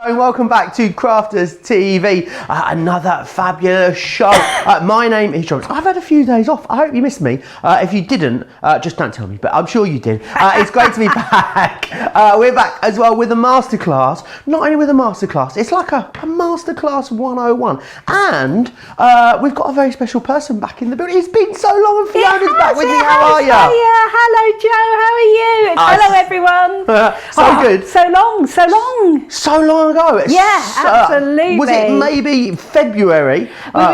Welcome back to Crafters TV, another fabulous show. My name is John. I've had a few days off. I hope you missed me. If you didn't, just don't tell me, but I'm sure you did. It's great to be back. We're back as well with a masterclass. Not only with a masterclass, it's like a masterclass 101. And we've got a very special person back in the building. It's been so long and Fiona's back with me. How are you? Hello Joe, how are you? Hello everyone. Good. So long. So long ago. Yeah, absolutely. Was it maybe February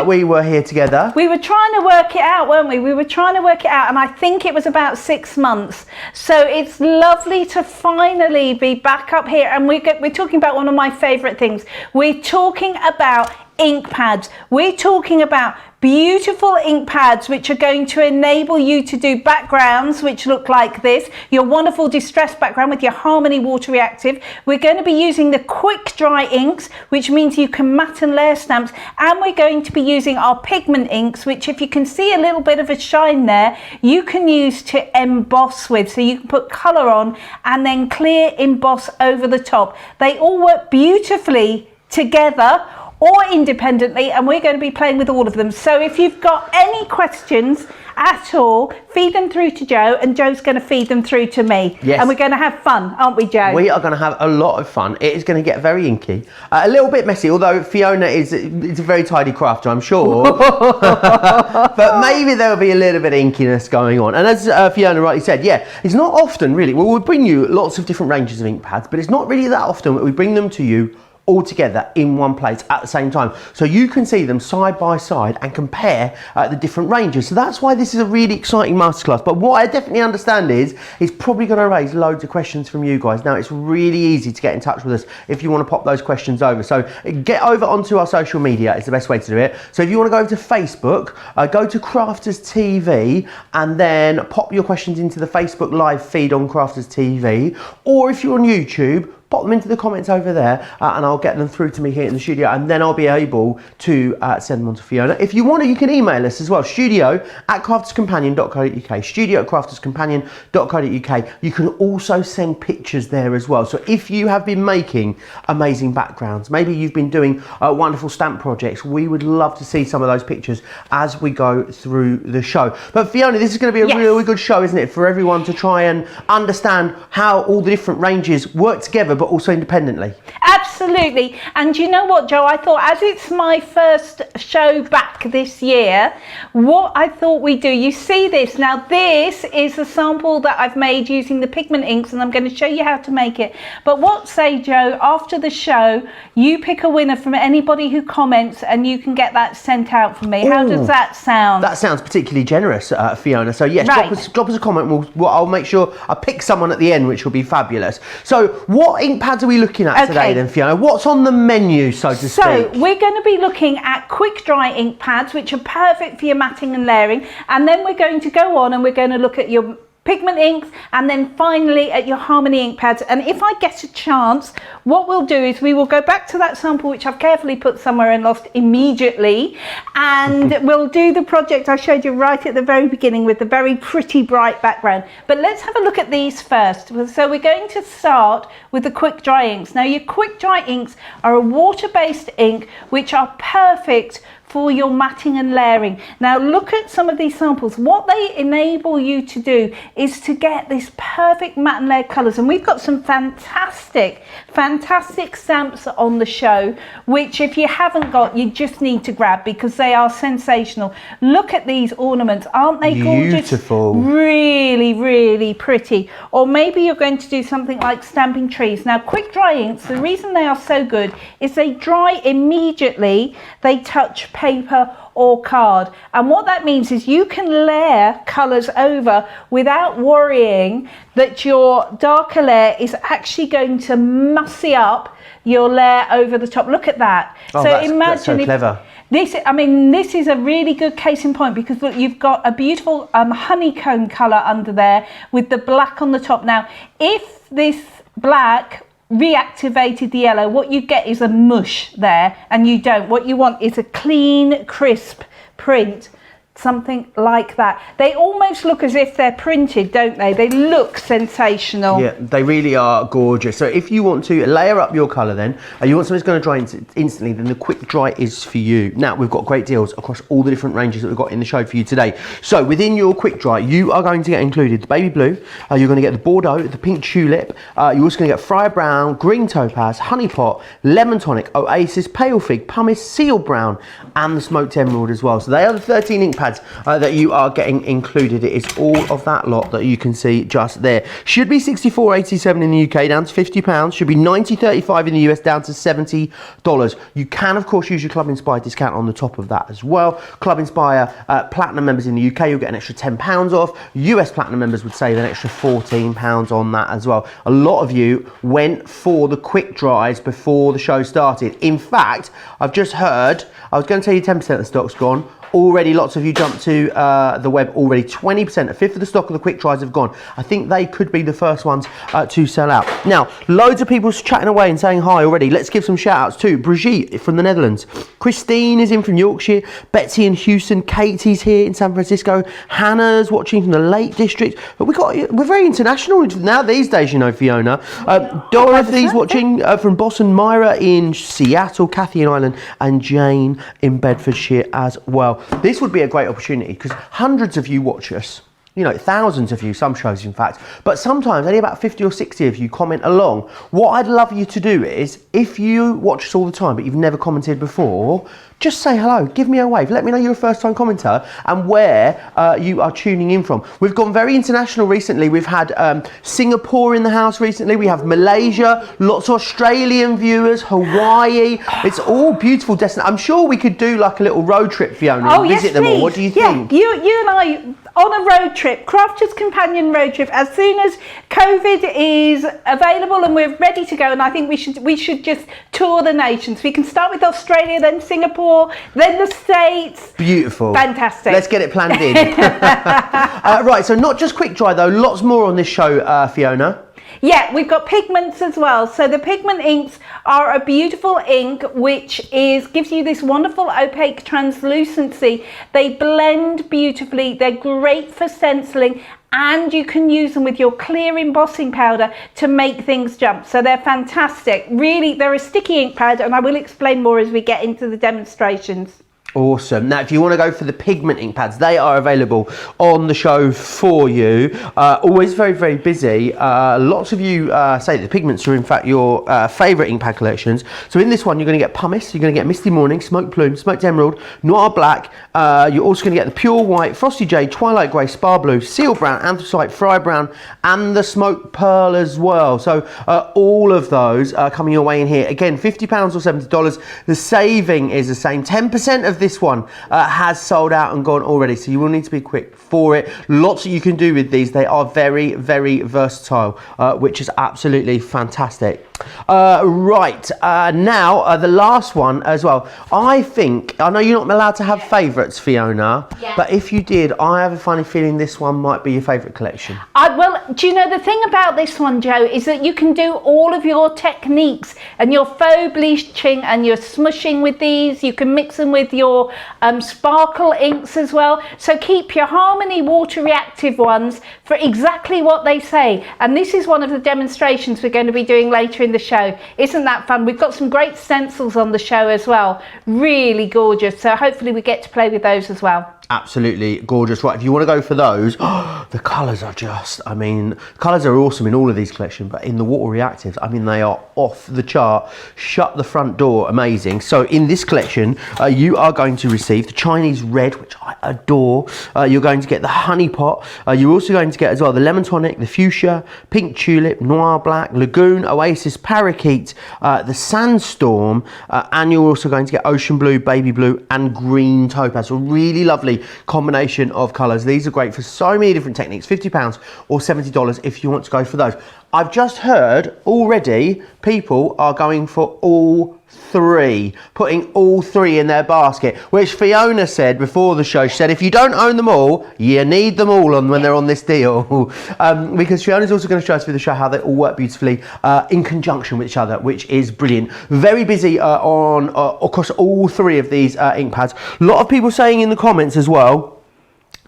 we were here together? We were trying to work it out, weren't we? We were trying to work it out, and I think it was about 6 months. So it's lovely to finally be back up here, and we're talking about one of my favourite things. We're talking about ink pads. We're talking about beautiful ink pads which are going to enable you to do backgrounds which look like this, your wonderful distressed background with your Harmony water reactive. We're going to be using the quick dry inks, which means you can matte and layer stamps, and we're going to be using our pigment inks, which, if you can see a little bit of a shine there, you can use to emboss with, so you can put colour on and then clear emboss over the top. They all work beautifully together or independently, and we're going to be playing with all of them. So if you've got any questions at all, feed them through to Joe, and Joe's going to feed them through to me. Yes. And we're going to have fun, aren't we, Joe? We are going to have a lot of fun. It is going to get very inky, a little bit messy, although Fiona is a very tidy crafter, I'm sure. But maybe there will be a little bit of inkiness going on. And as Fiona rightly said, yeah, it's not often really. Well, we'll bring you lots of different ranges of ink pads, but it's not really that often that we bring them to you all together in one place at the same time, so you can see them side by side and compare the different ranges. So that's why this is a really exciting masterclass. But what I definitely understand is it's probably going to raise loads of questions from you guys. Now, it's really easy to get in touch with us if you want to pop those questions over. So get over onto our social media. It's the best way to do it. So if you want to go over to Facebook, go to Crafters TV and then pop your questions into the Facebook live feed on Crafters TV, or if you're on YouTube, pop them into the comments over there, and I'll get them through to me here in the studio, and then I'll be able to send them on to Fiona. If you want to, you can email us as well, studio@crafterscompanion.co.uk, studio@crafterscompanion.co.uk. You can also send pictures there as well. So if you have been making amazing backgrounds, maybe you've been doing wonderful stamp projects, we would love to see some of those pictures as we go through the show. But Fiona, this is going to be a really good show, isn't it, for everyone to try and understand how all the different ranges work together, but also independently. Absolutely. And you know what, Joe, I thought, as it's my first show back this year, what I thought we'd do, you see this now, this is a sample that I've made using the pigment inks, and I'm going to show you how to make it. But what say, Joe, after the show you pick a winner from anybody who comments, and you can get that sent out for me. How does that sound? That sounds particularly generous, Fiona. So yes, right. drop us a comment. I'll make sure I pick someone at the end, which will be fabulous. So what ink pads are we looking at today then, Fiona? What's on the menu, so to speak? So we're going to be looking at quick dry ink pads, which are perfect for your matting and layering, and then we're going to go on and we're going to look at your pigment inks, and then finally at your Harmony ink pads. And if I get a chance, what we'll do is we will go back to that sample, which I've carefully put somewhere and lost immediately, and we'll do the project I showed you right at the very beginning with the very pretty bright background. But let's have a look at these first. So we're going to start with the quick dry inks. Now your quick dry inks are a water-based ink which are perfect for your matting and layering. Now look at some of these samples. What they enable you to do is to get this perfect matte and layered colours, and we've got some fantastic stamps on the show, which if you haven't got, you just need to grab because they are sensational. Look at these ornaments, aren't they gorgeous? Beautiful. Really pretty. Or maybe you're going to do something like stamping trees. Now quick dry inks, the reason they are so good is they dry immediately, they touch paper or card, and what that means is you can layer colours over without worrying that your darker layer is actually going to mussy up your layer over the top. Look at that. Oh, so that's imagine so clever. This is a really good case in point, because look, you've got a beautiful honeycomb colour under there with the black on the top. Now if this black reactivated the yellow, what you get is a mush there, and you don't. What you want is a clean, crisp print, something like that. They almost look as if they're printed, don't they? They look sensational. Yeah, they really are gorgeous. So if you want to layer up your colour then, and you want something that's going to dry instantly, then the quick dry is for you. Now we've got great deals across all the different ranges that we've got in the show for you today. So within your quick dry, you are going to get included the baby blue, you're going to get the Bordeaux, the pink tulip, you're also going to get fire brown, green topaz, honey pot, lemon tonic, oasis, pale fig, pumice, seal brown, and the smoked emerald as well. So they are the 13 ink pads that you are getting included. It is all of that lot that you can see just there. Should be $64.87 in the UK, down to £50. Should be $90.35 in the US, down to $70. You can of course use your Club Inspire discount on the top of that as well. Club Inspire Platinum members in the UK, you'll get an extra £10 off. US Platinum members would save an extra £14 on that as well. A lot of you went for the quick dries before the show started. In fact, I've just heard, I was going to tell you 10% of the stock's gone. Already lots of you jumped to the web already. 20%, a fifth of the stock of the quick dries have gone. I think they could be the first ones to sell out. Now, loads of people chatting away and saying hi already. Let's give some shout outs too. Brigitte from the Netherlands. Christine is in from Yorkshire. Betsy in Houston. Katie's here in San Francisco. Hannah's watching from the Lake District. But we're very international now these days, you know, Fiona. Dorothy's watching from Boston. Myra in Seattle. Kathy in Ireland. And Jane in Bedfordshire as well. This would be a great opportunity because hundreds of you watch us, you know, thousands of you, some shows in fact, but sometimes only about 50 or 60 of you comment along. What I'd love you to do is, if you watch us all the time but you've never commented before, just say hello, give me a wave, let me know you're a first time commenter and where you are tuning in from. We've gone very international recently. We've had Singapore in the house recently, we have Malaysia, lots of Australian viewers, Hawaii. It's all beautiful destinations. I'm sure we could do like a little road trip, Fiona, and visit them all. What do you think? You and I on a road trip, Crafters Companion road trip, as soon as COVID is available and we're ready to go, and I think we should just tour the nations. We can start with Australia, then Singapore, then the States. Beautiful. Fantastic. Let's get it planned in. Right, so not just quick dry though, lots more on this show, Fiona. Yeah, we've got pigments as well. So the pigment inks are a beautiful ink which gives you this wonderful opaque translucency. They blend beautifully. They're great for stenciling, and you can use them with your clear embossing powder to make things jump. So they're fantastic. Really, they're a sticky ink pad, and I will explain more as we get into the demonstrations. Awesome. Now, if you want to go for the pigment ink pads, they are available on the show for you. Always very, very busy. Lots of you say that the pigments are in fact your favourite ink pad collections. So in this one, you're going to get pumice, you're going to get misty morning, smoked plume, smoked emerald, noir black. You're also going to get the pure white, frosty jade, twilight grey, spar blue, seal brown, anthracite, fry brown, and the smoked pearl as well. So all of those are coming your way in here. Again, £50 or $70. The saving is the same. 10% of this one has sold out and gone already, so you will need to be quick for it. Lots that you can do with these. They are very, very versatile, which is absolutely fantastic. Now the last one as well. I know you're not allowed to have favourites, Fiona, but if you did, I have a funny feeling this one might be your favourite collection. Well, do you know the thing about this one, Joe, is that you can do all of your techniques and your faux bleaching and your smushing with these. You can mix them with your sparkle inks as well. So keep your Harmony water reactive ones for exactly what they say. And this is one of the demonstrations we're going to be doing later in the show. Isn't that fun? We've got some great stencils on the show as well. Really gorgeous. So hopefully we get to play with those as well. Absolutely gorgeous. Right, if you want to go for those, the colours are just, colours are awesome in all of these collections, but in the water reactives, they are off the chart. Shut the front door, amazing. So in this collection, you are going to receive the Chinese red, which I adore. You're going to get the honey pot. You're also going to get as well the lemon tonic, the fuchsia, pink tulip, noir black, lagoon, oasis, parakeet, the sandstorm, and you're also going to get ocean blue, baby blue, and green topaz. So really lovely combination of colours. These are great for so many different techniques. £50 or $70 if you want to go for those. I've just heard already people are going for all three, putting all three in their basket, which Fiona said before the show. She said if you don't own them all, you need them all when they're on this deal. Because Fiona's also going to show us through the show how they all work beautifully in conjunction with each other, which is brilliant. Very busy on across all three of these ink pads. A lot of people saying in the comments as well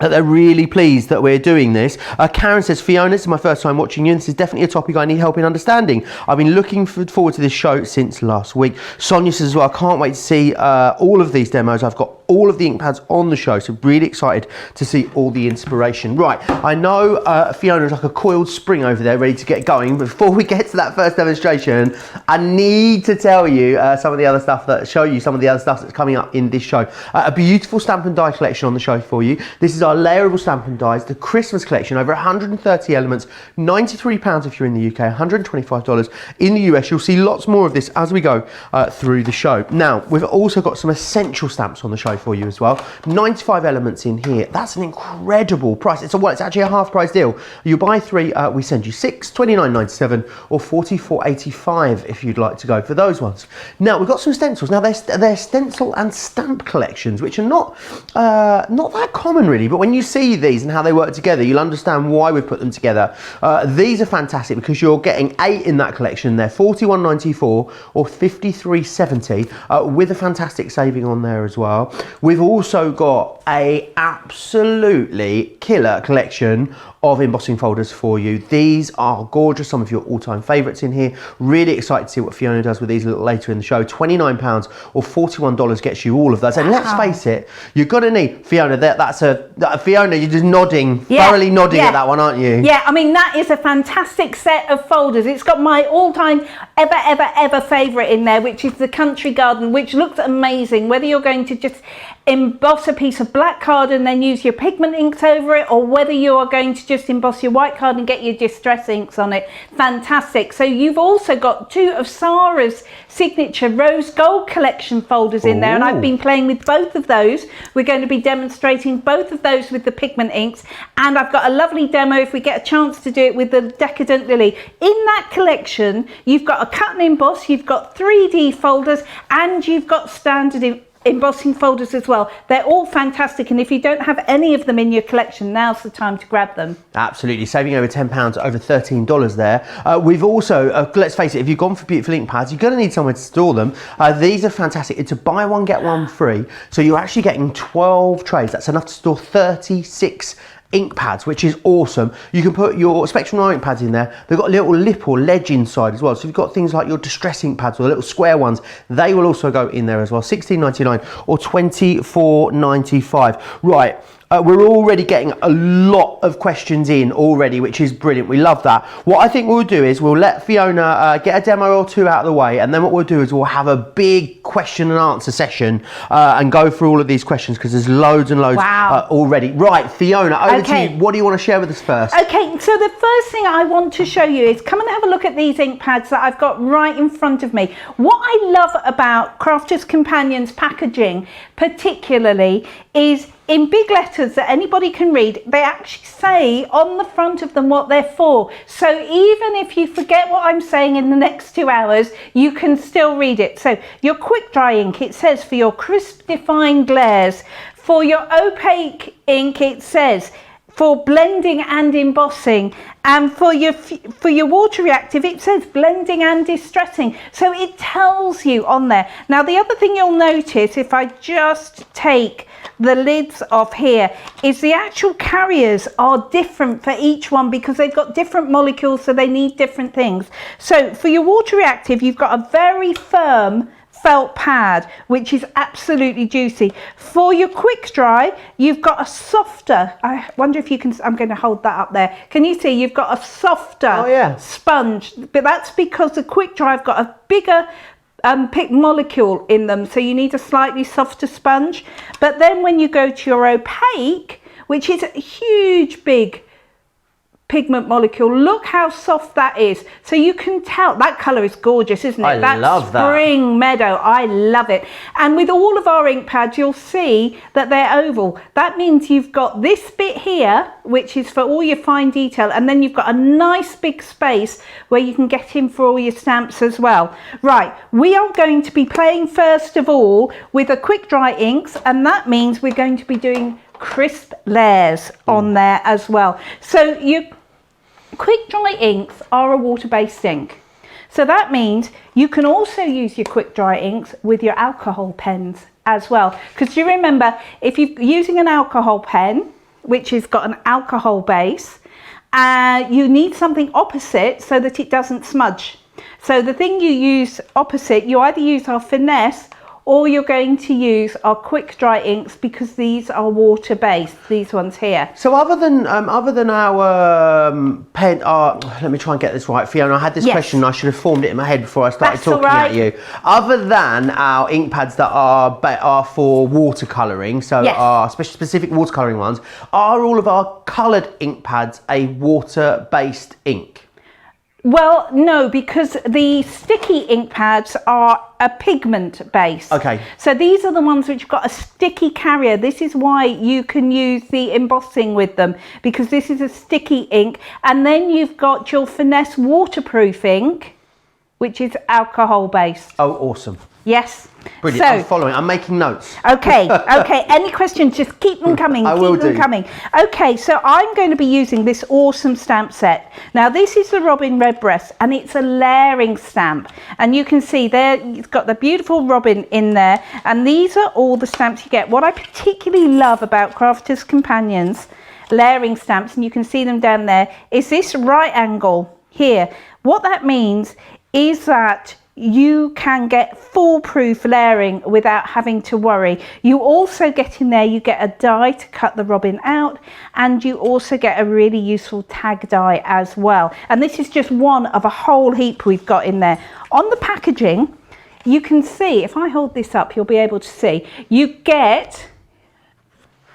that they're really pleased that we're doing this. Karen says, Fiona, this is my first time watching you, and this is definitely a topic I need help in understanding. I've been looking forward to this show since last week. Sonia says as well, I can't wait to see all of these demos. I've got all of the ink pads on the show, so really excited to see all the inspiration. Right, I know Fiona's like a coiled spring over there ready to get going. Before we get to that first demonstration, I need to tell you some of the other stuff that's coming up in this show. A beautiful stamp and die collection on the show for you. This is our layerable stamp and dies, the Christmas collection, over 130 elements, £93 if you're in the UK, $125 in the US. You'll see lots more of this as we go through the show. Now, we've also got some essential stamps on the show for you as well. 95 elements in here. That's an incredible price. It's actually a half price deal. You buy three, we send you six, £29.97 or $44.85 if you'd like to go for those ones. Now, we've got some stencils. Now, they're stencil and stamp collections, which are not that common really, but when you see these and how they work together, you'll understand why we've put them together. These are fantastic because you're getting 8 in that collection. They're $41.94 or $53.70 with a fantastic saving on there as well. We've also got a absolutely killer collection of embossing folders for you. These are gorgeous, some of your all-time favorites in here. Really excited to see what Fiona does with these a little later in the show. £29 or $41 gets you all of those. And let's face it, you're gonna need, Fiona, Fiona, you're just nodding, thoroughly nodding at that one, aren't you? Yeah, that is a fantastic set of folders. It's got my all-time ever favorite in there, which is the Country Garden, which looks amazing. Whether you're going to just emboss a piece of black card and then use your pigment inks over it, or whether you are going to just emboss your white card and get your distress inks on it, fantastic. So you've also got 2 of Sarah's signature rose gold collection folders in there, and I've been playing with both of those. We're going to be demonstrating both of those with the pigment inks, and I've got a lovely demo if we get a chance to do it with the Decadent Lily. In that collection, you've got a cut and emboss, you've got 3D folders, and you've got standard embossing folders as well. They're all fantastic, and if you don't have any of them in your collection, now's the time to grab them. Absolutely, saving over £10, over $13 there. We've also, let's face it, if you've gone for beautiful ink pads, you're going to need somewhere to store them. These are fantastic. It's a buy one, get one free. So you're actually getting 12 trays. That's enough to store 36 ink pads, which is awesome. You can put your Spectrum ink pads in there. They've got a little lip or ledge inside as well. So you've got things like your distress ink pads or the little square ones. They will also go in there as well. $16.99 or $24.95. Right. We're already getting a lot of questions in already, which is brilliant. We love that. What I think we'll do is we'll let Fiona get a demo or two out of the way, and then what we'll do is we'll have a big question and answer session and go through all of these questions because there's loads and loads already. Right, Fiona, over to you. What do you want to share with us first? Okay, so the first thing I want to show you is come and have a look at these ink pads that I've got right in front of me. What I love about Crafters Companions packaging particularly is in big letters that anybody can read. They actually say on the front of them what they're for. So even if you forget what I'm saying in the next 2 hours, you can still read it. So your quick dry ink, it says for your crisp defined glares. For your opaque ink, it says for blending and embossing, and for your water reactive, it says blending and distressing. So it tells you on there. Now the other thing you'll notice, if I just take the lids off here, is the actual carriers are different for each one because they've got different molecules, so they need different things. So for your water reactive, you've got a very firm felt pad, which is absolutely juicy. For your quick dry, you've got a softer, I wonder if you can, I'm going to hold that up there. Can you see you've got a softer sponge? But that's because the quick dry have got a bigger molecule in them, so you need a slightly softer sponge. But then when you go to your opaque, which is a huge big pigment molecule, look how soft that is. So you can tell that color is gorgeous, isn't it? I love that. Spring meadow, I love it. And with all of our ink pads, you'll see that they're oval. That means you've got this bit here, which is for all your fine detail, and then you've got a nice big space where you can get in for all your stamps as well. Right, we are going to be playing first of all with a quick dry inks, and that means we're going to be doing crisp layers on there as well. So your quick dry inks are a water-based ink. So that means you can also use your quick dry inks with your alcohol pens as well. Because you remember, if you're using an alcohol pen, which has got an alcohol base, you need something opposite so that it doesn't smudge. So the thing you use opposite, you either use our finesse or you're going to use our quick dry inks because these are water based, these ones here. So other than our pen, let me try and get this right, Fiona. I had this question, I should have formed it in my head before I started talking at you. Other than our ink pads that are for watercolouring, so our specific watercolouring ones, are all of our coloured ink pads a water-based ink? Well, no, because the sticky ink pads are a pigment base. Okay. So these are the ones which have got a sticky carrier. This is why you can use the embossing with them, because this is a sticky ink. And then you've got your finesse waterproof ink, which is alcohol based. Oh, awesome. Yes. Brilliant. So, I'm following. I'm making notes. Okay. Okay. Any questions? Just keep them coming. Keep them coming. Okay. So I'm going to be using this awesome stamp set. Now this is the Robin Redbreast, and it's a layering stamp. And you can see there, it's got the beautiful robin in there. And these are all the stamps you get. What I particularly love about Crafters Companions layering stamps, and you can see them down there, is this right angle here. What that means is that you can get foolproof layering without having to worry. You also get in there, you get a die to cut the robin out, and you also get a really useful tag die as well. And this is just one of a whole heap we've got in there. On the packaging, you can see, if I hold this up, you'll be able to see, you get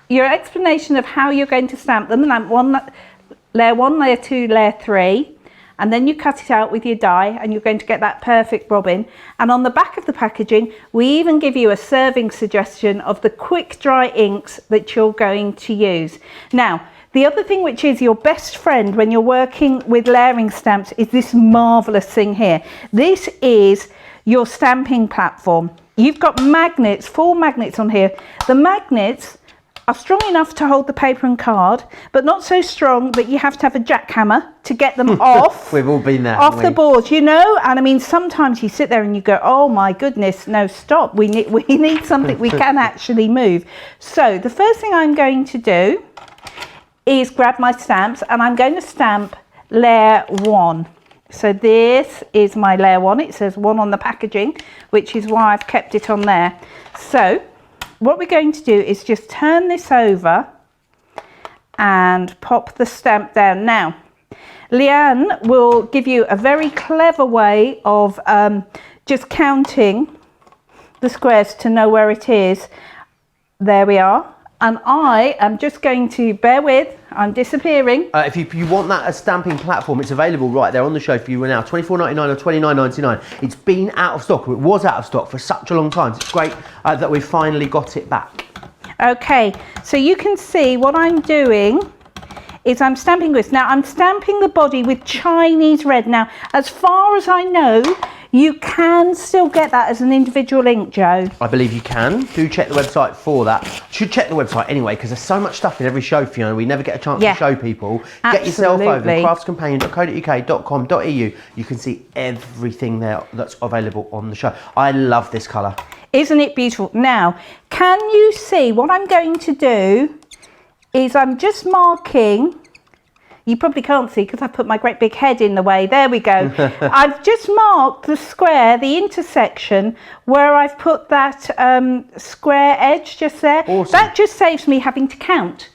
your explanation of how you're going to stamp them. Layer 1, layer 2, layer 3. And then you cut it out with your die, and you're going to get that perfect robin. And on the back of the packaging, we even give you a serving suggestion of the quick dry inks that you're going to use. Now, the other thing which is your best friend when you're working with layering stamps is this marvelous thing here. This is your stamping platform. You've got magnets, 4 magnets on here. The magnets are strong enough to hold the paper and card, but not so strong that you have to have a jackhammer to get them off. We've all been there. Off the board, you know. And I mean, sometimes you sit there and you go, "Oh my goodness, no, stop! We need something we can actually move." So the first thing I'm going to do is grab my stamps, and I'm going to stamp layer 1. So this is my layer 1. It says 1 on the packaging, which is why I've kept it on there. So what we're going to do is just turn this over and pop the stamp down. Now, Leanne will give you a very clever way of just counting the squares to know where it is. There we are. And I am just going to, bear with, I'm disappearing. If you want that as stamping platform, it's available right there on the show for you now, $24.99 or $29.99. It's been out of stock, or it was out of stock for such a long time. It's great that we've finally got it back. Okay, so you can see what I'm doing is I'm stamping this. Now I'm stamping the body with Chinese red. Now, as far as I know, you can still get that as an individual ink, Joe. I believe you can. Do check the website for that. Should check the website anyway, because there's so much stuff in every show, Fiona. We never get a chance to show people. Absolutely. Get yourself over to craftscompanion.co.uk.com.au. You can see everything there that's available on the show. I love this colour. Isn't it beautiful? Now, can you see what I'm going to do is I'm just marking. You probably can't see because I put my great big head in the way. There we go. I've just marked the square, the intersection where I've put that square edge just there. Awesome. That just saves me having to count.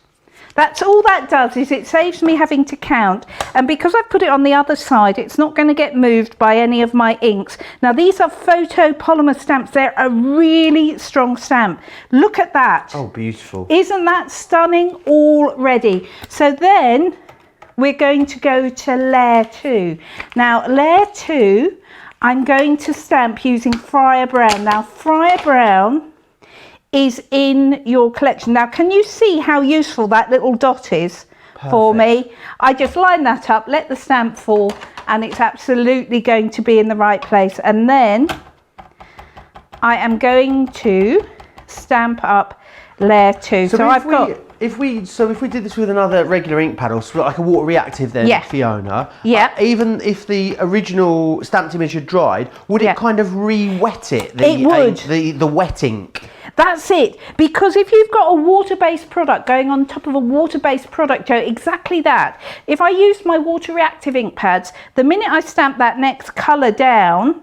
That's all that does, is it saves me having to count. And because I've put it on the other side, it's not going to get moved by any of my inks. Now, these are photopolymer stamps. They're a really strong stamp. Look at that. Oh, beautiful. Isn't that stunning already? So then we're going to go to layer 2. Now, layer 2, I'm going to stamp using Friar Brown. Now, Friar Brown is in your collection. Now, can you see how useful that little dot is for me? I just line that up, let the stamp fall, and it's absolutely going to be in the right place. And then I am going to stamp up layer 2. So I've got... If we did this with another regular ink pad, or like a water reactive then, Fiona, even if the original stamped image had dried, would it kind of re-wet it? It would. The wet ink. That's it. Because if you've got a water-based product going on top of a water-based product, Joe, exactly that. If I used my water reactive ink pads, the minute I stamp that next colour down,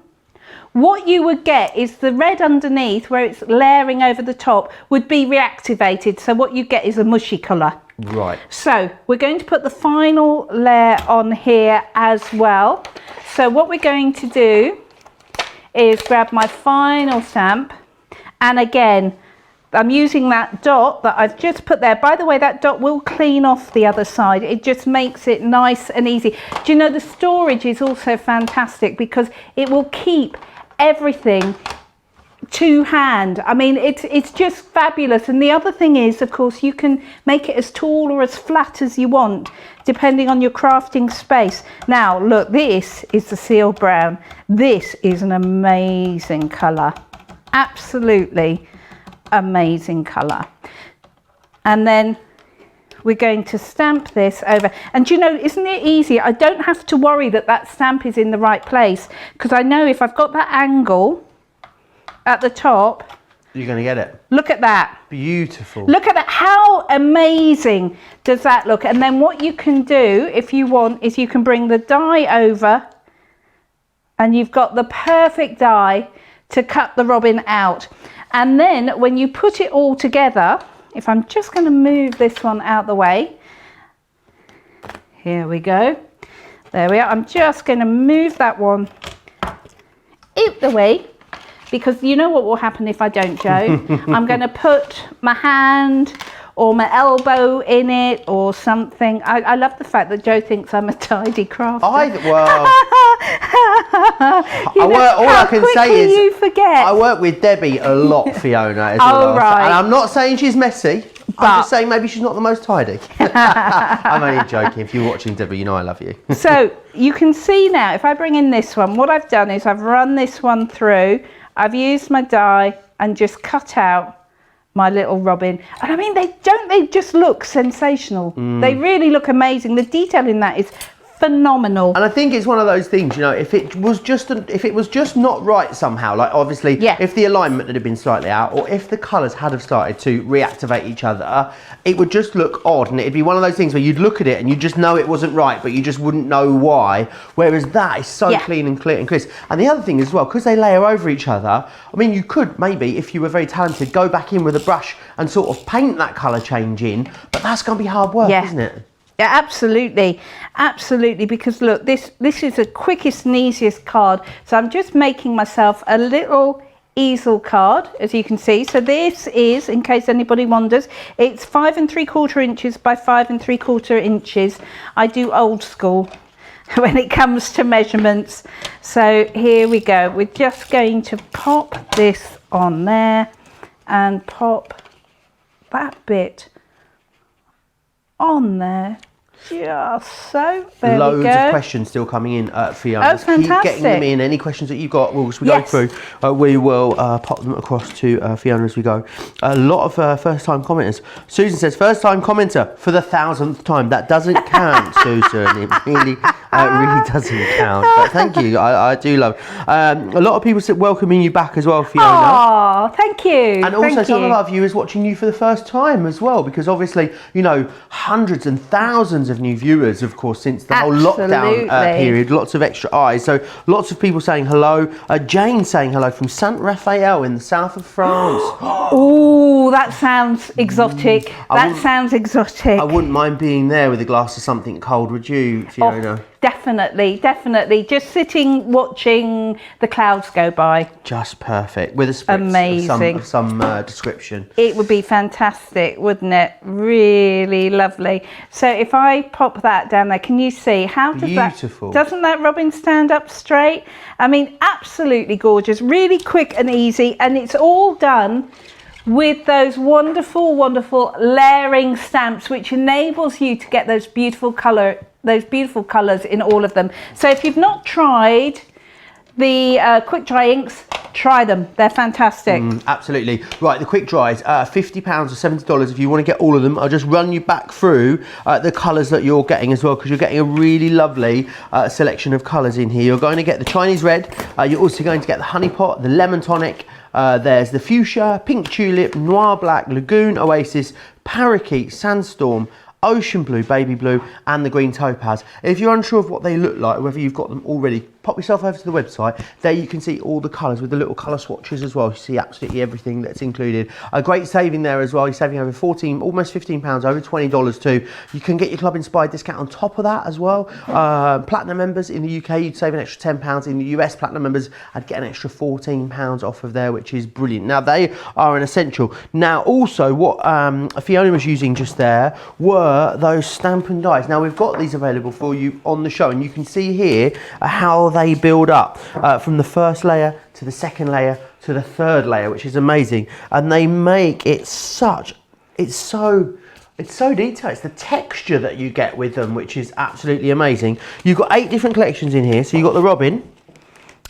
what you would get is the red underneath, where it's layering over the top, would be reactivated. So what you get is a mushy colour. Right. So we're going to put the final layer on here as well. So what we're going to do is grab my final stamp. And again, I'm using that dot that I've just put there. By the way, that dot will clean off the other side. It just makes it nice and easy. Do you know, the storage is also fantastic because it will keep everything to hand. I mean, it's just fabulous. And the other thing is, of course, you can make it as tall or as flat as you want, depending on your crafting space. Now, look, this is the seal brown. This is an amazing colour. Absolutely amazing colour. And then we're going to stamp this over. And you know, isn't it easy? I don't have to worry that that stamp is in the right place, because I know if I've got that angle at the top, you're going to get it. Look at that. Beautiful. Look at that. How amazing does that look? And then what you can do, if you want, is you can bring the die over and you've got the perfect die to cut the robin out. And then when you put it all together, if I'm just going to move this one out the way, here we go, there we are. I'm just going to move that one out the way, because you know what will happen if I don't, Joe. I'm going to put my hand or my elbow in it or something. I love the fact that Joe thinks I'm a tidy crafter. All I can say is you forget. I work with Debbie a lot, Fiona. As well. Right. And I'm not saying she's messy. I'm just saying maybe she's not the most tidy. I'm only joking. If you're watching, Debbie, you know I love you. So you can see now, if I bring in this one, what I've done is I've run this one through. I've used my die and just cut out my little robin. And I mean, they just look sensational. They really look amazing. The detail in that is phenomenal. And I think it's one of those things, you know, if it was just not right somehow, like obviously if the alignment had been slightly out, or if the colours had have started to reactivate each other, it would just look odd, and it'd be one of those things where you'd look at it and you just know it wasn't right, but you just wouldn't know why. Whereas that is so clean and clear and crisp. And the other thing as well, because they layer over each other, I mean, you could maybe, if you were very talented, go back in with a brush and sort of paint that colour change in, but that's going to be hard work, isn't it? Yeah, absolutely, absolutely. Because look, this is the quickest and easiest card. So I'm just making myself a little easel card, as you can see. So this is, in case anybody wonders, it's 5 3/4 inches by 5 3/4 inches. I do old school when it comes to measurements. So here we go. We're just going to pop this on there and pop that bit on there. Just so. There Loads we go. of questions still coming in, Fiona. Oh, fantastic. Keep getting them in. Any questions that you've got, as we go through, we will pop them across to Fiona as we go. A lot of first-time commenters. Susan says, first-time commenter for the 1,000th time. That doesn't count, Susan. It really doesn't count. But thank you. I do love it. A lot of people welcoming you back as well, Fiona. Oh, thank you. And also some of our viewers watching you for the first time as well, because obviously, you know, hundreds and thousands of new viewers, of course, since the whole lockdown period. Lots of extra eyes. So lots of people saying hello. Jane saying hello from Saint Raphael in the south of France. Oh, that sounds exotic. That sounds exotic. I wouldn't mind being there with a glass of something cold, would you, Fiona? Oh, definitely, definitely. Just sitting, watching the clouds go by. Just perfect. With a spritz of some description. It would be fantastic, wouldn't it? Really lovely. So if I pop that down there, can you see how does Beautiful. Doesn't that robin stand up straight? I mean, absolutely gorgeous, really quick and easy, and it's all done with those wonderful, wonderful layering stamps, which enables you to get those beautiful colours in all of them. So if you've not tried the quick dry inks, try them. They're fantastic. Absolutely. Right, the quick dries, £50 or $70 if you want to get all of them. I'll just run you back through the colours that you're getting as well, because you're getting a really lovely selection of colours in here. You're going to get the Chinese red. You're also going to get the honey pot, the lemon tonic. There's the fuchsia, pink tulip, noir black, lagoon oasis, parakeet, sandstorm, ocean blue, baby blue, and the green topaz. If you're unsure of what they look like, whether you've got them already, pop yourself over to the website. There you can see all the colours with the little colour swatches as well. You see absolutely everything that's included. A great saving there as well. You're saving over almost £15, over $20 too. You can get your Club Inspired discount on top of that as well. Platinum members in the UK, you'd save an extra £10. In the US, Platinum members, I'd get an extra £14 off of there, which is brilliant. Now, they are an essential. Now, also, what Fiona was using just there were those stamp and dies. Now, we've got these available for you on the show, and you can see here how they build up from the first layer to the second layer to the third layer, which is amazing. And they make it it's so detailed. It's the texture that you get with them, which is absolutely amazing. You've got 8 different collections in here. So you've got the robin,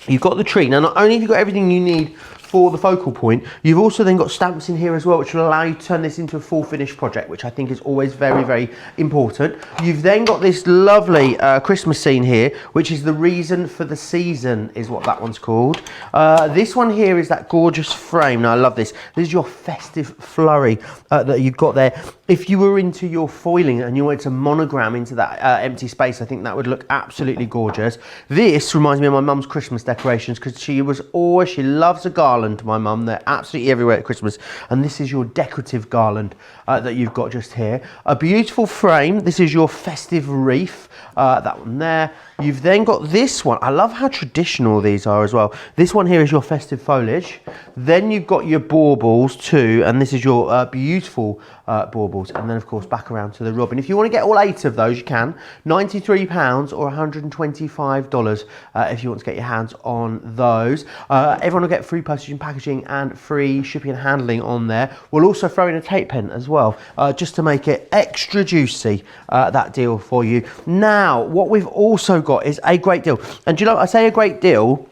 you've got the tree. Now, not only have you got everything you need for the focal point, you've also then got stamps in here as well, which will allow you to turn this into a full finished project, which I think is always very, very important. You've then got this lovely Christmas scene here, which is the reason for the season, is what that one's called. This one here is that gorgeous frame. Now, I love this. This is your festive flurry that you've got there. If you were into your foiling and you wanted to monogram into that empty space, I think that would look absolutely gorgeous. This reminds me of my mum's Christmas decorations, because she loves a garland, my mum. They're absolutely everywhere at Christmas. And this is your decorative garland that you've got just here. A beautiful frame. This is your festive wreath. That one there. You've then got this one. I love how traditional these are as well. This one here is your festive foliage. Then you've got your baubles too, and this is your beautiful baubles. And then, of course, back around to the robin. If you want to get all 8 of those, you can. £93 or $125 if you want to get your hands on those. Everyone will get free postage and packaging and free shipping and handling on there. We'll also throw in a tape pen as well, just to make it extra juicy, that deal for you. Now, what we've also got is a great deal. And do you know, I say a great deal,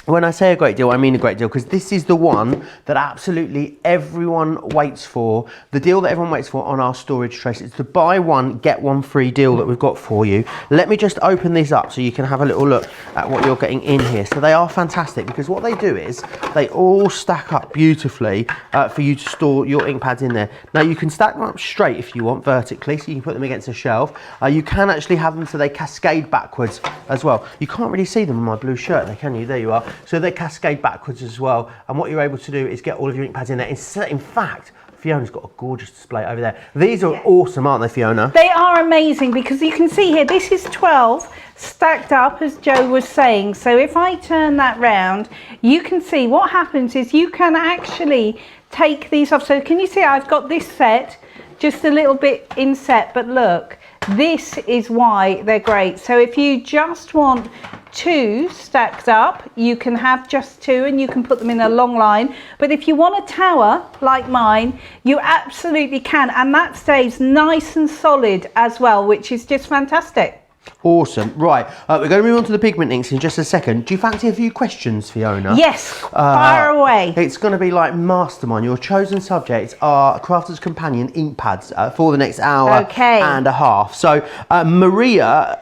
when I say a great deal, I mean a great deal, because this is the one that absolutely everyone waits for. The deal that everyone waits for on our storage trace. It's the buy one, get one free deal that we've got for you. Let me just open these up so you can have a little look at what you're getting in here. So they are fantastic, because what they do is they all stack up beautifully for you to store your ink pads in there. Now, you can stack them up straight if you want, vertically, so you can put them against a shelf. You can actually have them so they cascade backwards as well. You can't really see them on my blue shirt there, can you? There you are. So they cascade backwards as well, and what you're able to do is get all of your ink pads in there. In fact, Fiona's got a gorgeous display over there. These are awesome, aren't they, Fiona? They are amazing, because you can see here, this is 12 stacked up, as Joe was saying. So if I turn that round, you can see what happens is you can actually take these off. So can you see I've got this set, just a little bit inset, but look, This is why they're great. So if you just want 2 stacked up, you can have just 2 and you can put them in a long line. But if you want a tower like mine, you absolutely can, and that stays nice and solid as well, which is just fantastic. Awesome. Right, we're going to move on to the pigment inks in just a second. Do you fancy a few questions, Fiona? Yes, fire away. It's going to be like mastermind. Your chosen subjects are Crafter's Companion ink pads for the next hour and a half. So Maria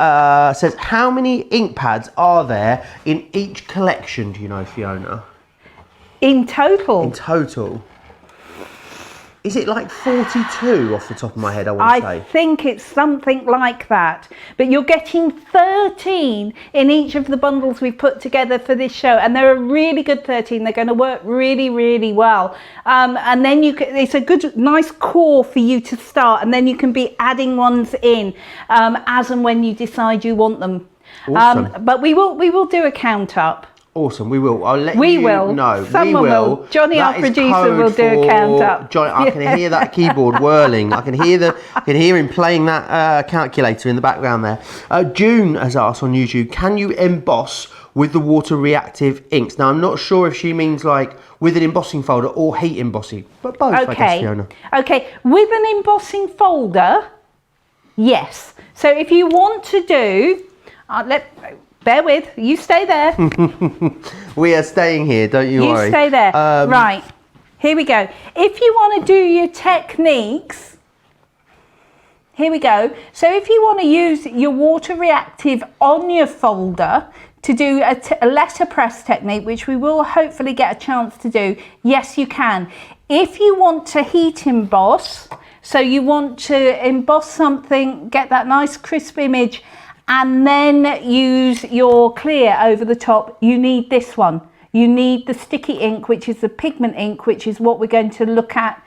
says, how many ink pads are there in each collection, do you know, Fiona? In total? In total. Is it like 42 off the top of my head, I want to say? I think it's something like that. But you're getting 13 in each of the bundles we've put together for this show. And they're a really good 13. They're going to work really, really well. And then it's a good, nice core for you to start. And then you can be adding ones in as and when you decide you want them. Awesome. But we will do a count up. Awesome, we will. I'll let you know. Someone will. Johnny, our producer, will do a count up. Johnny, I can hear that keyboard whirling. I can hear him playing that calculator in the background there. June has asked on YouTube, can you emboss with the water reactive inks? Now, I'm not sure if she means like with an embossing folder or heat embossing, but both, I guess, Fiona. Okay, with an embossing folder, yes. So if you want to do, bear with, you stay there. We are staying here, don't you worry. You stay there. Right, here we go. If you want to do your techniques, here we go. So if you want to use your water reactive on your folder to do a letterpress technique, which we will hopefully get a chance to do, yes, you can. If you want to heat emboss, so you want to emboss something, get that nice crisp image, and then use your clear over the top, you need this one. You need the sticky ink, which is the pigment ink, which is what we're going to look at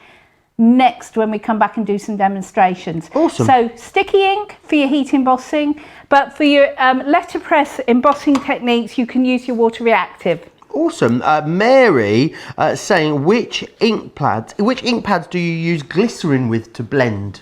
next when we come back and do some demonstrations. Awesome. So sticky ink for your heat embossing, but for your letterpress embossing techniques, you can use your water reactive. Awesome. Mary saying, which ink pads do you use glycerin with to blend?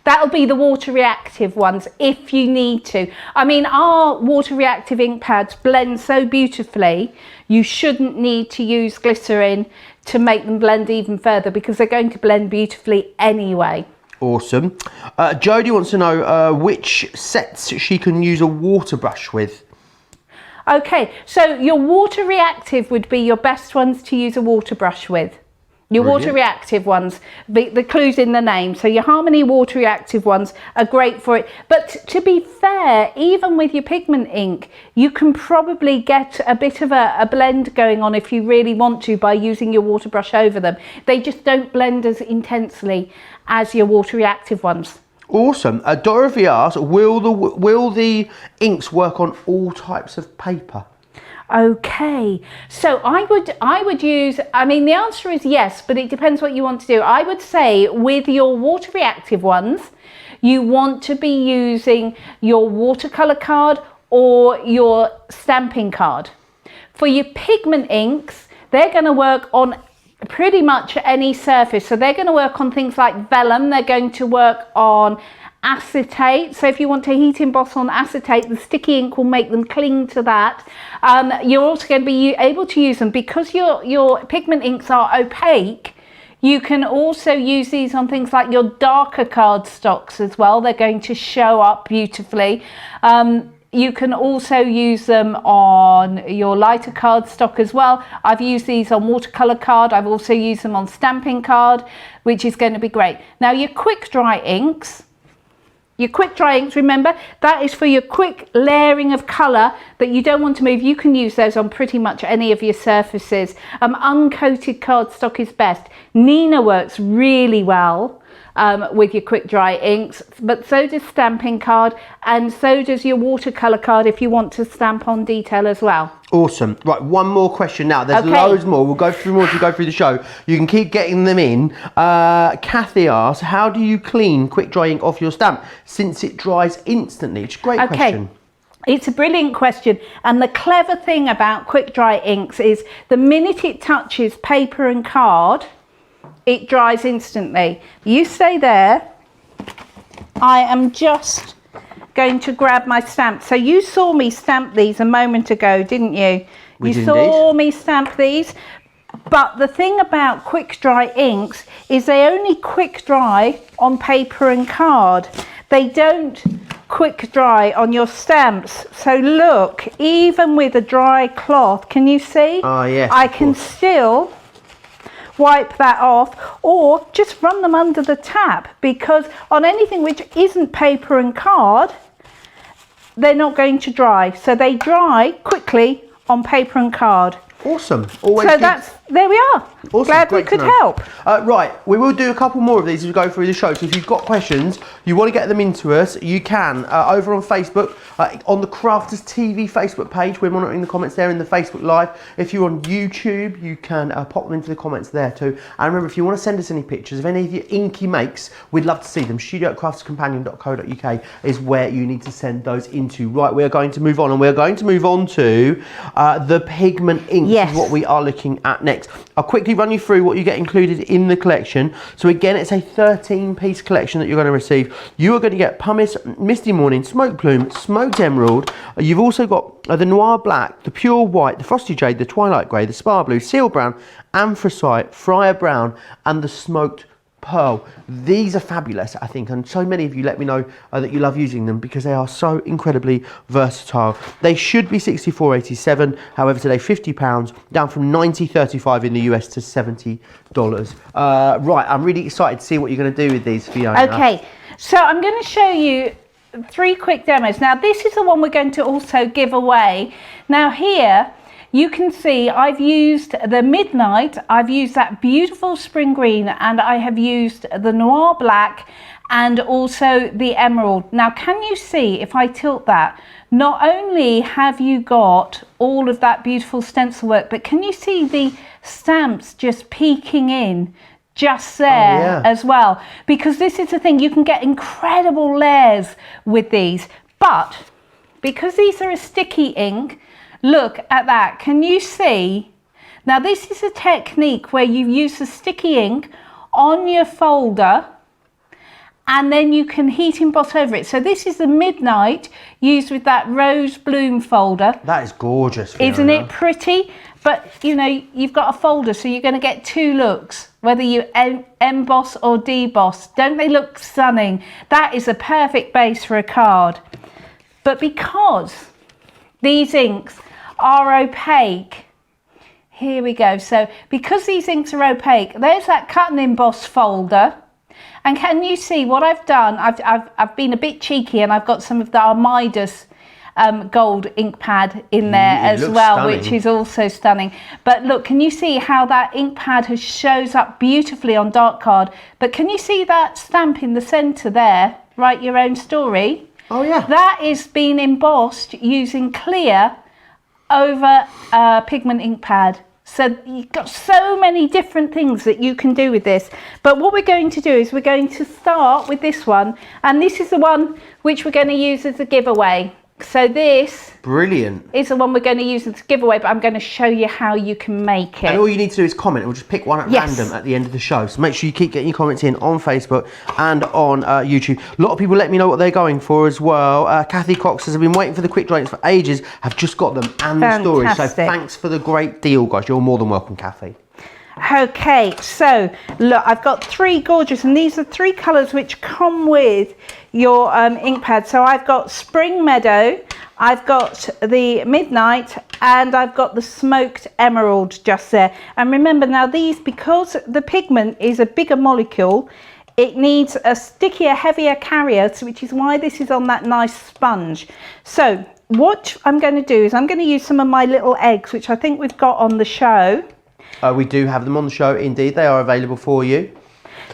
That'll be the water reactive ones if you need to. I mean, our water reactive ink pads blend so beautifully, you shouldn't need to use glycerin to make them blend even further because they're going to blend beautifully anyway. Awesome. Jodie wants to know which sets she can use a water brush with. Okay, so your water reactive would be your best ones to use a water brush with. Your water reactive ones, the clue's in the name. So your Harmony water reactive ones are great for it. But to be fair, even with your pigment ink, you can probably get a bit of a blend going on if you really want to by using your water brush over them. They just don't blend as intensely as your water reactive ones. Awesome. Dorothy asks, will the inks work on all types of paper? Okay, so I would use, I mean, the answer is yes, but it depends what you want to do. I would say with your water reactive ones, you want to be using your watercolor card or your stamping card. For your pigment inks, they're going to work on pretty much any surface. So they're going to work on things like vellum, they're going to work on acetate. So if you want to heat emboss on acetate, the sticky ink will make them cling to that. You're also going to be able to use them because your pigment inks are opaque. You can also use these on things like your darker cardstocks as well. They're going to show up beautifully. You can also use them on your lighter cardstock as well. I've used these on watercolor card. I've also used them on stamping card, which is going to be great. Now your quick dry inks, remember, that is for your quick layering of colour that you don't want to move. You can use those on pretty much any of your surfaces. Uncoated cardstock is best. Nina works really well with your quick dry inks, but so does stamping card, and so does your watercolour card if you want to stamp on detail as well. Awesome. Right, one more question now. There's loads more. We'll go through more as we go through the show. You can keep getting them in. Kathy asks, how do you clean quick dry ink off your stamp since it dries instantly? It's a great question. It's a brilliant question, and the clever thing about quick dry inks is the minute it touches paper and card, it dries instantly. You stay there. I am just going to grab my stamp. So you saw me stamp these a moment ago, didn't you? We did saw indeed. me stamp these. But the thing about quick dry inks is they only quick dry on paper and card. They don't quick dry on your stamps. So look, even with a dry cloth, can you see? Oh, yes, I of can course. still wipe that off, or just run them under the tap, because on anything which isn't paper and card, they're not going to dry. So they dry quickly on paper and card. Awesome. Always So good. there we are. Awesome. Glad we Great to could know. help. Right, we will do a couple more of these as we go through the show. So if you've got questions, you want to get them into us, you can over on Facebook, on the Crafters TV Facebook page. We're monitoring the comments there in the Facebook Live. If you're on YouTube, you can pop them into the comments there too. And remember, if you want to send us any pictures of any of your inky makes, we'd love to see them. studio@crafterscompanion.co.uk is where you need to send those into. Right, we are going to move on, and we're going to move on to the pigment ink. Yes. Is what we are looking at next. I'll quickly run you through what you get included in the collection. So again, it's a 13-piece collection that you're going to receive. You are going to get pumice, misty morning, smoke plume, smoked emerald. You've also got the noir black, the pure white, the frosty jade, the twilight grey, the spar blue, seal brown, anthracite, friar brown, and the smoked pearl. These are fabulous, I think, and so many of you let me know that you love using them because they are so incredibly versatile. They should be $64.87, however today £50, down from $90.35 in the US to $70. Right, I'm really excited to see what you're going to do with these, Fiona. Okay, so I'm going to show you 3 quick demos. Now this is the one we're going to also give away. Now here you can see I've used the Midnight, I've used that beautiful spring green, and I have used the noir black and also the emerald. Now can you see, if I tilt that, not only have you got all of that beautiful stencil work, but can you see the stamps just peeking in just there as well? Because this is the thing, you can get incredible layers with these, but because these are a sticky ink, look at that. Can you see? Now this is a technique where you use the sticky ink on your folder and then you can heat emboss over it. So this is the Midnight used with that rose bloom folder. That is gorgeous, Fiona. Isn't it pretty? But you know, you've got a folder, so you're going to get 2 looks, whether you emboss or deboss. Don't they look stunning? That is a perfect base for a card. But because these inks are opaque, here we go. So because these inks are opaque, there's that cut and emboss folder. And can you see what I've done? I've been a bit cheeky, and I've got some of the Armidas gold ink pad in there as well, stunning, which is also stunning. But look, can you see how that ink pad shows up beautifully on dark card? But can you see that stamp in the center there? Write your own story. Oh yeah. That is being embossed using clear over a pigment ink pad. So you've got so many different things that you can do with this. But what we're going to do is we're going to start with this one, and this is the one which we're going to use as a giveaway. So this brilliant is the one we're going to use as a giveaway, but I'm going to show you how you can make it. And all you need to do is comment. We'll just pick one at random at the end of the show. So make sure you keep getting your comments in on Facebook and on YouTube. A lot of people let me know what they're going for as well. Kathy Cox says, I've been waiting for the quick drinks for ages. I've just got them and the storage. So thanks for the great deal, guys. You're more than welcome, Kathy. Okay, so look, I've got 3 gorgeous, and these are 3 colours which come with your ink pad. So I've got Spring Meadow, I've got the Midnight, and I've got the Smoked Emerald just there. And remember now, these, because the pigment is a bigger molecule, it needs a stickier, heavier carrier, which is why this is on that nice sponge. So what I'm going to do is I'm going to use some of my little eggs, which I think we've got on the show. We do have them on the show, indeed. They are available for you.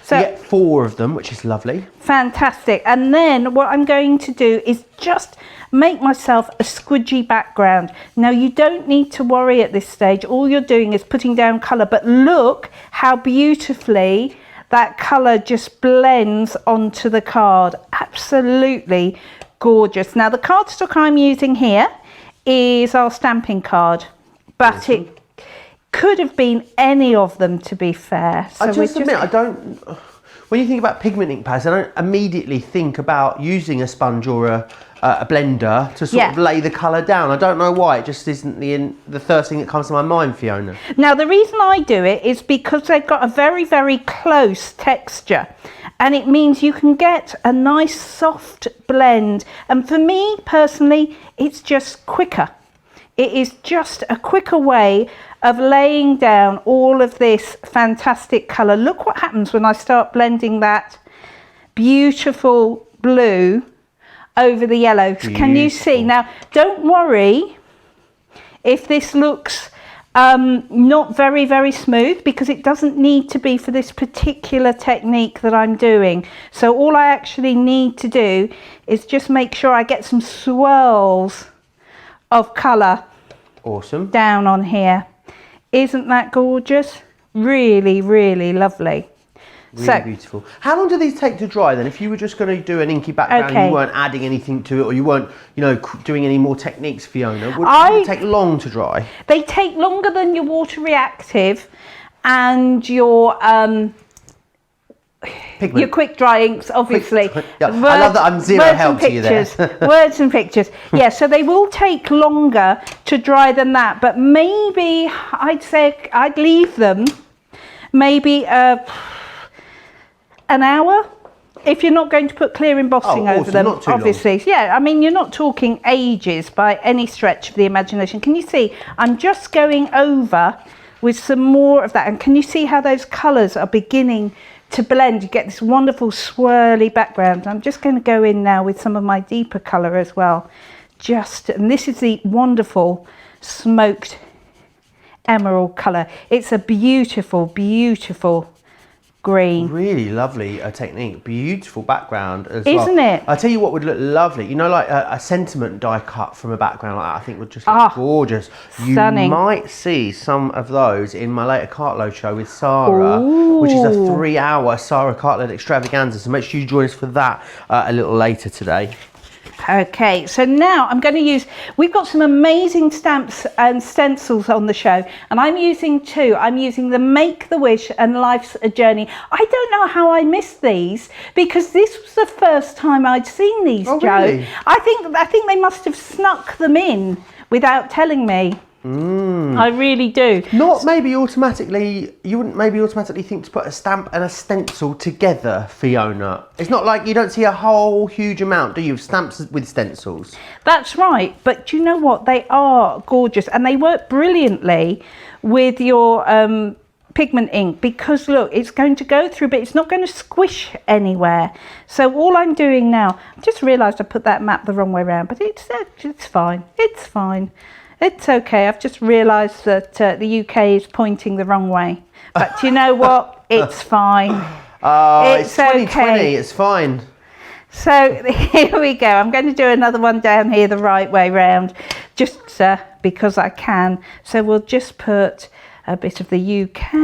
So you get 4 of them, which is lovely. Fantastic. And then what I'm going to do is just make myself a squidgy background. Now you don't need to worry at this stage. All you're doing is putting down colour, but look how beautifully that colour just blends onto the card. Absolutely gorgeous. Now the cardstock I'm using here is our stamping card, but awesome. It could have been any of them, to be fair. So I just admit, I don't... when you think about pigment ink pads, I don't immediately think about using a sponge or a blender to sort of lay the colour down. I don't know why, it just isn't the first thing that comes to my mind, Fiona. Now the reason I do it is because they've got a very, very close texture, and it means you can get a nice soft blend, and for me personally it's just quicker. It is just a quicker way of laying down all of this fantastic colour. Look what happens when I start blending that beautiful blue over the yellow. Can you see? Now don't worry if this looks not very, very smooth, because it doesn't need to be for this particular technique that I'm doing. So all I actually need to do is just make sure I get some swirls of colour down on here. Isn't that gorgeous? Really, really lovely. Really beautiful. How long do these take to dry then? If you were just going to do an inky background and you weren't adding anything to it, or you weren't, you know, doing any more techniques, Fiona, would it take long to dry? They take longer than your water reactive and your quick dry inks, obviously. I love that I'm zero help to you there. Words and pictures. Yeah, so they will take longer to dry than that, but maybe I'd say I'd leave them maybe an hour, if you're not going to put clear embossing over them, not too obviously. Long. Yeah, I mean, you're not talking ages by any stretch of the imagination. Can you see? I'm just going over with some more of that, and can you see how those colours are beginning to blend? You get this wonderful swirly background. I'm just going to go in now with some of my deeper colour as well. And this is the wonderful smoked emerald colour. It's a beautiful, beautiful green. Really lovely technique. Beautiful background as well. Isn't it? I'll tell you what would look lovely. You know, like a sentiment die cut from a background like that, I think would just look gorgeous. Stunning. You might see some of those in my later Cartload show with Sarah, which is a 3-hour Sarah Cartload extravaganza. So make sure you join us for that a little later today. Okay, so now I'm going to use, we've got some amazing stamps and stencils on the show, and I'm using two. I'm using the Make the Wish and Life's a Journey. I don't know how I missed these, because this was the first time I'd seen these, Joe. Really? I think they must have snuck them in without telling me. I really do. Not maybe automatically, you wouldn't maybe automatically think to put a stamp and a stencil together, Fiona. It's not like you don't see a whole huge amount, do you, of stamps with stencils? That's right, but do you know what? They are gorgeous, and they work brilliantly with your pigment ink, because look, it's going to go through, but it's not going to squish anywhere. So all I'm doing now, I just realised I put that map the wrong way around, but it's fine. It's fine. It's okay. I've just realised that the UK is pointing the wrong way. But you know what? It's fine. It's 2020. Okay. It's fine. So here we go. I'm going to do another one down here the right way round, just because I can. So we'll just put a bit of the UK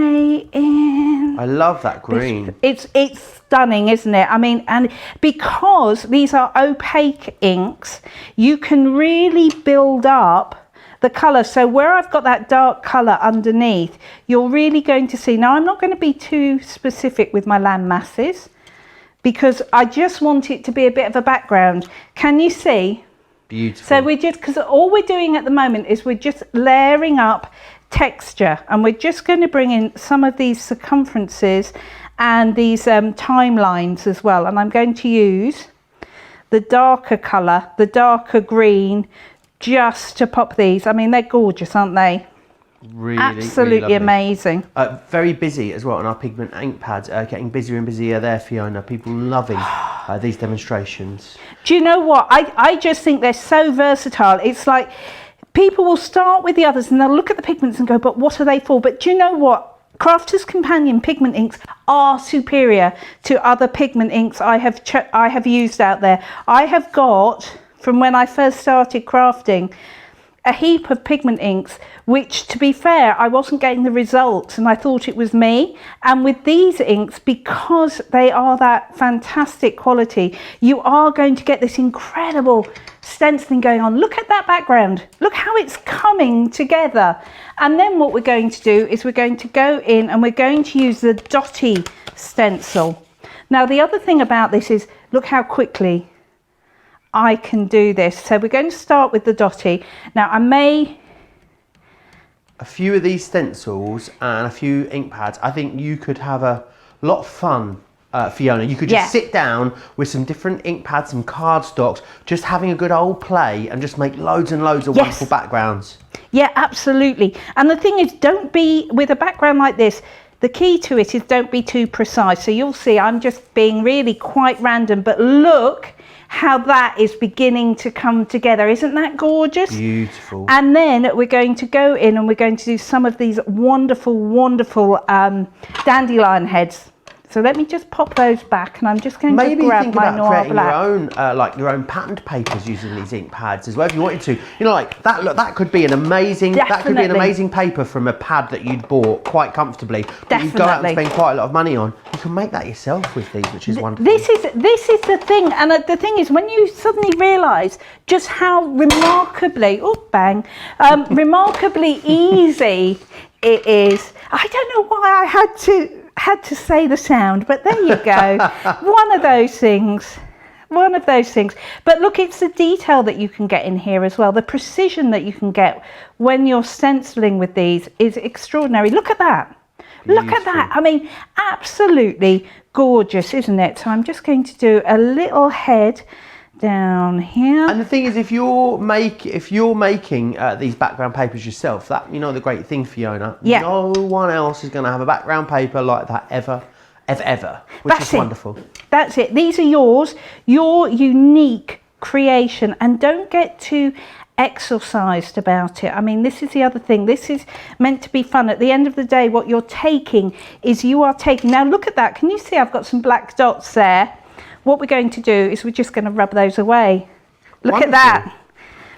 in. I love that green. It's stunning, isn't it? I mean, and because these are opaque inks, you can really build up the colour. So where I've got that dark colour underneath, you're really going to see. Now I'm not going to be too specific with my land masses, because I just want it to be a bit of a background. Can you see? Beautiful. So we're just, because all we're doing at the moment is we're just layering up texture, and we're just going to bring in some of these circumferences and these timelines as well. And I'm going to use the darker colour, the darker green, just to pop these. I mean, they're gorgeous, aren't they? Really, absolutely really amazing. Very busy as well on our Pigment ink pads, getting busier and busier there, Fiona. People loving these demonstrations. Do you know what? I just think they're so versatile. It's like people will start with the others and they'll look at the pigments and go, but what are they for? But do you know what? Crafter's Companion pigment inks are superior to other pigment inks I have used out there. I have got, from when I first started crafting, a heap of pigment inks, which, to be fair, I wasn't getting the results, and I thought it was me. And with these inks, because they are that fantastic quality, you are going to get this incredible stenciling going on. Look at that background. Look how it's coming together. And then what we're going to do is we're going to go in and we're going to use the dotty stencil. Now the other thing about this is, look how quickly I can do this. So we're going to start with the dotty. Now I may... A few of these stencils and a few ink pads, I think you could have a lot of fun, Fiona. You could just sit down with some different ink pads, some cardstocks, just having a good old play and just make loads and loads of wonderful backgrounds. Yeah, absolutely. And the thing is, don't be, with a background like this, the key to it is don't be too precise. So you'll see I'm just being really quite random, but look how that is beginning to come together. Isn't that gorgeous? Beautiful. And then we're going to go in and we're going to do some of these wonderful, wonderful dandelion heads. So let me just pop those back, and I'm just going to grab my Noir Black. Maybe think about your own patterned papers using these ink pads as well, if you wanted to. You know, like that. Look, that could be an amazing. Definitely. That could be an amazing paper from a pad that you'd bought quite comfortably. But you go out and spend quite a lot of money on. You can make that yourself with these, which is wonderful. This is the thing, and the thing is, when you suddenly realise just how remarkably, remarkably easy it is. I don't know why I had to say the sound, but there you go. One of those things. But look, it's the detail that you can get in here as well. The precision that you can get when you're stenciling with these is extraordinary. Look at that. Beautiful. Look at that. I mean, absolutely gorgeous, isn't it? So I'm just going to do a little head down here. And the thing is, if you're making these background papers yourself, that, you know, the great thing, Fiona, no one else is going to have a background paper like that ever, which is wonderful. That's it. These are yours, your unique creation, and don't get too exercised about it. I mean, this is the other thing. This is meant to be fun. At the end of the day, what you're taking is now look at that. Can you see I've got some black dots there? What we're going to do is we're just going to rub those away. Look at that.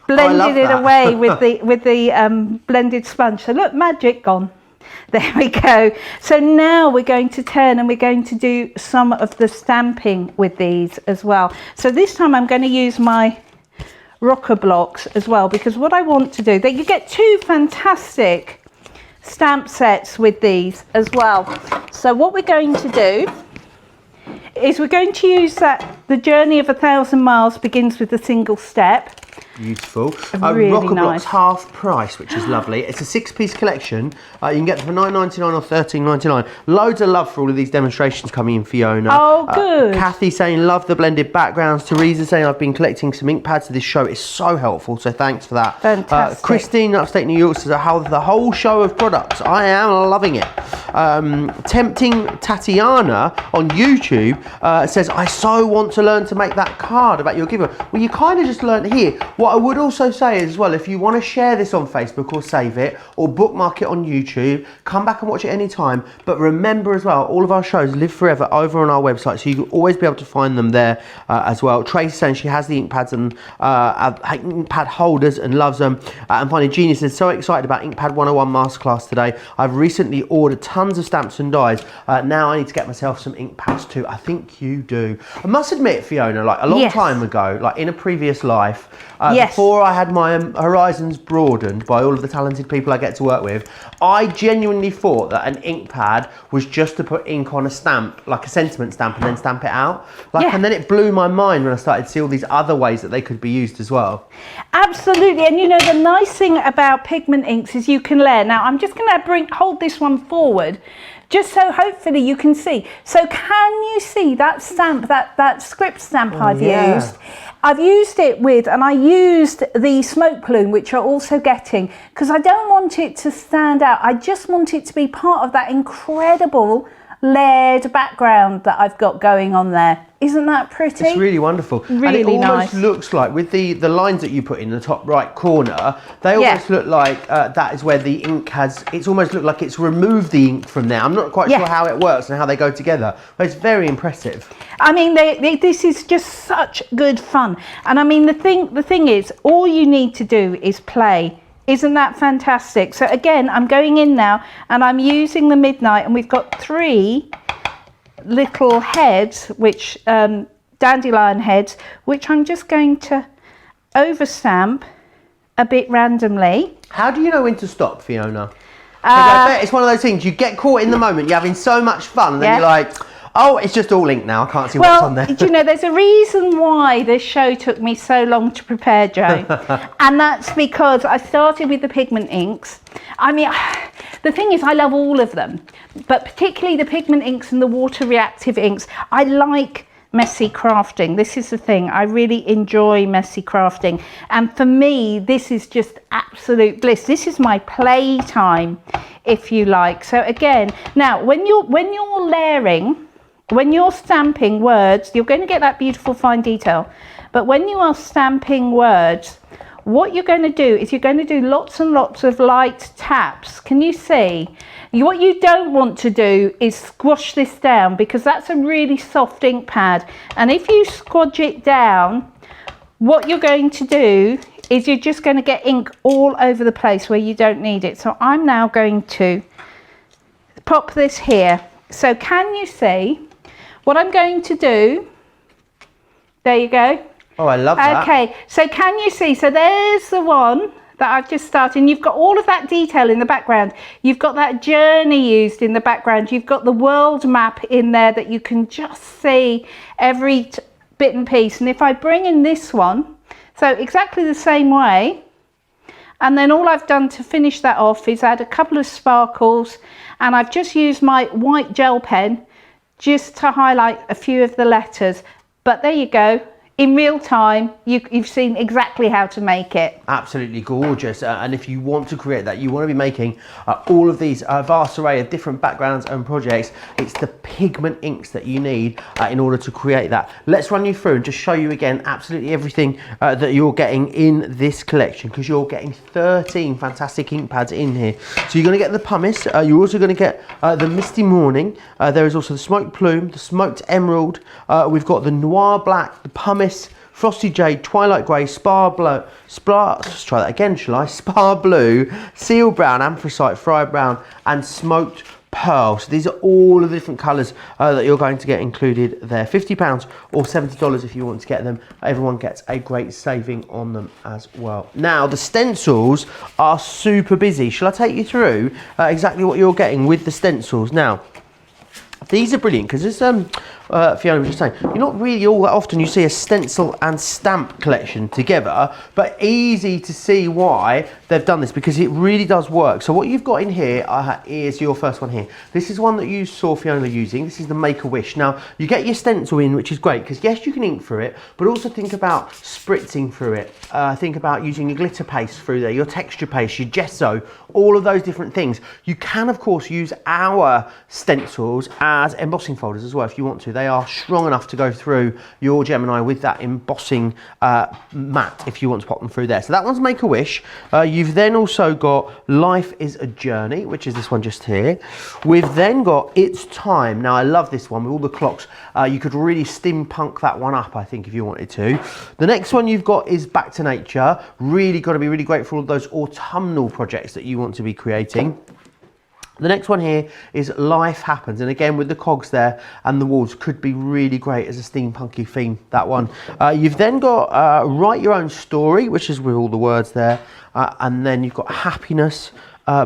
Blended it away with the blended sponge. So look, magic gone. There we go. So now we're going to turn and we're going to do some of the stamping with these as well. So this time I'm going to use my rocker blocks as well, because what I want to do, that you get two fantastic stamp sets with these as well. So what we're going to do is we're going to use the journey of 1,000 miles begins with a single step. Beautiful. Really Rocker nice. Blocks half price, which is lovely. It's a 6-piece collection. You can get them for $9.99 or $13.99. Loads of love for all of these demonstrations coming in, Fiona. Oh, good. Kathy saying love the blended backgrounds. Teresa saying I've been collecting some ink pads for this show. It's so helpful, so thanks for that. Fantastic. Christine, upstate New York, says how the whole show of products. I am loving it. Tempting Tatiana on YouTube says I so want to learn to make that card about your giveaway. Well, you kind of just learned here. What I would also say as well, if you want to share this on Facebook or save it or bookmark it on YouTube, come back and watch it anytime. But remember as well, all of our shows live forever over on our website, so you can always be able to find them there as well. Tracy saying she has the ink pads and ink pad holders and loves them. And finally, Genius is so excited about Inkpad 101 Masterclass today. I've recently ordered tons of stamps and dies. Now I need to get myself some ink pads too. I think you do. I must admit, Fiona, like a long time ago, like in a previous life, before I had my horizons broadened by all of the talented people I get to work with, I genuinely thought that an ink pad was just to put ink on a stamp, like a sentiment stamp, and then stamp it out. And then it blew my mind when I started to see all these other ways that they could be used as well. Absolutely. And you know, the nice thing about pigment inks is you can layer. Now I'm just going to hold this one forward, just so hopefully you can see. So can you see that stamp, that script stamp I've used? I've used it with, and I used the smoke plume, which you're also getting, because I don't want it to stand out. I just want it to be part of that incredible layered background that I've got going on there. Isn't that pretty? It's really wonderful. Really and it almost nice. looks like, with the lines that you put in the top right corner, they almost look like that is where the ink has, it's almost looked like it's removed the ink from there. I'm not quite sure how it works and how they go together, but it's very impressive. I mean, this is just such good fun. And I mean, the thing is, all you need to do is play. Isn't that fantastic? So again, I'm going in now and I'm using the Midnight, and we've got 3 little heads, which dandelion heads, which I'm just going to overstamp a bit randomly. How do you know when to stop, Fiona? Because I bet it's one of those things, you get caught in the moment, you're having so much fun, and then you're like, Oh, it's just all ink now. I can't see what's on there. Do you know, there's a reason why this show took me so long to prepare, Joe. And that's because I started with the pigment inks. I mean, the thing is, I love all of them, but particularly the pigment inks and the water reactive inks. I like messy crafting. This is the thing. I really enjoy messy crafting. And for me, this is just absolute bliss. This is my play time, if you like. So again, now when you're layering, when you're stamping words, you're going to get that beautiful fine detail. But when you are stamping words, what you're going to do is you're going to do lots and lots of light taps. Can you see? What you don't want to do is squash this down, because that's a really soft ink pad. And if you squodge it down, what you're going to do is you're just going to get ink all over the place where you don't need it. So I'm now going to pop this here. So can you see what I'm going to do? There you go. Oh, I love that. Okay, so can you see? So there's the one that I've just started, and you've got all of that detail in the background. You've got that journey used in the background. You've got the world map in there that you can just see every bit and piece. And if I bring in this one, so exactly the same way, and then all I've done to finish that off is add a couple of sparkles, and I've just used my white gel pen just to highlight a few of the letters. But there you go. In real time, you've seen exactly how to make it. Absolutely gorgeous. And if you want to create that, you want to be making all of these vast array of different backgrounds and projects, it's the pigment inks that you need in order to create that. Let's run you through and just show you again absolutely everything that you're getting in this collection, because you're getting 13 fantastic ink pads in here. So you're going to get the pumice, you're also going to get the misty morning, there is also the smoked plume, the smoked emerald, we've got the noir black, the pumice, frosty jade, twilight grey, spar blue, let's try that again, shall I? Spar blue, seal brown, anthracite, fry brown, and smoked pearl. So these are all of the different colours that you're going to get included there. £50 or $70 if you want to get them. Everyone gets a great saving on them as well. Now the stencils are super busy. Shall I take you through exactly what you're getting with the stencils? Now, these are brilliant because as Fiona was just saying, you're not really all that often you see a stencil and stamp collection together, but easy to see why they've done this, because it really does work. So what you've got in here is your first one here. This is one that you saw Fiona using. This is the Make-A-Wish. Now you get your stencil in, which is great because yes, you can ink through it, but also think about spritzing through it. Think about using your glitter paste through there, your texture paste, your gesso, all of those different things. You can of course use our stencils as embossing folders as well if you want to. They are strong enough to go through your Gemini with that embossing mat if you want to pop them through there. So that one's Make-A-Wish. You've then also got Life is a Journey, which is this one just here. We've then got It's Time. Now I love this one with all the clocks. You could really steampunk that one up, I think, if you wanted to. The next one you've got is Back to Nature. Really got to be really great for all those autumnal projects that you want to be creating. The next one here is Life Happens, and again with the cogs there and the walls, could be really great as a steampunky theme, that one. You've then got Write Your Own Story, which is with all the words there, and then you've got Happiness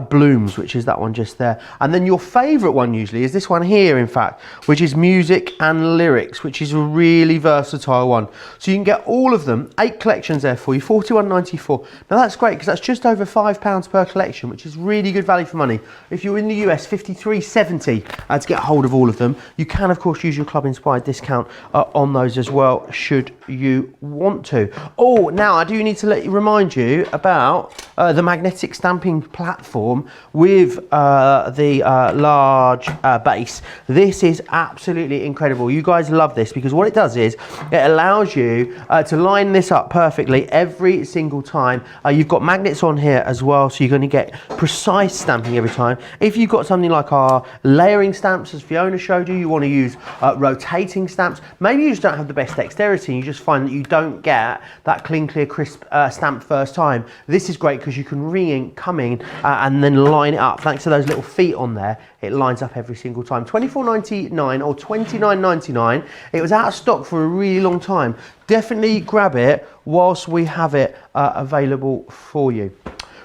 Blooms, which is that one just there. And then your favourite one usually is this one here, in fact, which is Music and Lyrics, which is a really versatile one. So you can get all of them, 8 collections there for you, $41.94. Now that's great because that's just over £5 per collection, which is really good value for money. If you're in the US, $53.70 to get hold of all of them. You can of course use your Club Inspired discount on those as well, should you want to. Oh, now I do need to remind you about the magnetic stamping platform with the large base. This is absolutely incredible. You guys love this because what it does is it allows you to line this up perfectly every single time. You've got magnets on here as well, so you're going to get precise stamping every time. If you've got something like our layering stamps, as Fiona showed you, you want to use rotating stamps. Maybe you just don't have the best dexterity and you just find that you don't get that clean, clear, crisp stamp first time. This is great because you can re-ink, come in and then line it up. Thanks to those little feet on there, it lines up every single time. $24.99 or $29.99. It was out of stock for a really long time. Definitely grab it whilst we have it available for you.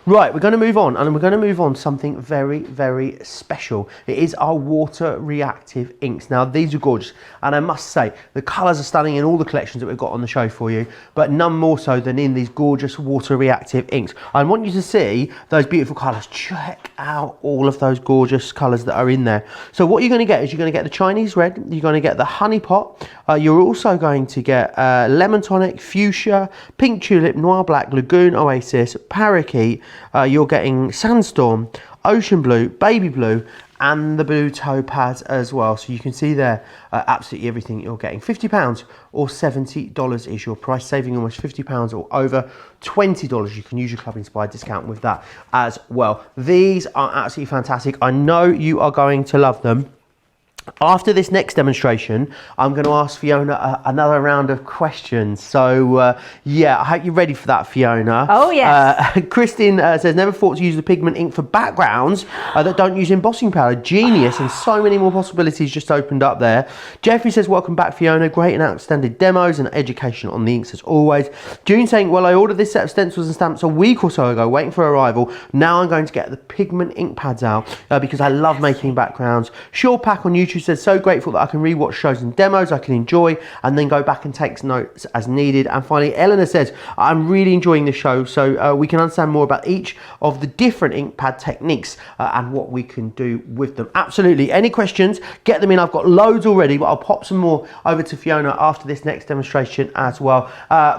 Right, we're going to move on, and we're going to move on to something very, very special. It is our water reactive inks. Now, these are gorgeous, and I must say, the colours are stunning in all the collections that we've got on the show for you, but none more so than in these gorgeous water reactive inks. I want you to see those beautiful colours. Check out all of those gorgeous colours that are in there. So what you're going to get is you're going to get the Chinese red, you're going to get the honey pot, you're also going to get lemon tonic, fuchsia, pink tulip, noir black, lagoon oasis, parakeet, you're getting sandstorm, ocean blue, baby blue, and the blue topaz as well. So you can see there absolutely everything you're getting. £50 or $70 is your price, saving almost £50 or over $20. You can use your Club Inspired discount with that as well. These are absolutely fantastic. I know you are going to love them. After this next demonstration, I'm going to ask Fiona another round of questions. So, yeah, I hope you're ready for that, Fiona. Oh, yes. Kristin says, never thought to use the pigment ink for backgrounds that don't use embossing powder. Genius, and so many more possibilities just opened up there. Jeffrey says, welcome back, Fiona. Great and outstanding demos and education on the inks as always. June saying, well, I ordered this set of stencils and stamps a week or so ago, waiting for arrival. Now I'm going to get the pigment ink pads out because I love making backgrounds. Sure Pack on YouTube says, so grateful that I can rewatch shows and demos I can enjoy and then go back and take notes as needed. And finally, Eleanor says, I'm really enjoying the show, so we can understand more about each of the different ink pad techniques and what we can do with them. Absolutely. Any questions, get them in. I've got loads already, but I'll pop some more over to Fiona after this next demonstration as well.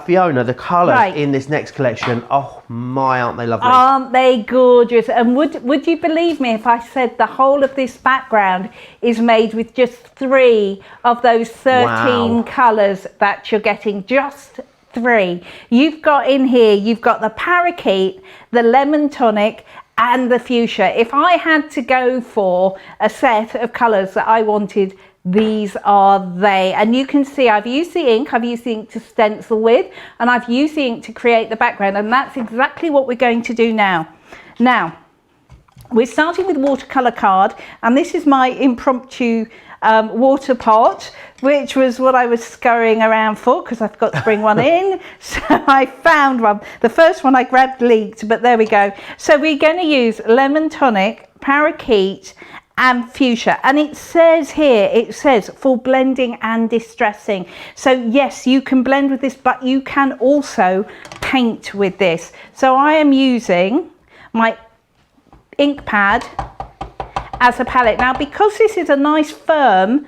Fiona, the colours in this next collection, oh my, aren't they lovely? Aren't they gorgeous? And would you believe me if I said the whole of this background is made with just 3 of those 13 colours that you're getting, just 3. You've got in here, you've got the parakeet, the lemon tonic, and the fuchsia. If I had to go for a set of colours that I wanted, these are they. And you can see I've used the ink to stencil with, and I've used the ink to create the background, and that's exactly what we're going to do now. Now, we're starting with watercolour card, and this is my impromptu water pot, which was what I was scurrying around for because I forgot to bring one in. So I found one. The first one I grabbed leaked, but there we go. So we're going to use lemon tonic, parakeet, and fuchsia, and it says here, it says for blending and distressing. So yes, you can blend with this, but you can also paint with this. So I am using my Inkpad as a palette. Now, because this is a nice firm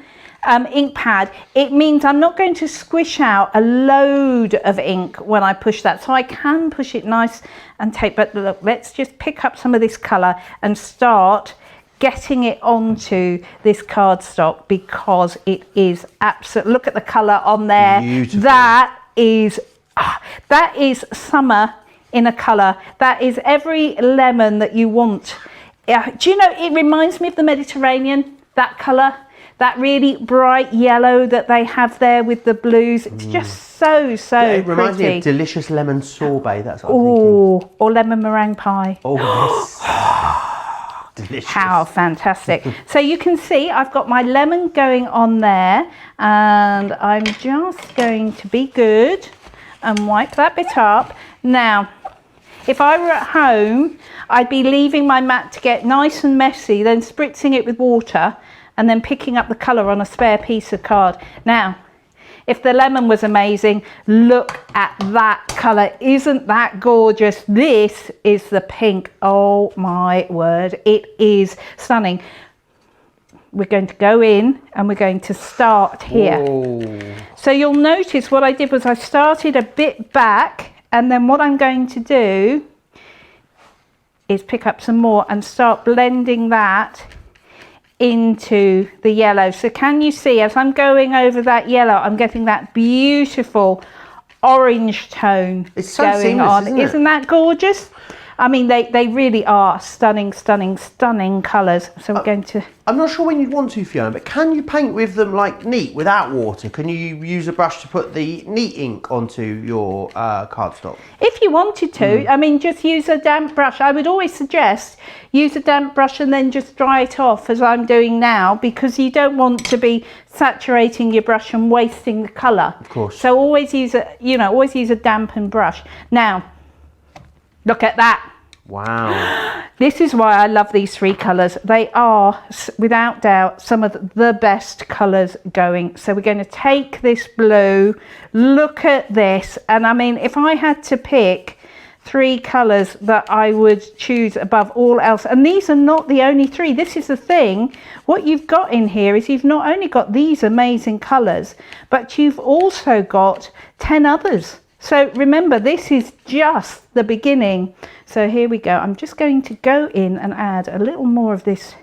ink pad, it means I'm not going to squish out a load of ink when I push that, so I can push it nice and take. But look, let's just pick up some of this colour and start getting it onto this cardstock, because it is absolute. Look at the colour on there. Beautiful. That is summer in a colour. That is every lemon that you want. Do you know, it reminds me of the Mediterranean, that colour, that really bright yellow that they have there with the blues. It's just so it reminds me of delicious lemon sorbet. That's what I'm thinking. Or lemon meringue pie. Oh yes. Delicious. How fantastic. So you can see I've got my lemon going on there, and I'm just going to be good and wipe that bit up. Now, if I were at home, I'd be leaving my mat to get nice and messy, then spritzing it with water, and then picking up the colour on a spare piece of card. Now, if the lemon was amazing, look at that colour. Isn't that gorgeous? This is the pink. Oh my word, it is stunning. We're going to go in and we're going to start here. Whoa. So you'll notice what I did was I started a bit back, and then what I'm going to do is pick up some more and start blending that into the yellow. So can you see, as I'm going over that yellow, I'm getting that beautiful orange tone going on. Isn't that gorgeous? I mean, they really are stunning, stunning, stunning colours. So we're going to... I'm not sure when you'd want to, Fiona, but can you paint with them like neat, without water? Can you use a brush to put the neat ink onto your cardstock? If you wanted to, I mean, just use a damp brush. I would always suggest use a damp brush and then just dry it off, as I'm doing now, because you don't want to be saturating your brush and wasting the colour. Of course. So always use a dampened brush. Now, look at that. Wow. This is why I love these three colours. They are, without doubt, some of the best colours going. So we're going to take this blue, look at this, and I mean, if I had to pick three colours that I would choose above all else, and these are not the only three. This is the thing, what you've got in here is you've not only got these amazing colours, but you've also got 10 others. So remember, this is just the beginning. So here we go. I'm just going to go in and add a little more of this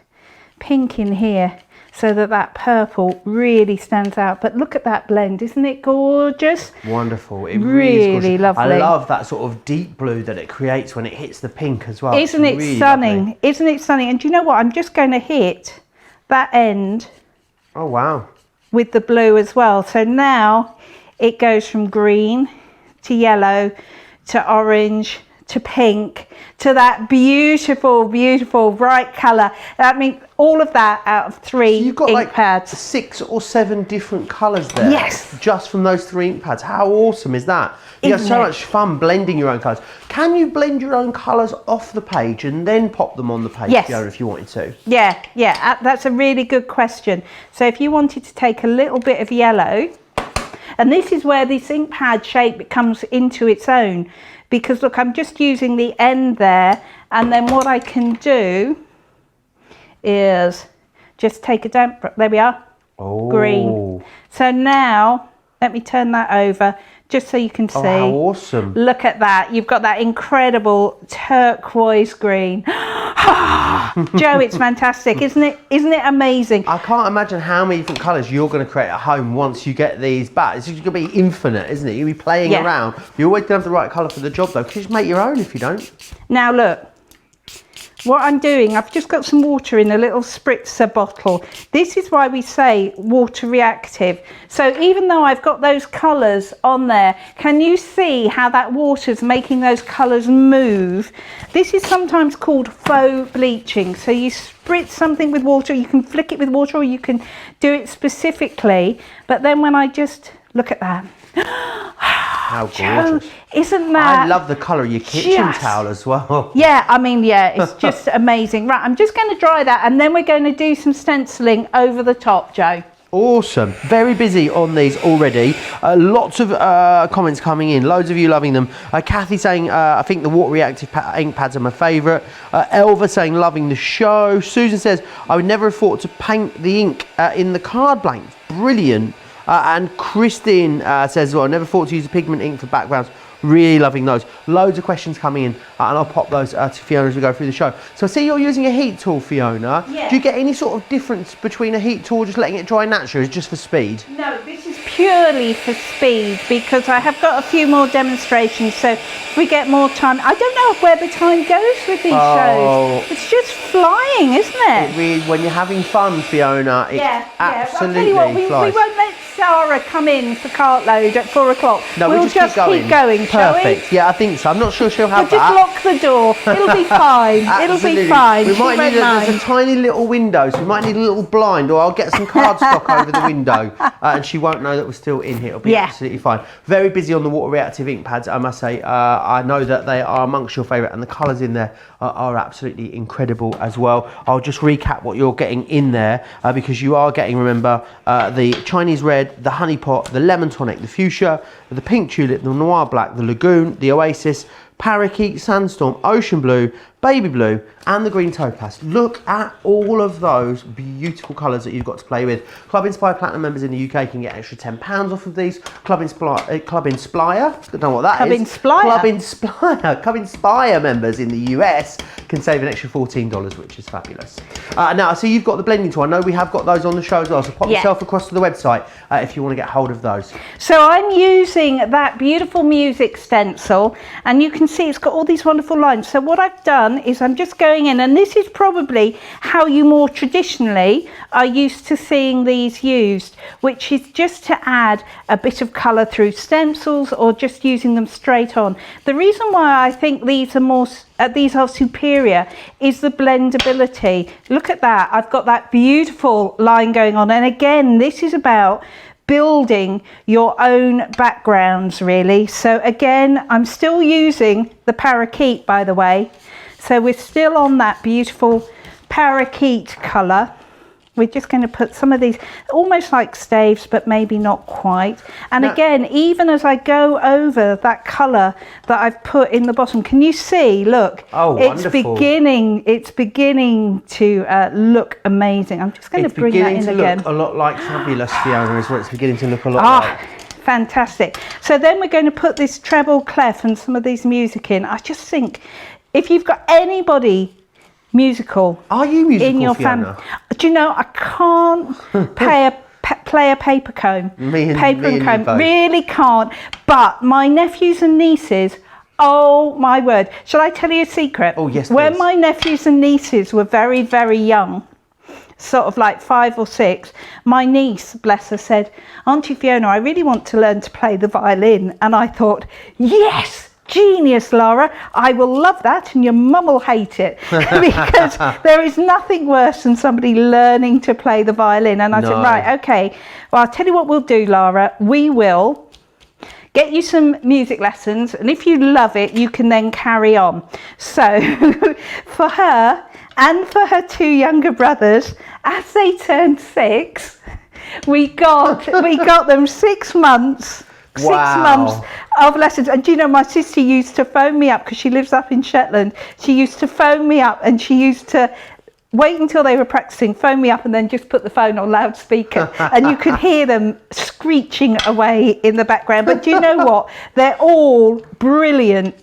pink in here so that that purple really stands out. But look at that blend. Isn't it gorgeous? Wonderful. It really is gorgeous. Lovely. I love that sort of deep blue that it creates when it hits the pink as well. Isn't it really stunning? Lovely. Isn't it stunning? And do you know what? I'm just going to hit that end. Oh, wow. With the blue as well. So now it goes from green to yellow to orange to pink to that beautiful, beautiful bright colour. I mean, all of that out of three. So you've got ink pads. 6 or 7 different colours there. Yes. Just from those 3 ink pads. How awesome is that? You have so much fun blending your own colours. Can you blend your own colours off the page and then pop them on the page, yes, Fiona, if you wanted to? Yeah, that's a really good question. So if you wanted to take a little bit of yellow, and this is where this ink pad shape comes into its own, because look, I'm just using the end there, and then what I can do is just take a damp, there we are, green. So now, let me turn that over, just so you can see. Oh, how awesome. Look at that, you've got that incredible turquoise green. Joe, it's fantastic, isn't it? Isn't it amazing? I can't imagine how many different colours you're going to create at home once you get these back. It's going to be infinite, isn't it? You'll be playing around. You're always going to have the right colour for the job, though, because you just make your own if you don't. Now, look. What I'm doing, I've just got some water in a little spritzer bottle. This is why we say water reactive. So even though I've got those colours on there, can you see how that water's making those colours move? This is sometimes called faux bleaching. So you spritz something with water, you can flick it with water, or you can do it specifically. But then when I just look at that, how gorgeous. Joe, isn't that? I love the colour of your kitchen towel as well. Yeah, I mean, yeah, it's just amazing. Right, I'm just going to dry that, and then we're going to do some stenciling over the top, Joe. Awesome. Very busy on these already. Lots of comments coming in. Loads of you loving them. Kathy saying, I think the water reactive ink pads are my favourite. Elva saying, loving the show. Susan says, I would never have thought to paint the ink in the card blanks. Brilliant. And Christine says, well, I never thought to use a pigment ink for backgrounds. Really loving those. Loads of questions coming in, and I'll pop those to Fiona as we go through the show. So I see you're using a heat tool, Fiona. Yeah. Do you get any sort of difference between a heat tool just letting it dry naturally, or is it just for speed? No, this is purely for speed, because I have got a few more demonstrations, so if we get more time. I don't know where the time goes with these shows. It's just flying, isn't it? Really, when you're having fun, Fiona, it absolutely I'll tell you what, flies. We won't let Sarah come in for cartload at 4 o'clock. No, we'll just keep going, perfect. Yeah, I think so. I'm not sure she'll have that. We'll just lock the door. It'll be fine. It'll be fine. We might need there's a tiny little window, so we might need a little blind, or I'll get some cardstock over the window, and she won't know that we're still in here. It'll be absolutely fine. Very busy on the water reactive ink pads, I must say. I know that they are amongst your favourite, and the colours in there are absolutely incredible as well. I'll just recap what you're getting in there, because you are getting, remember, the Chinese red, the honey pot, the lemon tonic, the fuchsia, the pink tulip, the noir black, the lagoon, the oasis, parakeet, sandstorm, ocean blue, baby blue, and the green topaz. Look at all of those beautiful colours that you've got to play with. Club Inspire Platinum members in the UK can get extra £10 off of these. Club Inspire, I don't know what that is. Club Inspire members in the US can save an extra $14, which is fabulous. Now, I see you've got the blending tool. I know we have got those on the show as well, so pop yourself across to the website if you want to get hold of those. So I'm using that beautiful music stencil, and you can see it's got all these wonderful lines. So what I've done is I'm just going in, and this is probably how you more traditionally are used to seeing these used, which is just to add a bit of colour through stencils or just using them straight on. The reason why I think these are superior is the blendability. Look at that, I've got that beautiful line going on, and again, this is about building your own backgrounds, really. So again, I'm still using the parakeet, by the way. So we're still on that beautiful parakeet colour. We're just going to put some of these, almost like staves, but maybe not quite. And again, even as I go over that colour that I've put in the bottom, can you see? Look, it's beginning to look amazing. I'm just going to bring that in again. It's beginning to look a lot like Fabulous, Fiona, is what it's beginning to look a lot like. Fantastic. So then we're going to put this treble clef and some of these music in. I just think if you've got anybody musical, are you musical in your family? Do you know, I can't play a paper comb. Really can't. But my nephews and nieces, oh my word. Shall I tell you a secret? Oh yes, when please. My nephews and nieces were very, very young, sort of like 5 or 6, my niece, bless her, said, Auntie Fiona, I really want to learn to play the violin. And I thought, yes, genius, Laura, I will love that, and your mum will hate it. Because there is nothing worse than somebody learning to play the violin. And I said, right, okay, well, I'll tell you what we'll do, Laura. We will get you some music lessons, and if you love it, you can then carry on. So for her and for her 2 younger brothers, as they turned 6, we got them 6 months. 6 months of lessons. And do you know, my sister used to phone me up, because she lives up in Shetland. She used to phone me up, and she used to wait until they were practicing, phone me up, and then just put the phone on loudspeaker. And you could hear them screeching away in the background. But do you know what? They're all brilliant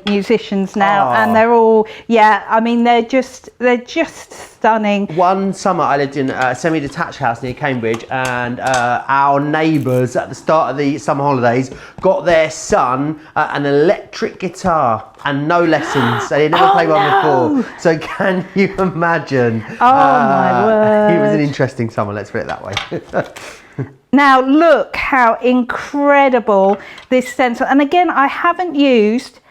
musicians now. And they're all, I mean, they're just stunning. One summer I lived in a semi-detached house near Cambridge, and our neighbours at the start of the summer holidays got their son an electric guitar and no lessons. They never played one before. So can you imagine? My word. It was an interesting summer, let's put it that way. Now look how incredible this stencil, and again, I haven't used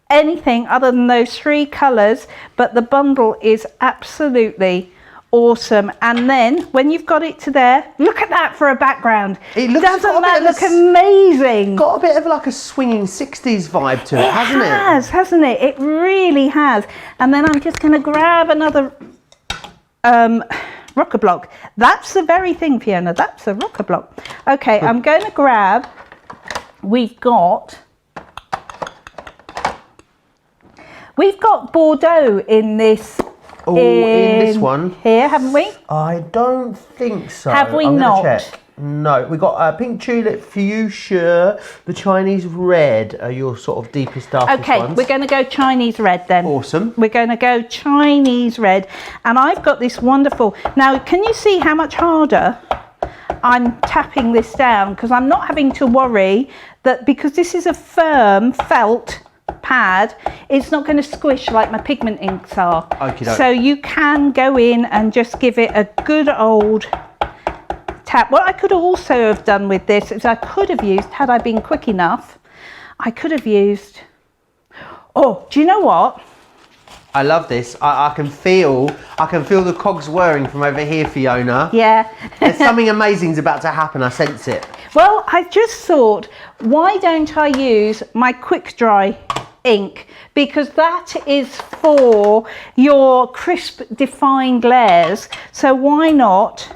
anything other than those 3 colours, but the bundle is absolutely awesome. And then when you've got it to there, look at that for a background. Doesn't that look amazing? Got a bit of like a swinging 60s vibe to it, hasn't it? It has, hasn't it? It really has. And then I'm just going to grab another rocker block. That's the very thing, Fiona. That's a rocker block. Okay, I'm going to grab, we've got Bordeaux in this. Oh, in this one here, haven't we? I don't think so. Have we not? Check. No, we got pink tulip, fuchsia, the Chinese red are your sort of deepest, darkest ones. Okay, we're going to go Chinese red then. Awesome. We're going to go Chinese red, and I've got this wonderful. Now, can you see how much harder I'm tapping this down? Because I'm not having to worry that, because this is a firm felt pad, it's not going to squish like my pigment inks are. Okey-doke. So you can go in and just give it a good old tap. What I could also have done with this is I could have used, had I been quick enough, I could have used, do you know what? I love this. I can feel the cogs whirring from over here, Fiona. Yeah. There's something amazing's about to happen. I sense it. Well, I just thought, why don't I use my quick dry ink, because that is for your crisp defined layers. So why not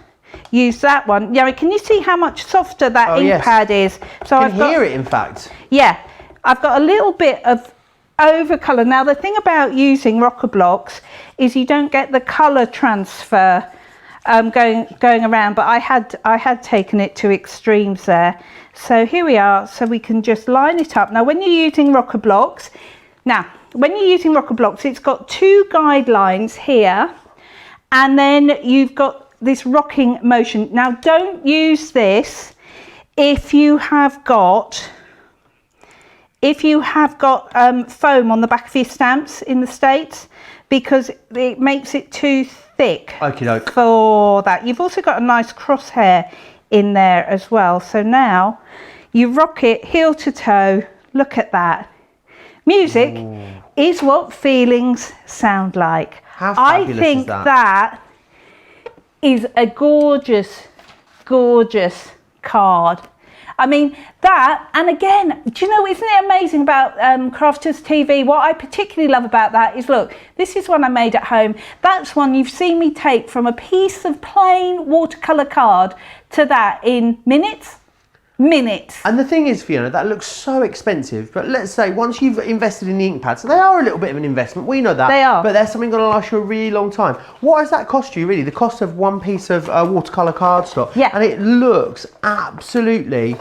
use that one? Yeah, can you see how much softer that ink pad is? So I can hear it, in fact. Yeah, I've got a little bit of over colour. Now the thing about using rocker blocks is you don't get the colour transfer going around, but I had taken it to extremes there. So here we are, so we can just line it up. Now when you're using rocker blocks, it's got 2 guidelines here, and then you've got this rocking motion. Now don't use this if you have got foam on the back of your stamps in the States, because it makes it too thick for that. You've also got a nice crosshair in there as well. So now you rock it heel to toe. Look at that. Music is what feelings sound like. How fabulous I think is that? That is a gorgeous, gorgeous card. I mean, that, and again, do you know, isn't it amazing about Crafters TV? What I particularly love about that is, look, this is one I made at home. That's one you've seen me take from a piece of plain watercolour card to that in minutes. And the thing is, Fiona, that looks so expensive, but let's say once you've invested in the Inkpad, so they are a little bit of an investment, we know that. They are. But they're something going to last you a really long time. What does that cost you, really? The cost of one piece of watercolour cardstock. Yeah. And it looks absolutely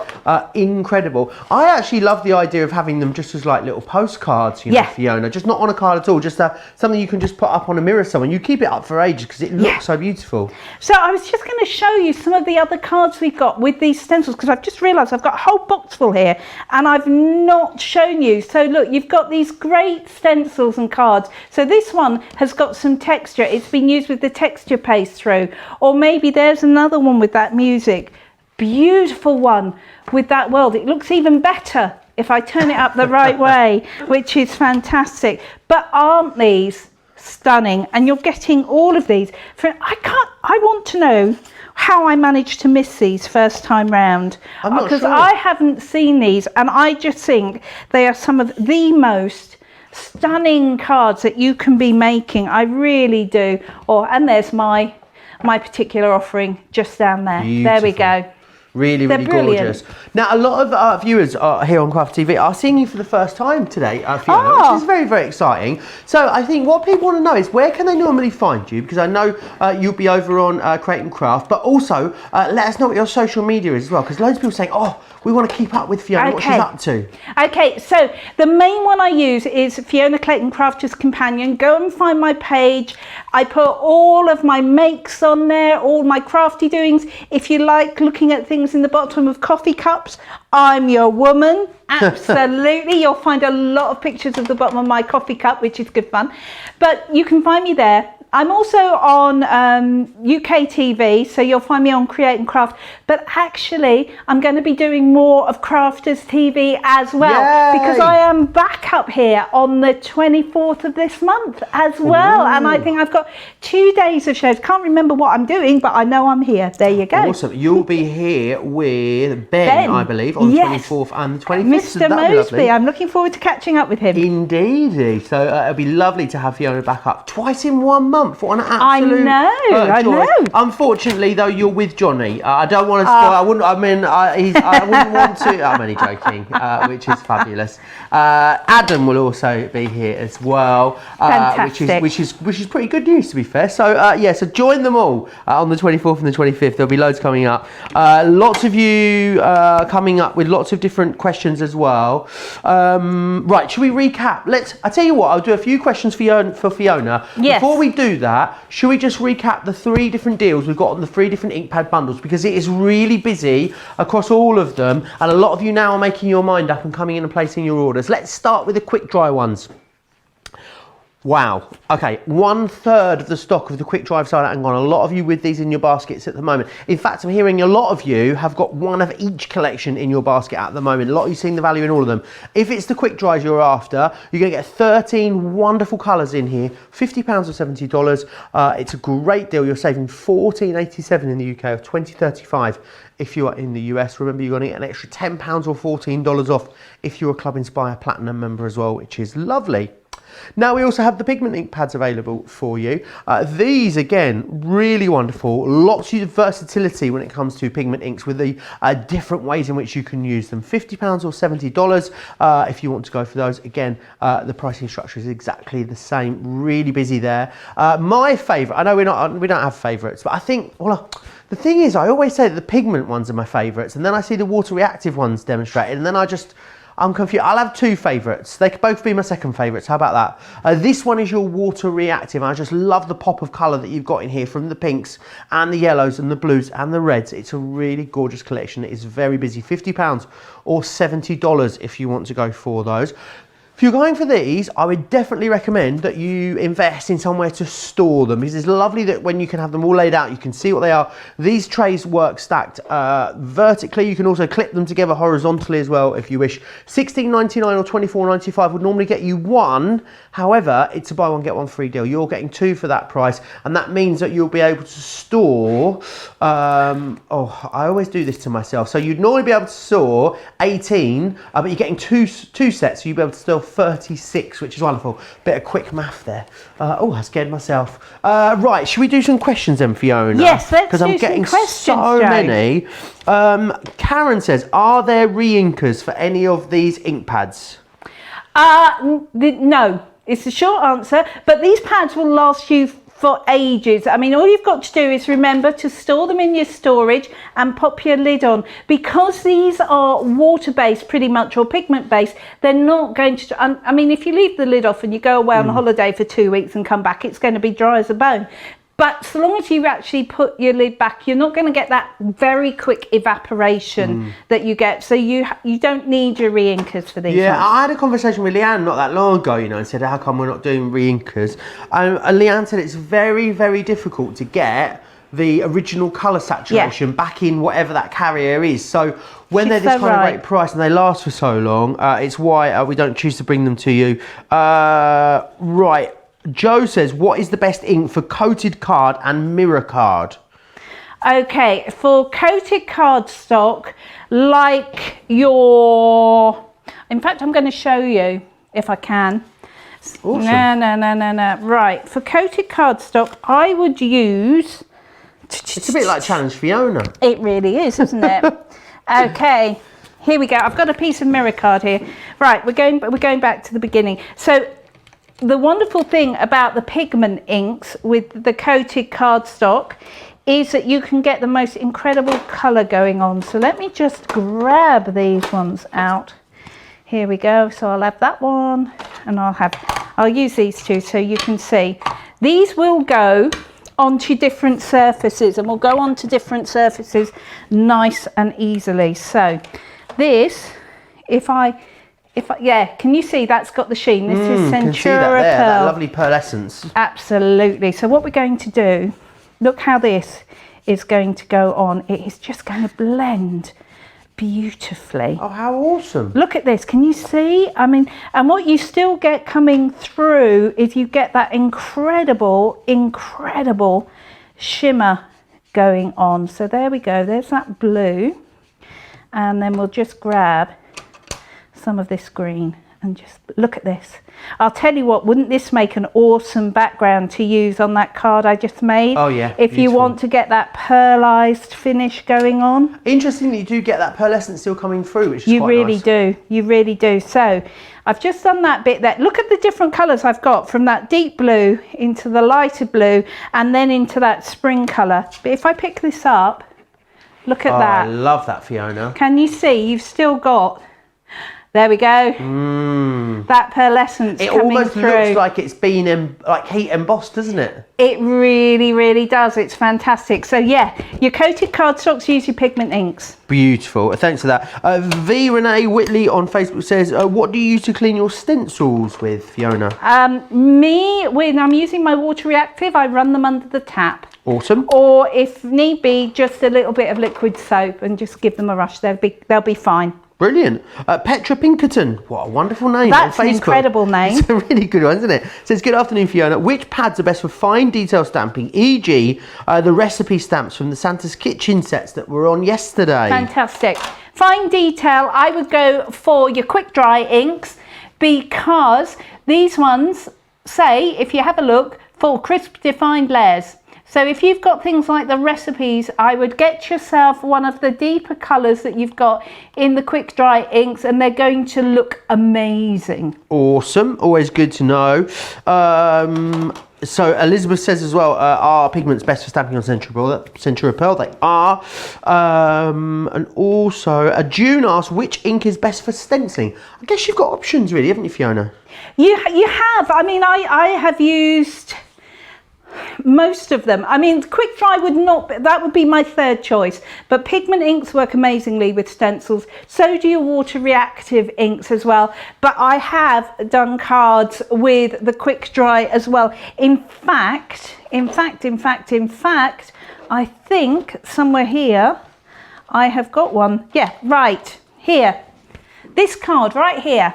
incredible. I actually love the idea of having them just as like little postcards, you know, Fiona, just not on a card at all, just something you can just put up on a mirror somewhere. You keep it up for ages because it looks so beautiful. So I was just going to show you some of the other cards we've got with these stencils, because I've just realised I've got a whole box full here and I've not shown you. So look, you've got these great stencils and cards. So this one has got some texture. It's been used with the texture paste through. Or maybe there's another one with that music. Beautiful one with that world. It looks even better if I turn it up the right way, which is fantastic. But aren't these stunning? And you're getting all of these. I want to know how I managed to miss these first time round, because I haven't seen these, and I just think they are some of the most stunning cards that you can be making. I really do. And there's my particular offering just down there. Beautiful. There we go. Really, really gorgeous. Now, a lot of viewers here on Craft TV are seeing you for the first time today, Fiona, which is very, very exciting. So I think what people want to know is, where can they normally find you? Because I know you'll be over on Create and Craft, but also let us know what your social media is as well, because loads of people are saying, oh, we want to keep up with Fiona, what she's up to. Okay, so the main one I use is Fiona Clayton Crafter's Companion. Go and find my page. I put all of my makes on there, all my crafty doings. If you like looking at things in the bottom of coffee cups, I'm your woman. Absolutely. You'll find a lot of pictures of the bottom of my coffee cup, which is good fun. But you can find me there. I'm also on UK TV, so you'll find me on Create and Craft. But actually, I'm going to be doing more of Crafters TV as well. Yay! Because I am back up here on the 24th of this month as well. Ooh. And I think I've got 2 days of shows. Can't remember what I'm doing, but I know I'm here. There you go. Awesome. You'll be here with Ben, I believe, on the 24th and the 25th. Mr. Mosby. I'm looking forward to catching up with him. Indeedy. So it'll be lovely to have Fiona back up twice in 1 month. What an absolute I know. Unfortunately, though, you're with Johnny. I don't want to spoil. I wouldn't want to. I'm only joking, which is fabulous. Adam will also be here as well, fantastic. which is pretty good news, to be fair. So so join them all on the 24th and the 25th. There'll be loads coming up. Lots of you coming up with lots of different questions as well. Right, should we recap? I tell you what. I'll do a few questions for Fiona. Yes. Before we do that, should we just recap the 3 different deals we've got on the 3 different Inkpad bundles, because it is really busy across all of them, and a lot of you now are making your mind up and coming in and placing your orders. Let's start with the quick dry ones. Wow. Okay, 1/3 of the stock of the quick dry side and gone. A lot of you with these in your baskets at the moment. In fact, I'm hearing a lot of you have got one of each collection in your basket at the moment. A lot of you seeing the value in all of them. If it's the quick dries you're after, you're going to get 13 wonderful colours in here, £50 or $70. It's a great deal. You're saving $14.87 in the UK, or $20.35 if you are in the US. Remember, you're going to get an extra £10 or $14 off if you're a Club Inspire Platinum member as well, which is lovely. Now we also have the Pigment ink pads available for you. These, again, really wonderful. Lots of versatility when it comes to pigment inks, with the different ways in which you can use them. £50 or $70 if you want to go for those. Again, the pricing structure is exactly the same. Really busy there. My favourite, I know we don't have favourites, but I think, well, the thing is, I always say that the pigment ones are my favourites, and then I see the water reactive ones demonstrated, and then I'm confused. I'll have 2 favourites. They could both be my second favourites. How about that? This one is your water reactive. I just love the pop of colour that you've got in here, from the pinks and the yellows and the blues and the reds. It's a really gorgeous collection. It is very busy. £50 or $70 if you want to go for those. If you're going for these, I would definitely recommend that you invest in somewhere to store them, because it's lovely that when you can have them all laid out, you can see what they are. These trays work stacked vertically. You can also clip them together horizontally as well if you wish. $16.99 or $24.95 would normally get you one. However, it's a buy one, get one free deal. You're getting two for that price, and that means that you'll be able to store, oh, I always do this to myself. So you'd normally be able to store 18, but you're getting two sets, so you'll be able to store 36, which is wonderful. Bit of quick math there. Oh, I scared myself. Right, should we do some questions then, Fiona? Yes, let's do some questions, because I'm getting so many. Karen says, are there re-inkers for any of these ink pads? No, it's the short answer, but these pads will last you for ages. I mean, all you've got to do is remember to store them in your storage and pop your lid on. Because these are water-based pretty much, or pigment-based, they're not going to, I mean, if you leave the lid off and you go away on holiday for 2 weeks and come back, it's going to be dry as a bone. But so long as you actually put your lid back, you're not going to get that very quick evaporation that you get. So you don't need your re-inkers for these. Yeah, ones. I had a conversation with Leanne not that long ago, you know, and said, how come we're not doing re-inkers? And Leanne said it's very, very difficult to get the original colour saturation back in whatever that carrier is. So when they're this kind of great price and they last for so long, it's why we don't choose to bring them to you. Right. Joe says, what is the best ink for coated card and mirror card? Okay, for coated cardstock, like your... In fact, I'm going to show you, if I can. Awesome. No. Right, for coated cardstock, I would use... It's a bit like Challenge Fiona. It really is, isn't it? Okay, here we go. I've got a piece of mirror card here. Right, we're going back to the beginning. So the wonderful thing about the pigment inks with the coated cardstock is that you can get the most incredible colour going on. So let me just grab these ones out. Here we go. So I'll have that one, and I'll use these two so you can see. These will go onto different surfaces, and will go onto different surfaces nice and easily. So this, yeah, can you see that's got the sheen? This is Centura Pearl. That lovely pearlescence. Absolutely. So what we're going to do, look how this is going to go on. It is just going to blend beautifully. Oh, how awesome. Look at this. Can you see? I mean, and what you still get coming through is you get that incredible shimmer going on. So there we go. There's that blue. And then we'll just grab some of this green and just look at this. I'll tell you what, wouldn't this make an awesome background to use on that card I just made? Oh yeah, if you want to get that pearlized finish going on. Interestingly, you do get that pearlescence still coming through, which is you quite really nice. do, you really do. So I've just done that bit there. Look at the different colours I've got, from that deep blue into the lighter blue and then into that spring colour. But if I pick this up, look at that. I love that, Fiona. Can you see? You've still got... There we go. That pearlescence coming through. It almost looks like it's been like heat embossed, doesn't it? It really, really does. It's fantastic. So yeah, your coated cardstocks, use your pigment inks. Beautiful. Thanks for that. V Renee Whitley on Facebook says, what do you use to clean your stencils with, Fiona? When I'm using my water reactive, I run them under the tap. Awesome. Or if need be, just a little bit of liquid soap and just give them a rush. They'll be fine. Brilliant. Petra Pinkerton, what a wonderful name. That's on Facebook. an incredible name. It's a really good one, isn't it? Says, good afternoon, Fiona. Which pads are best for fine detail stamping, e.g. the recipe stamps from the Santa's Kitchen sets that were on yesterday? Fantastic. Fine detail, I would go for your quick dry inks, because these ones say, if you have a look, for crisp defined layers. So if you've got things like the recipes, I would get yourself one of the deeper colours that you've got in the quick dry inks, and they're going to look amazing. Awesome, always good to know. So Elizabeth says as well, are pigments best for stamping on Centura Pearl? They are. And also, June asks, which ink is best for stenciling? I guess you've got options really, haven't you, Fiona? You have. I mean, I have used... Most of them. I mean, quick dry would not, that would be my third choice, but pigment inks work amazingly with stencils. So do your water reactive inks as well. But I have done cards with the quick dry as well. In fact, I think somewhere here, I have got one. Yeah, right here. This card right here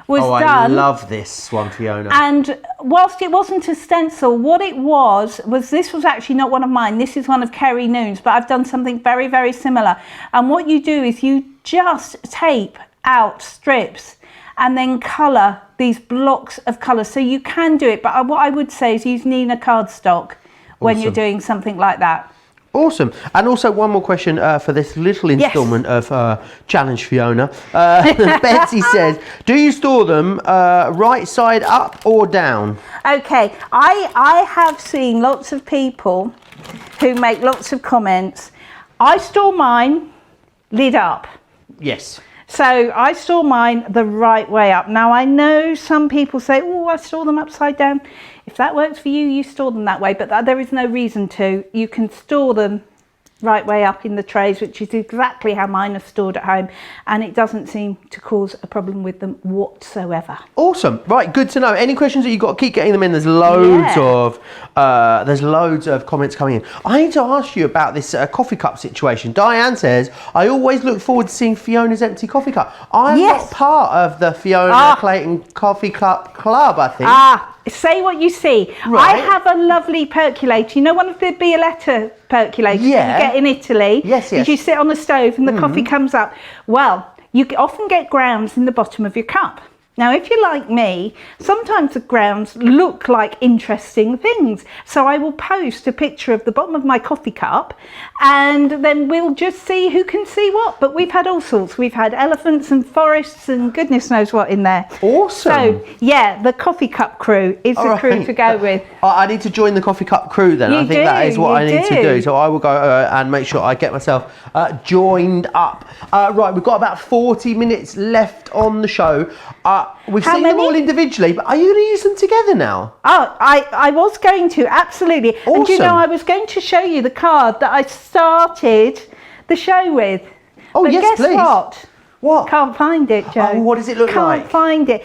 was done. I love this one, Fiona. And whilst it wasn't a stencil, what it was this was actually not one of mine. This is one of Kerry Noon's, but I've done something very, very similar. And what you do is you just tape out strips and then colour these blocks of colour. So you can do it, but what I would say is use Nina cardstock when you're doing something like that. Awesome. And also one more question for this little instalment of Challenge Fiona. Betsy says, do you store them right side up or down? Okay, I have seen lots of people who make lots of comments. I store mine lid up. Yes. So I store mine the right way up. Now I know some people say, oh, I store them upside down. If that works for you, you store them that way, but there is no reason to. You can store them right way up in the trays, which is exactly how mine are stored at home, and it doesn't seem to cause a problem with them whatsoever. Awesome. Right, good to know. Any questions that you've got, keep getting them in. There's loads of comments coming in. I need to ask you about this coffee cup situation. Diane says, I always look forward to seeing Fiona's empty coffee cup. I'm not part of the Fiona Clayton Coffee Cup Club, I think. Say what you see. Right. I have a lovely percolator. You know, one of the Bioletta percolators that you get in Italy? Yes. You sit on the stove and the coffee comes up. Well, you often get grounds in the bottom of your cup. Now, if you're like me, sometimes the grounds look like interesting things. So I will post a picture of the bottom of my coffee cup and then we'll just see who can see what. But we've had all sorts. We've had elephants and forests and goodness knows what in there. Awesome. So, yeah, the coffee cup crew is the crew to go with. I need to join the coffee cup crew then. I think that is what I need to do. So I will go and make sure I get myself joined up. Right, we've got about 40 minutes left on the show. We've seen them all individually, but are you going to use them together now? Oh, I was going to, absolutely. Awesome. And you know, I was going to show you the card that I started the show with. Oh, but yes, guess please. What? Can't find it, Joe. Oh, what does it look like? Can't find it.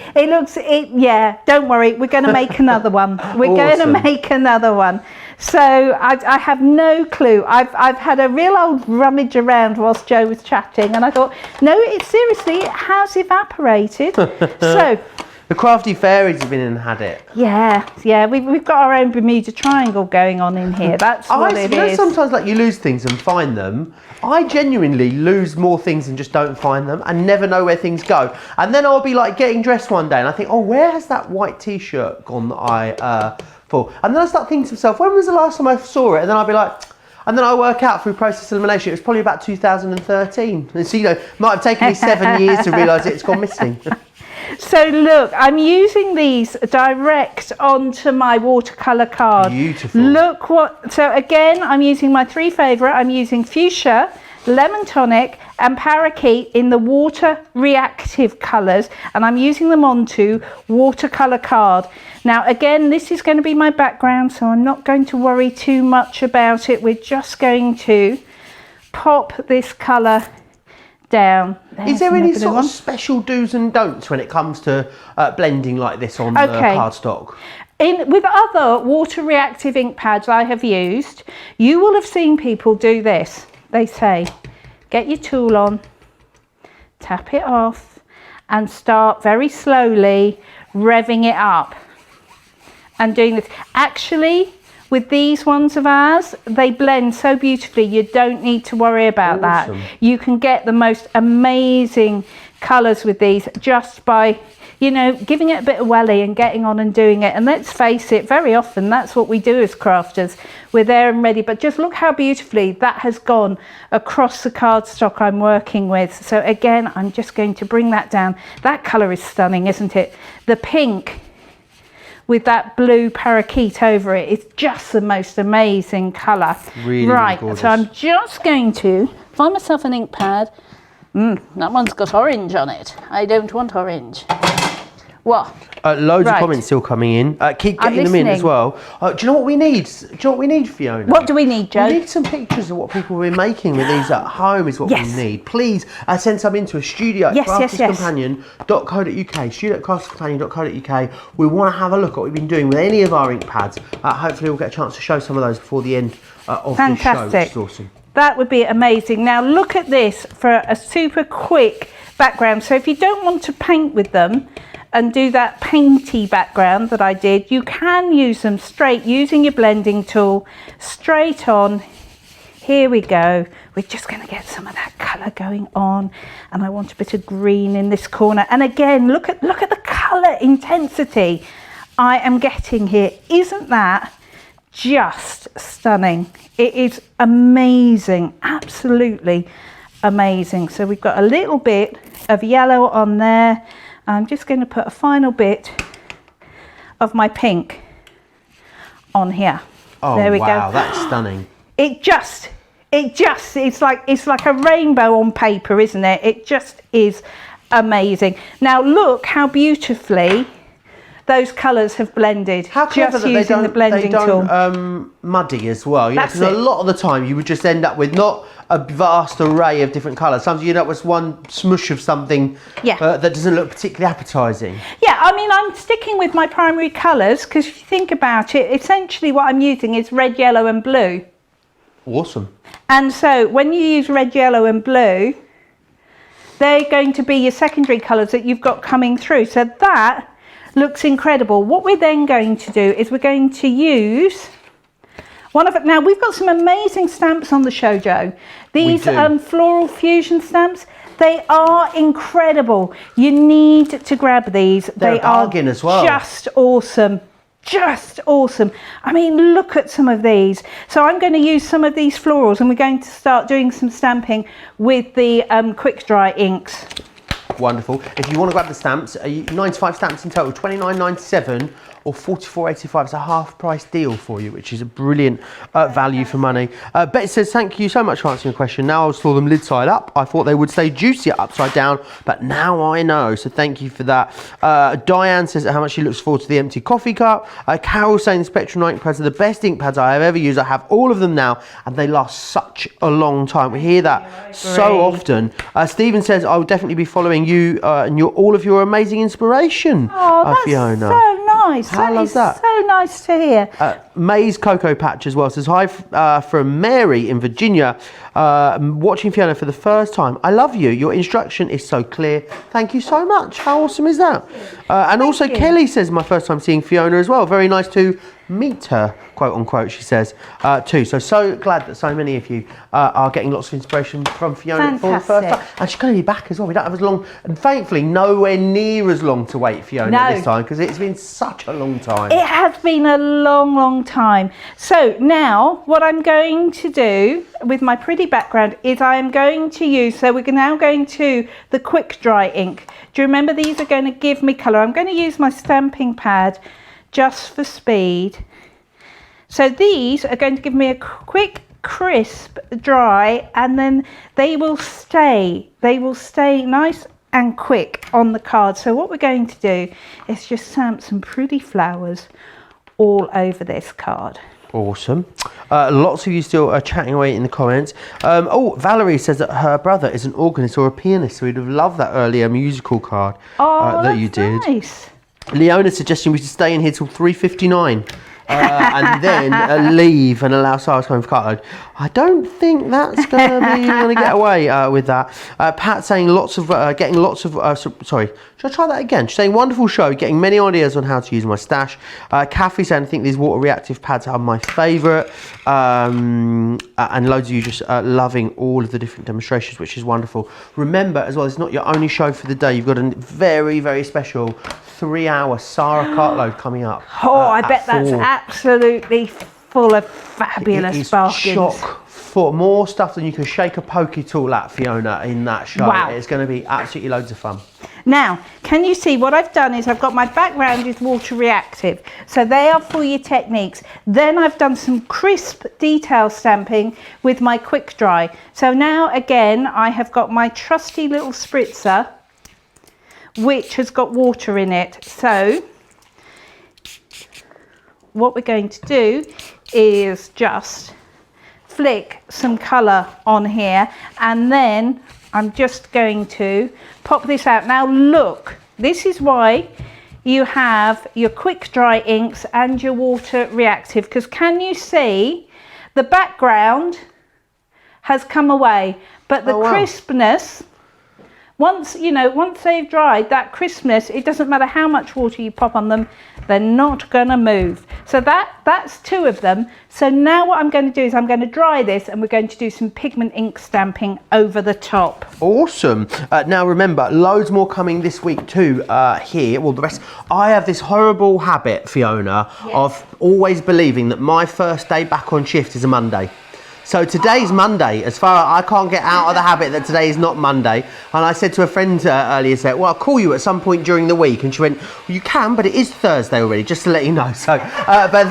Yeah, don't worry. We're going to make another one. We're going to make another one. So I have no clue. I've had a real old rummage around whilst Joe was chatting, and I thought, no, it has evaporated. So the crafty fairies have been and had it. Yeah. We've got our own Bermuda Triangle going on in here. That's what it is. Sometimes like you lose things and find them. I genuinely lose more things and just don't find them and never know where things go. And then I'll be like getting dressed one day and I think, oh, where has that white t-shirt gone that I and then I start thinking to myself, when was the last time I saw it? And then I'll be like, and then I work out through process elimination, it was probably about 2013. And so, you know, might have taken me 7 years to realise it's gone missing. So look, I'm using these direct onto my watercolour card. Beautiful. So again, I'm using my three favourite. I'm using Fuchsia, Lemon Tonic and Parakeet in the water reactive colours, and I'm using them onto watercolour card. Now again, this is going to be my background, so I'm not going to worry too much about it. We're just going to pop this colour down. Is there any sort of special do's and don'ts when it comes to blending like this on the cardstock? With other water reactive ink pads I have used, you will have seen people do this. They say, get your tool on, tap it off, and start very slowly revving it up and doing this. Actually, with these ones of ours, they blend so beautifully, you don't need to worry about that. You can get the most amazing colours with these just by, you know, giving it a bit of welly and getting on and doing it. And let's face it, very often that's what we do as crafters. We're there and ready, but just look how beautifully that has gone across the cardstock I'm working with. So again, I'm just going to bring that down. That colour is stunning, isn't it? The pink with that blue parakeet over it is just the most amazing colour. Really, right, gorgeous. So I'm just going to find myself an ink pad. That one's got orange on it. I don't want orange. What? Loads Right. of comments still coming in. Keep I'm getting them in as listening. well. Do you know what we need? Do you know what we need, Fiona? What do we need, Joe? We need some pictures of what people have been making with these at home is what Yes. we need. Please send some into a studio at Yes, yes, yes. crafterscompanion.co.uk, studio at crafterscompanion.co.uk. We want to have a look at what we've been doing with any of our ink pads. Hopefully we'll get a chance to show some of those before the end of the show, which is awesome. That would be amazing. Now look at this for a super quick background. So if you don't want to paint with them and do that painty background that I did, you can use them straight using your blending tool, straight on. Here we go. We're just going to get some of that colour going on, and I want a bit of green in this corner. And again, look at the colour intensity I am getting here. Isn't that just stunning? It is amazing, absolutely amazing. So we've got a little bit of yellow on there. I'm just going to put a final bit of my pink on here. Oh, there we wow, go. that's stunning. It's like a rainbow on paper, isn't it? It just is amazing. Now look how beautifully those colours have blended. How clever just that using the blending tool. Muddy as well. You know, That's because a it. lot of the time you would just end up with not a vast array of different colours. Sometimes you end up with one smush of something that doesn't look particularly appetising. Yeah, I mean, I'm sticking with my primary colours because if you think about it, essentially what I'm using is red, yellow and blue. Awesome. And so when you use red, yellow and blue, they're going to be your secondary colours that you've got coming through. So that looks incredible. What we're then going to do is we're going to use one of it. Now we've got some amazing stamps on the show, Joe. These floral fusion stamps, they are incredible. You need to grab these. They're a bargain as well. Just awesome. Just awesome. I mean, look at some of these. So I'm going to use some of these florals and we're going to start doing some stamping with the quick dry inks. Wonderful. If you want to grab the stamps, 95 stamps in total, £29.97 or £44.85. It's a half price deal for you, which is a brilliant value for money. Betty says, thank you so much for answering the question. Now I'll store them lid side up. I thought they would stay juicier upside down, but now I know. So thank you for that. Diane says how much she looks forward to the empty coffee cup. Carol saying the Spectrum ink pads are the best ink pads I have ever used. I have all of them now and they last such a long time. We hear that so often. Stephen says, I will definitely be following you and all of your amazing inspiration, Fiona. So nice. I love that. So nice to hear. May's Cocoa Patch as well says, hi from Mary in Virginia, watching Fiona for the first time. I love you. Your instruction is so clear. Thank you so much. How awesome is that? And also Kelly says, my first time seeing Fiona as well. Very nice to meet her, quote unquote, she says, too. So glad that so many of you are getting lots of inspiration from Fiona for the first time. And she's going to be back as well. We don't have as long, and thankfully nowhere near as long to wait, Fiona, this time, because it's been such a long time. It has been a long, long time. So now what I'm going to do with my pretty background is I am going to use, so we're now going to the quick dry ink. Do you remember these are going to give me colour? I'm going to use my stamping pad just for speed. So these are going to give me a quick, crisp dry, and then they will stay nice and quick on the card. So what we're going to do is just stamp some pretty flowers all over this card. Awesome. Lots of you still are chatting away in the comments. Valerie says that her brother is an organist or a pianist, so we'd have loved that earlier musical card that you did. Nice. Leona suggesting we should stay in here till 3:59 and then leave and allow Sarah to come for cartload. I don't think that's going to get away with that. Pat saying getting lots of sorry, should I try that again? She's saying wonderful show, getting many ideas on how to use my stash. Kathy saying I think these water reactive pads are my favourite, and loads of you just loving all of the different demonstrations, which is wonderful. Remember as well, it's not your only show for the day. You've got a very, very special 3-hour Sarah cartload coming up. I bet that's absolutely full of fabulous bargains. Chock full, more stuff than you can shake a pokey tool at, Fiona, in that show. Wow. It's going to be absolutely loads of fun. Now, can you see what I've done is I've got my background is water reactive. So they are for your techniques. Then I've done some crisp detail stamping with my quick dry. So now again, I have got my trusty little spritzer which has got water in it. So what we're going to do is just flick some colour on here, and then I'm just going to pop this out. Now look, this is why you have your quick dry inks and your water reactive, because can you see the background has come away, but the crispness, once they've dried, that crispness, it doesn't matter how much water you pop on them, they're not going to move. So that's 2 of them. So now what I'm going to do is I'm going to dry this, and we're going to do some pigment ink stamping over the top. Awesome. Now remember, loads more coming this week too here. Well, the rest, I have this horrible habit, Fiona, of always believing that my first day back on shift is a Monday. So today's Monday, as far as I can't get out of the habit that today is not Monday. And I said to a friend earlier, said, well, I'll call you at some point during the week. And she went, well, you can, but it is Thursday already, just to let you know. So, but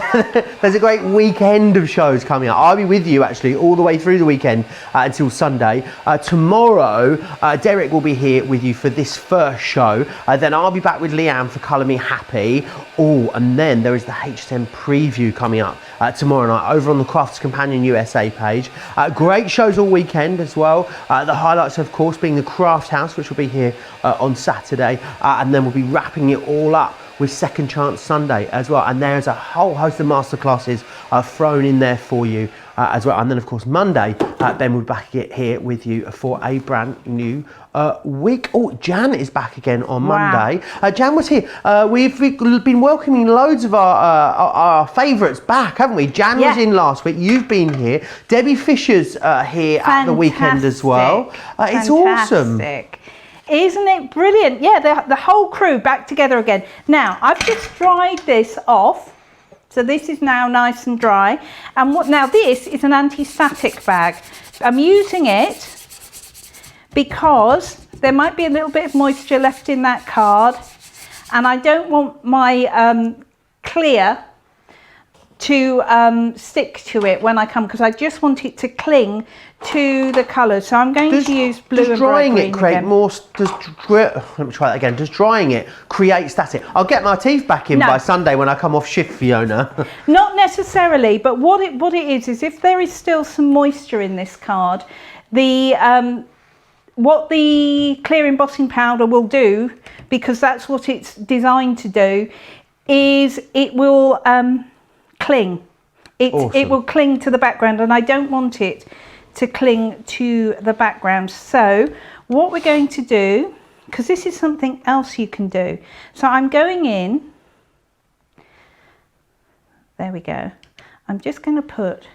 there's a great weekend of shows coming up. I'll be with you actually all the way through the weekend until Sunday. Tomorrow, Derek will be here with you for this first show. Then I'll be back with Leanne for Colour Me Happy. Oh, and then there is the HSM preview coming up tomorrow night over on the Crafts Companion USA page. Great shows all weekend as well. The highlights, of course, being the Craft House, which will be here on Saturday, and then we'll be wrapping it all up with Second Chance Sunday as well. And there's a whole host of masterclasses thrown in there for you as well. And then, of course, Monday, Ben will be back here with you for a brand new week. Oh, Jan is back again on Monday. Jan was here. We've been welcoming loads of our favourites back, haven't we? Jan was in last week. You've been here. Debbie Fisher's here at the weekend as well. It's awesome. Isn't it brilliant? Yeah, the whole crew back together again. Now, I've just dried this off. So this is now nice and dry. And now this is an anti-static bag. I'm using it because there might be a little bit of moisture left in that card, and I don't want my clear to stick to it when I come, because I just want it to cling to the colours. So I'm going to use blue and bright green again. Let me try that again. Does drying it create static? I'll get my teeth back in by Sunday when I come off shift, Fiona. Not necessarily, but what it is if there is still some moisture in this card, what the clear embossing powder will do, because that's what it's designed to do, is it will cling. It will cling to the background, and I don't want it to cling to the background. So what we're going to do, because this is something else you can do, so I'm going in, there we go, I'm just going to put,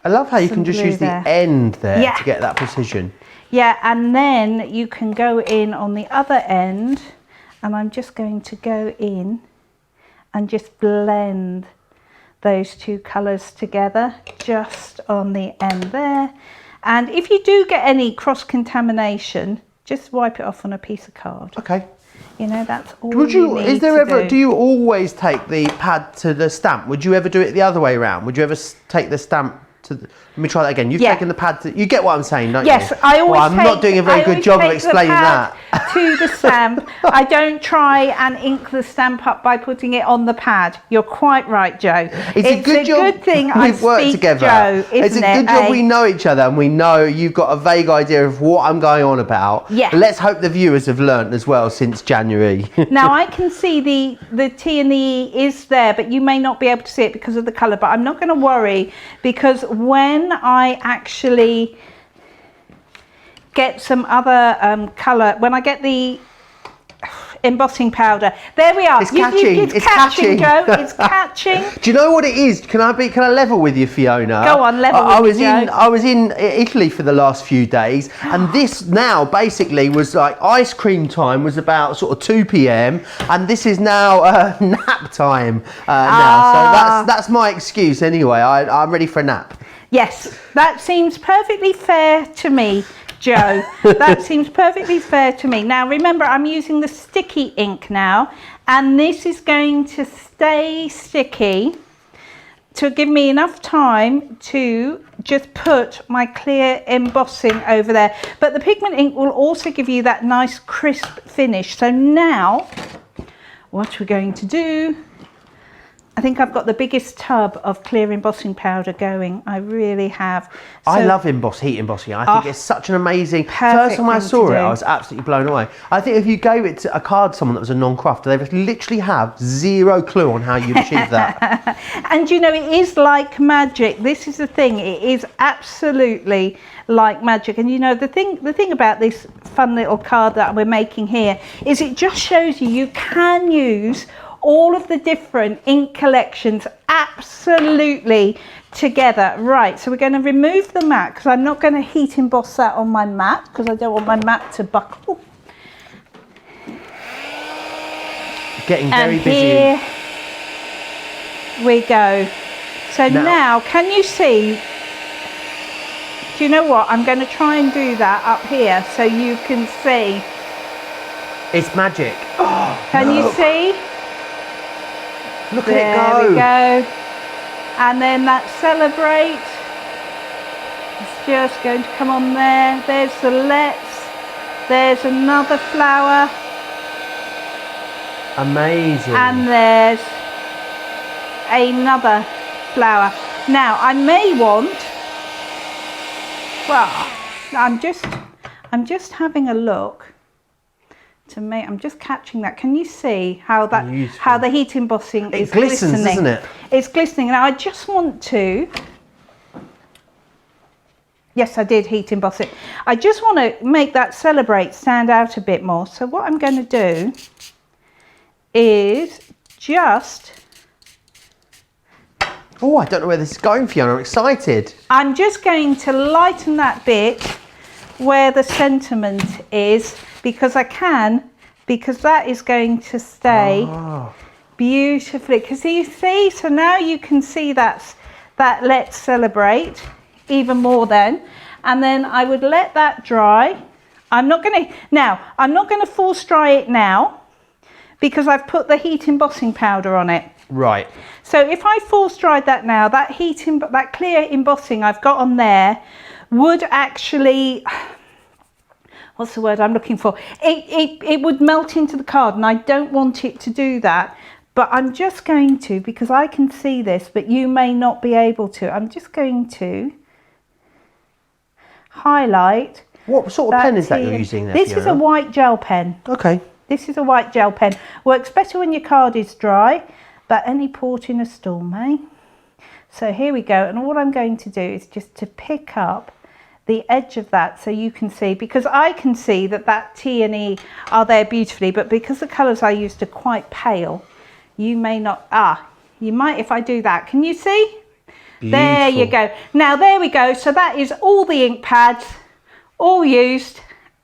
I love how you can just use the end there to get that precision. Yeah, and then you can go in on the other end, and I'm just going to go in and just blend those 2 colours together just on the end there. And if you do get any cross contamination, just wipe it off on a piece of card. Okay. You know, that's all you need to do. Do you always take the pad to the stamp? Would you ever do it the other way around? Would you ever take the stamp to the, let me try that again. You've taken the pad to, you get what I'm saying, don't you? Yes, I always I'm not doing a very good job of explaining that. To the stamp. I don't try and ink the stamp up by putting it on the pad. You're quite right, Joe. It's a good thing we've worked together. Joe, it's a good job we know each other, and we know you've got a vague idea of what I'm going on about. Yeah. Let's hope the viewers have learnt as well since January. Now I can see the T and the E is there, but you may not be able to see it because of the colour, but I'm not going to worry, because when I actually get some other colour, when I get the embossing powder, there we are. It's catching. It's catching, Joe. It's catching. Do you know what it is? Can I level with you, Fiona? Go on, level with me, Joe. I was in Italy for the last few days, and this now basically was like ice cream time was about sort of 2 p.m. and this is now nap time now. So that's my excuse anyway. I'm ready for a nap. Yes, that seems perfectly fair to me, Joe. That seems perfectly fair to me. Now remember, I'm using the sticky ink now, and this is going to stay sticky to give me enough time to just put my clear embossing over there. But the pigment ink will also give you that nice crisp finish. So now what we're going to do, I think I've got the biggest tub of clear embossing powder going. I really have. So, I love heat embossing. I think it's such an amazing. First time I thing saw to it, do. I was absolutely blown away. I think if you gave it to a card to someone that was a non-crafter, they would literally have zero clue on how you'd achieve that. And you know, it is like magic. This is the thing. It is absolutely like magic. And you know, the thing about this fun little card that we're making here is it just shows you can use all of the different ink collections absolutely together. Right, so we're going to remove the mat because I'm not going to heat emboss that on my mat because I don't want my mat to buckle. Getting very busy. Here we go. So now can you see? Do you know what? I'm going to try and do that up here so you can see. It's magic. Oh, can you see? Look at it go. There we go. And then that celebrate. It's just going to come on there. There's the let's. There's another flower. Amazing. And there's another flower. Now I may want, well, I'm just having a look to make, I'm just catching that. Can you see how the heat embossing is glistens, glistening? isn't it? It's glistening. Now I just want to, yes, I did heat emboss it. I just want to make that celebrate stand out a bit more. So what I'm going to do is just, oh, I don't know where this is going, Fiona. I'm excited. I'm just going to lighten that bit where the sentiment is because I can, because that is going to stay beautifully. Because you see, so now you can see that let's celebrate even more then. And then I would let that dry. I'm not going to force dry it now because I've put the heat embossing powder on it. Right. So if I force dried that now, that clear embossing I've got on there would actually, what's the word I'm looking for? It would melt into the card, and I don't want it to do that. But I'm just going to, because I can see this, but you may not be able to, I'm just going to highlight. What sort of pen is that you're using there, This Fiona? is a white gel pen. Okay. This is a white gel pen. Works better when your card is dry, but any port in a storm, eh? So here we go, and all I'm going to do is just to pick up the edge of that so you can see, because I can see that T and E are there beautifully, but because the colours I used are quite pale, you may not, you might if I do that. Can you see? Beautiful. There you go. Now there we go. So that is all the ink pads, all used,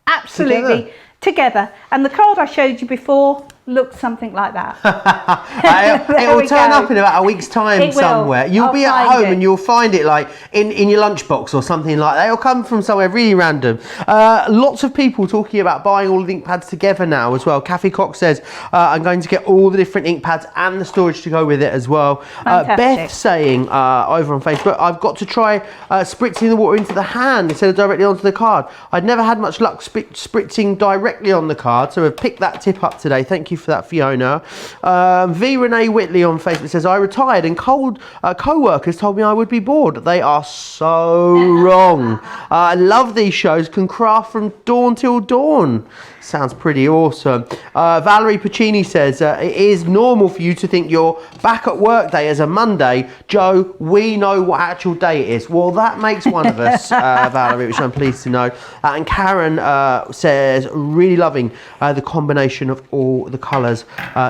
absolutely together. And the card I showed you before looks something like that. It will turn up in about a week's time somewhere. You'll be at home and you'll find it like in your lunchbox or something like that. It'll come from somewhere really random. Lots of people talking about buying all the ink pads together now as well. Kathy Cox says, I'm going to get all the different ink pads and the storage to go with it as well. Beth saying over on Facebook, I've got to try spritzing the water into the hand instead of directly onto the card. I'd never had much luck spritzing directly on the card, so I've picked that tip up today. Thank you for that, Fiona. V. Renee Whitley on Facebook says, I retired and co-workers told me I would be bored. They are so wrong. I love these shows, can craft from dawn till dawn. Sounds pretty awesome. Valerie Pacini says, it is normal for you to think you're back at work day as a Monday. Joe, we know what actual day it is. Well, that makes one of us, Valerie, which I'm pleased to know. And Karen says, really loving the combination of all the colours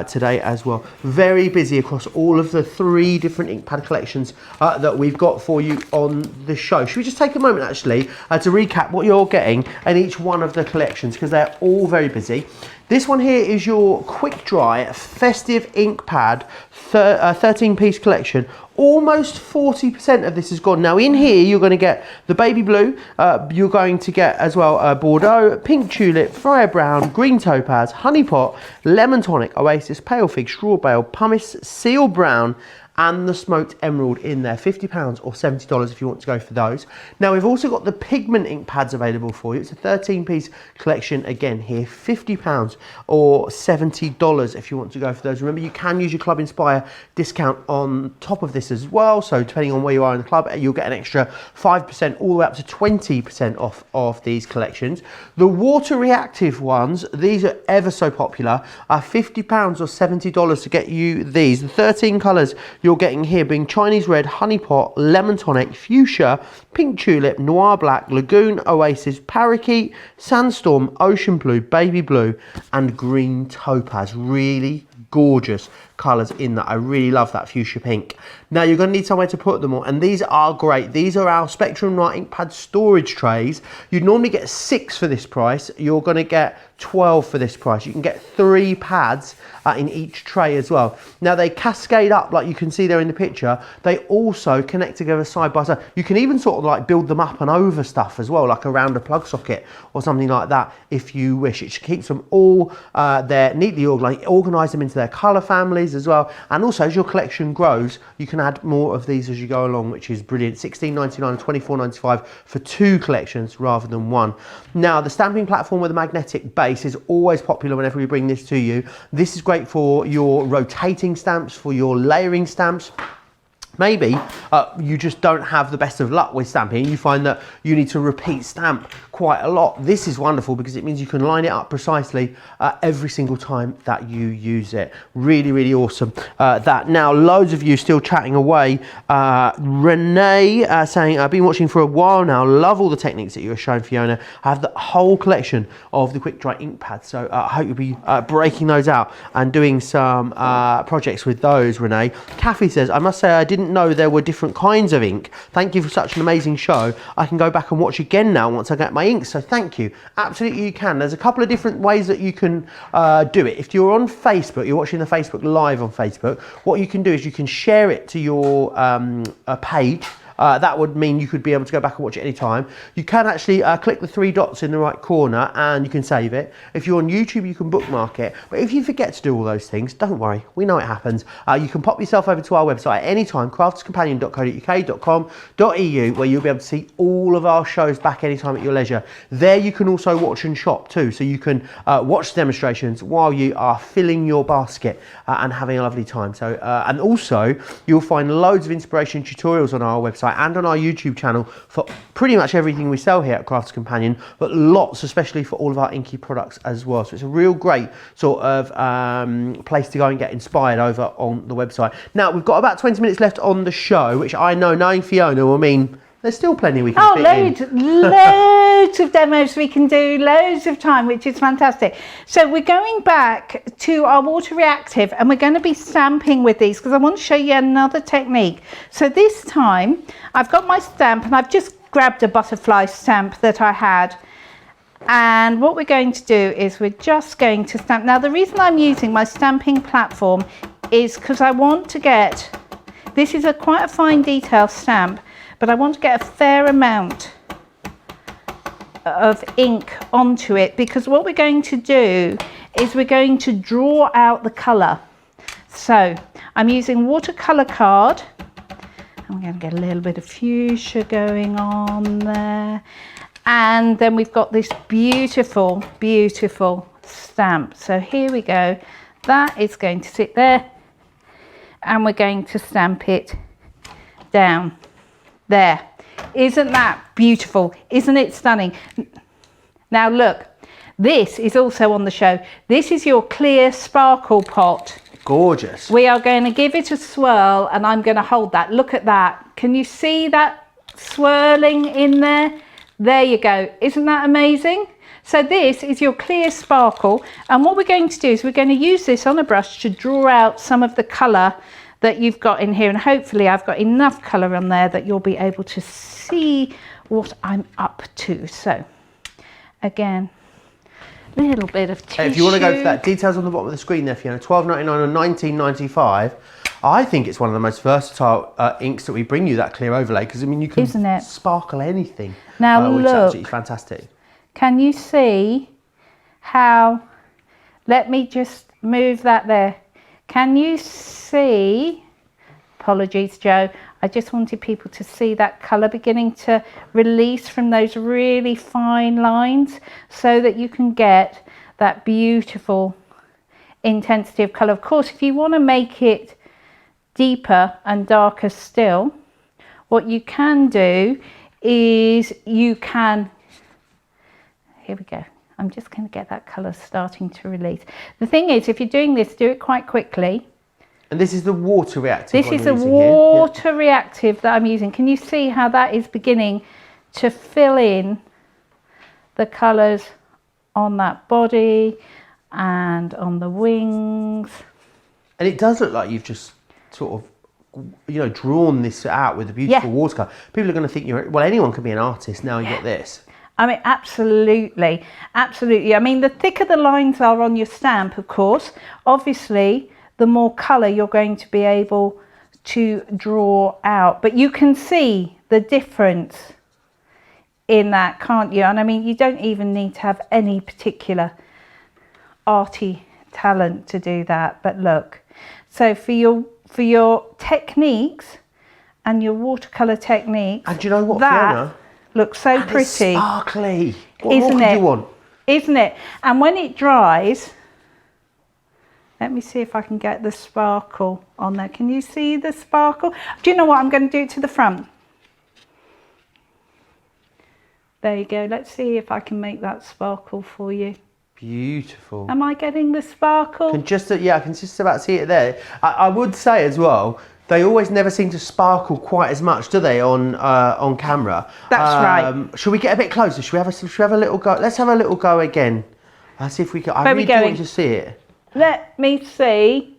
today as well. Very busy across all of the 3 different ink pad collections that we've got for you on the show. Should we just take a moment actually to recap what you're getting in each one of the collections, because they're all very busy. This one here is your quick dry festive ink pad 13-piece collection. Almost 40% of this is gone. Now in here you're going to get the baby blue, you're going to get as well Bordeaux, pink tulip, fire brown, green topaz, honey pot, lemon tonic, oasis, pale fig, straw bale, pumice, seal brown and the smoked emerald in there. £50 or $70 if you want to go for those. Now we've also got the pigment ink pads available for you. It's a 13-piece collection again here, £50 or $70 if you want to go for those. Remember, you can use your Club Inspire discount on top of this as well. So depending on where you are in the club, you'll get an extra 5% all the way up to 20% off of these collections. The water reactive ones, these are ever so popular, are £50 or $70 to get you these. The 13 colours you're getting here being Chinese red, honey pot, lemon tonic, fuchsia, pink tulip, noir black, lagoon oasis, parakeet, sandstorm, ocean blue, baby blue and green topaz. Really gorgeous colours in that. I really love that fuchsia pink. Now you're going to need somewhere to put them all, and these are great. These are our Spectrum Night Inkpad storage trays. You'd normally get 6 for this price. You're going to get 12 for this price. You can get 3 pads in each tray as well. Now they cascade up like you can see there in the picture. They also connect together side by side. You can even sort of like build them up and over stuff as well, like around a plug socket or something like that if you wish. It keeps them all there neatly organised them into their colour families as well. And also as your collection grows, you can add more of these as you go along, which is brilliant. $16.99 and $24.95 for 2 collections rather than 1. Now the stamping platform with a magnetic base is always popular whenever we bring this to you. This is great for your rotating stamps, for your layering stamps. Maybe you just don't have the best of luck with stamping. You find that you need to repeat stamp quite a lot. This is wonderful because it means you can line it up precisely every single time that you use it. Really, really awesome. That now, loads of you still chatting away. Renee saying, I've been watching for a while now. Love all the techniques that you were showing, Fiona. I have the whole collection of the quick dry ink pads. So I hope you'll be breaking those out and doing some projects with those, Renee. Kathy says, I must say I didn't know there were different kinds of ink. Thank you for such an amazing show. I can go back and watch again now once I get my ink, so thank you. Absolutely you can. There's a couple of different ways that you can do it. If you're on Facebook, you're watching the Facebook Live on Facebook, what you can do is you can share it to your page. That would mean you could be able to go back and watch it anytime. You can actually click the 3 dots in the right corner and you can save it. If you're on YouTube, you can bookmark it. But if you forget to do all those things, don't worry, we know it happens. You can pop yourself over to our website at any time, crafterscompanion.co.uk.com.au, where you'll be able to see all of our shows back anytime at your leisure. There you can also watch and shop too, so you can watch demonstrations while you are filling your basket and having a lovely time. So, and also, you'll find loads of inspiration tutorials on our website and on our YouTube channel for pretty much everything we sell here at Crafters Companion, but lots especially for all of our inky products as well. So it's a real great sort of place to go and get inspired over on the website. Now we've got about 20 minutes left on the show, which I know, knowing Fiona, will mean there's still plenty we can fit in. Loads of demos we can do, loads of time, which is fantastic. So we're going back to our water reactive and we're going to be stamping with these because I want to show you another technique. So this time I've got my stamp and I've just grabbed a butterfly stamp that I had. And what we're going to do is we're just going to stamp. Now the reason I'm using my stamping platform is because I want to get, this is quite a fine detail stamp, but I want to get a fair amount of ink onto it because what we're going to do is we're going to draw out the colour. So I'm using watercolour card. I'm going to get a little bit of fuchsia going on there. And then we've got this beautiful, beautiful stamp. So here we go. That is going to sit there and we're going to stamp it down. There. Isn't that beautiful? Isn't it stunning? Now look, this is also on the show. This is your clear sparkle pot. Gorgeous. We are going to give it a swirl and I'm going to hold that. Look at that. Can you see that swirling in there? There you go. Isn't that amazing? So this is your clear sparkle, and what we're going to do is we're going to use this on a brush to draw out some of the colour that you've got in here, and hopefully I've got enough colour on there that you'll be able to see what I'm up to. So again, a little bit of tissue. If you want to go for that, details on the bottom of the screen there, Fiona, $12.99 and $19.95. I think it's one of the most versatile inks that we bring you, that clear overlay, because I mean you can sparkle anything. Now which look, is absolutely fantastic. Can you see how, let me just move that there. Can you see Apologies, Joe. I just wanted people to see that colour beginning to release from those really fine lines so that you can get that beautiful intensity of colour. Of course, if you want to make it deeper and darker still, what you can do is you can, here we go. I'm just going to get that colour starting to release. The thing is, if you're doing this, do it quite quickly. And this is the water reactive. This is a water reactive that I'm using. Can you see how that is beginning to fill in the colours on that body and on the wings? And it does look like you've just sort of, you know, drawn this out with a beautiful watercolour. People are going to think you're, well, anyone can be an artist now you get this. I mean, absolutely, absolutely. I mean, the thicker the lines are on your stamp, of course, obviously, the more colour you're going to be able to draw out. But you can see the difference in that, can't you? And I mean, you don't even need to have any particular arty talent to do that. But look, so for your techniques and your watercolour techniques, and do you know what, that Fiona? Looks so and pretty. It's sparkly. What Isn't more it? could you want? Isn't it? And when it dries, let me see if I can get the sparkle on there. Can you see the sparkle? Do you know what? I'm going to do it to the front. There you go. Let's see if I can make that sparkle for you. Beautiful. Am I getting the sparkle? I can just about see it there. I would say as well, they always never seem to sparkle quite as much, do they, on camera? That's right. Should we get a bit closer? Should we have a little go? Let's have a little go again. Let's see if we can. I really do want to see it. Let me see.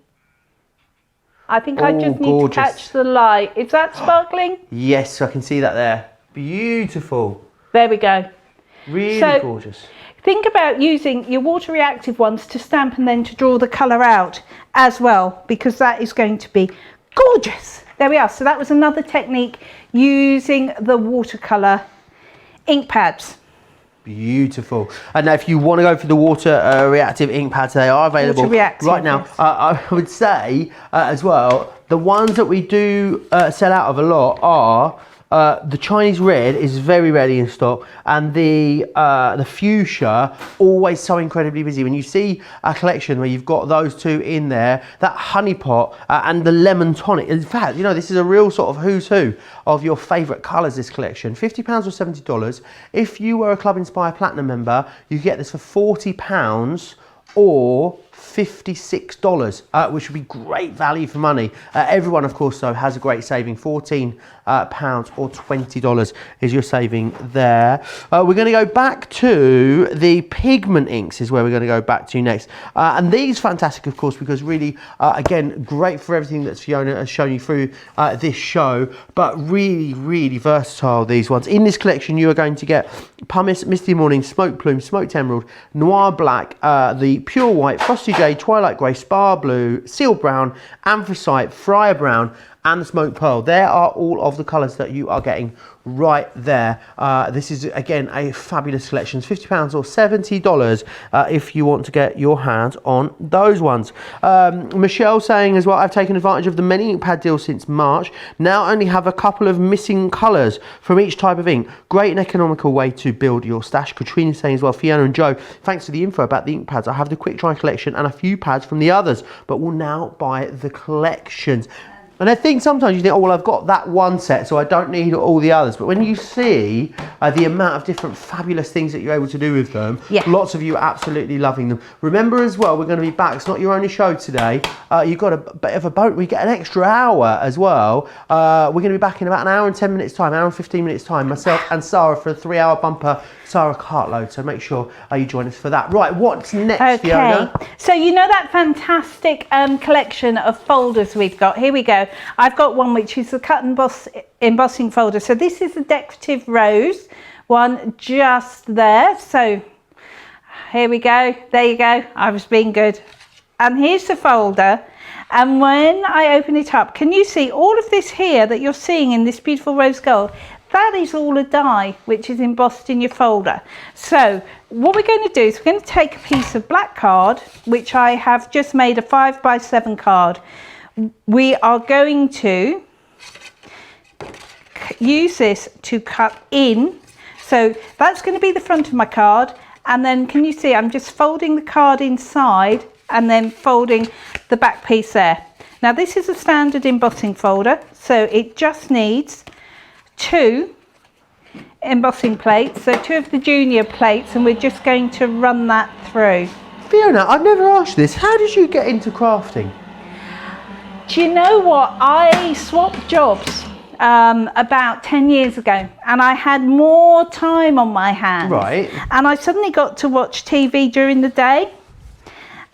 I think I just need to catch the light. Is that sparkling? Yes, I can see that there. Beautiful. There we go. Really gorgeous. Think about using your water reactive ones to stamp and then to draw the colour out as well, because that is going to be gorgeous. There we are. So that was another technique using the watercolour ink pads. Beautiful. And now if you want to go for the water reactive ink pads, they are available right now. Yes. I would say as well, the ones that we do sell out of a lot are the Chinese red is very rarely in stock, and the fuchsia always so incredibly busy. When you see a collection where you've got those two in there, that honey pot and the lemon tonic. In fact, you know, this is a real sort of who's who of your favourite colours. This collection, £50 or $70. If you were a Club Inspire Platinum member, you get this for £40 or $56, which would be great value for money. Everyone, of course, though, has a great saving. £14 or $20 is your saving there. We're going to go back to the pigment inks is where we're going to go back to next. And these fantastic, of course, because really, again, great for everything that Fiona has shown you through this show, but really, really versatile, these ones. In this collection, you are going to get Pumice, Misty Morning, Smoke Plume, Smoked Emerald, Noir Black, the Pure White, Frosty Jade, Twilight Grey, Spar Blue, Seal Brown, Anthracite, Friar Brown, and the Smoke Pearl. There are all of the colours that you are getting right there. This is, again, a fabulous collection. It's £50 or $70 if you want to get your hands on those ones. Michelle saying as well, I've taken advantage of the many ink pad deals since March. Now only have a couple of missing colours from each type of ink. Great and economical way to build your stash. Katrina saying as well, Fiona and Joe, thanks for the info about the ink pads. I have the quick dry collection and a few pads from the others, but will now buy the collections. And I think sometimes you think, oh, well, I've got that one set, so I don't need all the others. But when you see the amount of different fabulous things that you're able to do with them, lots of you are absolutely loving them. Remember as well, we're going to be back. It's not your only show today. You've got a bit of a boat. We get an extra hour as well. We're going to be back in about an hour and 10 minutes time, hour and 15 minutes time, myself and Sarah for a 3-hour bumper Sarah Cartload. So make sure you join us for that. Right, what's next, Fiona? So you know that fantastic collection of folders we've got? Here we go. I've got one which is the cut and embossing folder. So this is the decorative rose one just there. So here we go. There you go. I was being good. And here's the folder. And when I open it up, can you see all of this here that you're seeing in this beautiful rose gold? That is all a die which is embossed in your folder. So what we're going to do is we're going to take a piece of black card, which I have just made a 5x7 card. we are going to use this to cut in. So that's going to be the front of my card, and then can you see I'm just folding the card inside and then folding the back piece there. Now this is a standard embossing folder, so it just needs 2 embossing plates, so 2 of the junior plates, and we're just going to run that through. Fiona, I've never asked this. How did you get into crafting? Do you know what? I swapped jobs about 10 years ago, and I had more time on my hands. Right. And I suddenly got to watch TV during the day,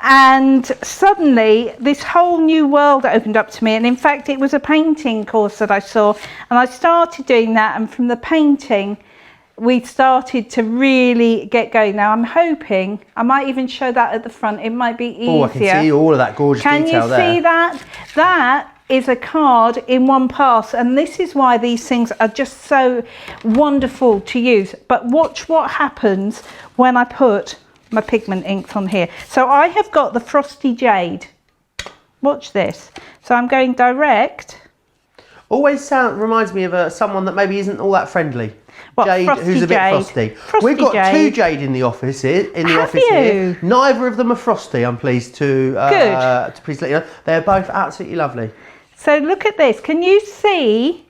and suddenly this whole new world opened up to me. And in fact, it was a painting course that I saw, and I started doing that, and from the painting we started to really get going. Now I'm hoping I might even show that at the front. It might be easier. Oh, I can see all of that gorgeous detail there. Can you see that? That is a card in one pass, and this is why these things are just so wonderful to use. But watch what happens when I put my pigment inks on here. So I have got the Frosty Jade. Watch this. So I'm going direct. Always reminds me of someone that maybe isn't all that friendly. What, Jade, Frosty who's a bit Jade? frosty. Frosty We've got Jade. 2 Jade in the office here. Have you? Neither of them are frosty. I'm pleased to Good. please let you know. They're both absolutely lovely. So look at this. Can you see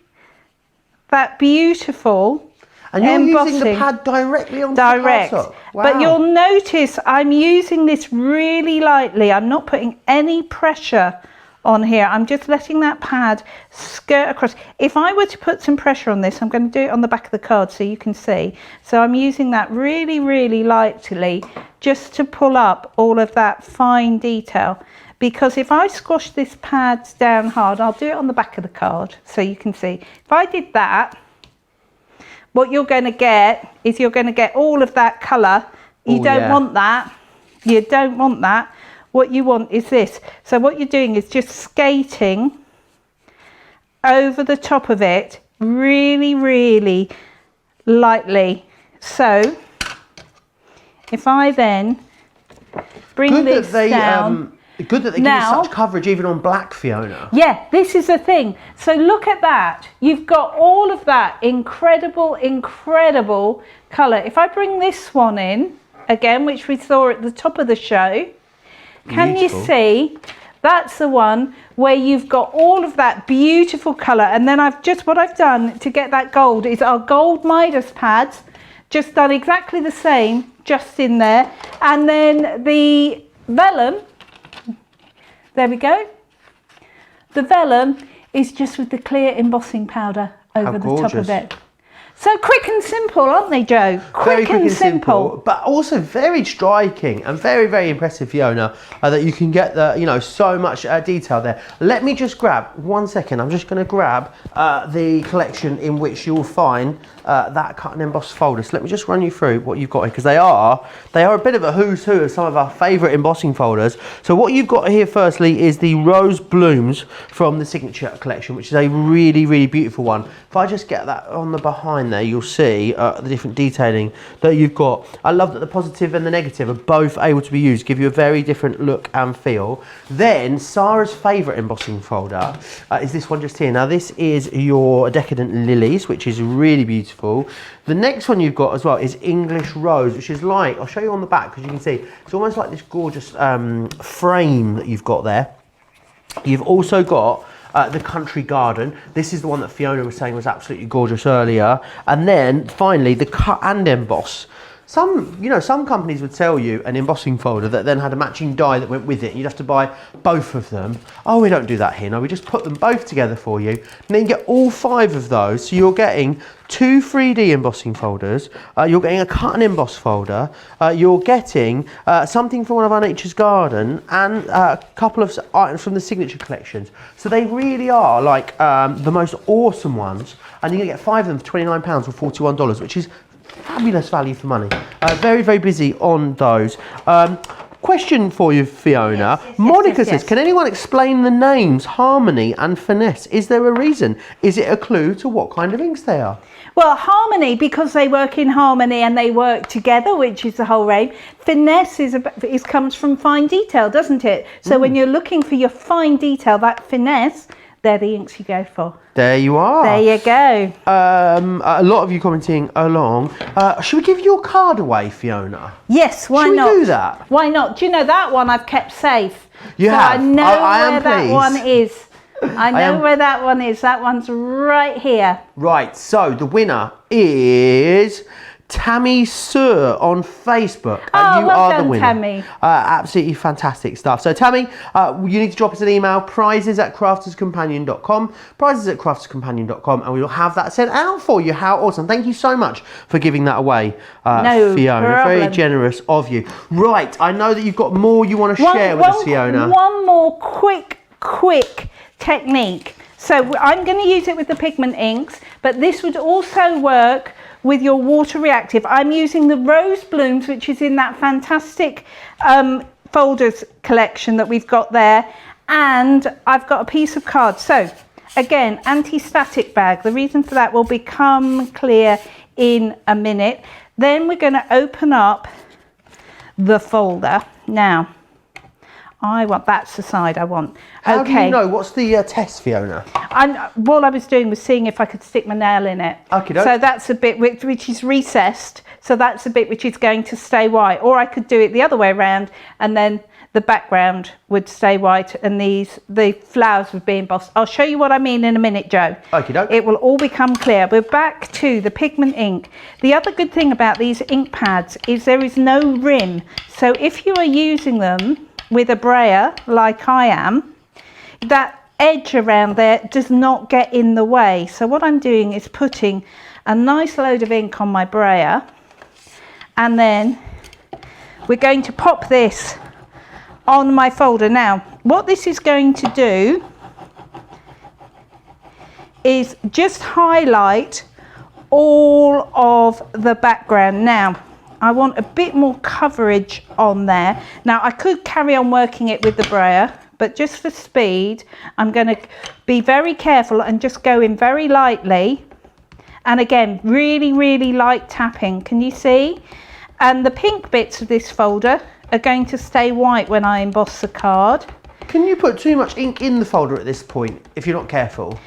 that beautiful And you're embossing? using the pad directly onto Direct. the cardstock. Wow. But you'll notice I'm using this really lightly. I'm not putting any pressure on here. I'm just letting that pad skirt across. If I were to put some pressure on this, I'm going to do it on the back of the card so you can see. So I'm using that really, really lightly just to pull up all of that fine detail. Because if I squash this pad down hard, I'll do it on the back of the card so you can see. If I did that, what you're going to get is you're going to get all of that colour. You don't want that. You don't want that. What you want is this. So what you're doing is just skating over the top of it really, really lightly. So if I then bring this down. Good that they give you such coverage even on black, Fiona. Yeah, this is the thing. So look at that. You've got all of that incredible, incredible colour. If I bring this one in, again, which we saw at the top of the show, can you see? That's the one where you've got all of that beautiful colour. And then what I've done to get that gold is our gold Midas pads, just done exactly the same, just in there. And then the vellum, there we go. The vellum is just with the clear embossing powder over the top of it. So quick and simple, aren't they, Joe? Very quick and simple, but also very striking and very, very impressive, Fiona, that you can get so much detail there. Let me just grab 1 second. I'm just going to grab the collection in which you'll find that cut and emboss folder. So let me just run you through what you've got here, because they are a bit of a who's who of some of our favourite embossing folders. So what you've got here firstly is the Rose Blooms from the Signature collection, which is a really, really beautiful one. If I just get that on the behind there, you'll see the different detailing that you've got. I love that the positive and the negative are both able to be used, give you a very different look and feel. Then Sarah's favourite embossing folder is this one just here. Now this is your Decadent Lilies, which is really beautiful. The next one you've got as well is English Rose, which is like, I'll show you on the back because you can see, it's almost like this gorgeous frame that you've got there. You've also got the Country Garden. This is the one that Fiona was saying was absolutely gorgeous earlier. And then finally the Cut and Emboss. Some companies would sell you an embossing folder that then had a matching die that went with it, and you'd have to buy both of them. Oh, we don't do that here. No, we just put them both together for you, and then you get all 5 of those. So you're getting 2 3D embossing folders, you're getting a cut and emboss folder, you're getting something from one of our Nature's Garden, and a couple of items from the Signature collections. So they really are like the most awesome ones, and you're gonna get 5 of them for £29 or $41, which is fabulous value for money. Very, very busy on those. Question for you, Fiona. Yes, Monica says, yes. can anyone explain the names Harmony and Finesse? Is there a reason? Is it a clue to what kind of inks they are? Well, Harmony, because they work in harmony and they work together, which is the whole aim. Finesse comes from fine detail, doesn't it? So when you're looking for your fine detail, that finesse, they're the inks you go for. There you are. There you go. A lot of you commenting along. Should we give your card away, Fiona? Yes, why Should we not? do that? Why not? Do you know that one I've kept safe? You so have? I know I am where that pleased. one is. I know where that one is. That one's right here. Right, so the winner is Tammy Sur on Facebook. And you well are done, the winner. Tammy. Absolutely fantastic stuff. So Tammy, you need to drop us an email, prizes@crafterscompanion.com, prizes@crafterscompanion.com, and we will have that sent out for you. How awesome. Thank you so much for giving that away, No Fiona. problem. Very generous of you. Right, I know that you've got more you want to share with us, Fiona. One more quick technique. So I'm going to use it with the pigment inks, but this would also work with your water reactive. I'm using the Rose Blooms, which is in that fantastic folders collection that we've got there, and I've got a piece of card. So again, anti-static bag. The reason for that will become clear in a minute. Then we're going to open up the folder. Now, that's the side I want. How do you know? What's the test, Fiona? All I was doing was seeing if I could stick my nail in it. Okey-doke. So that's a bit which is recessed. So that's a bit which is going to stay white. Or I could do it the other way around, and then the background would stay white, and the flowers would be embossed. I'll show you what I mean in a minute, Joe. Okey-doke. It will all become clear. We're back to the pigment ink. The other good thing about these ink pads is there is no rim. So if you are using them with a brayer like I am, that edge around there does not get in the way. So what I'm doing is putting a nice load of ink on my brayer, and then we're going to pop this on my folder. Now what this is going to do is just highlight all of the background. Now I want a bit more coverage on there. Now I could carry on working it with the brayer, but just for speed, I'm going to be very careful and just go in very lightly. And again, really, really light tapping. Can you see? And the pink bits of this folder are going to stay white when I emboss the card. Can you put too much ink in the folder at this point if you're not careful?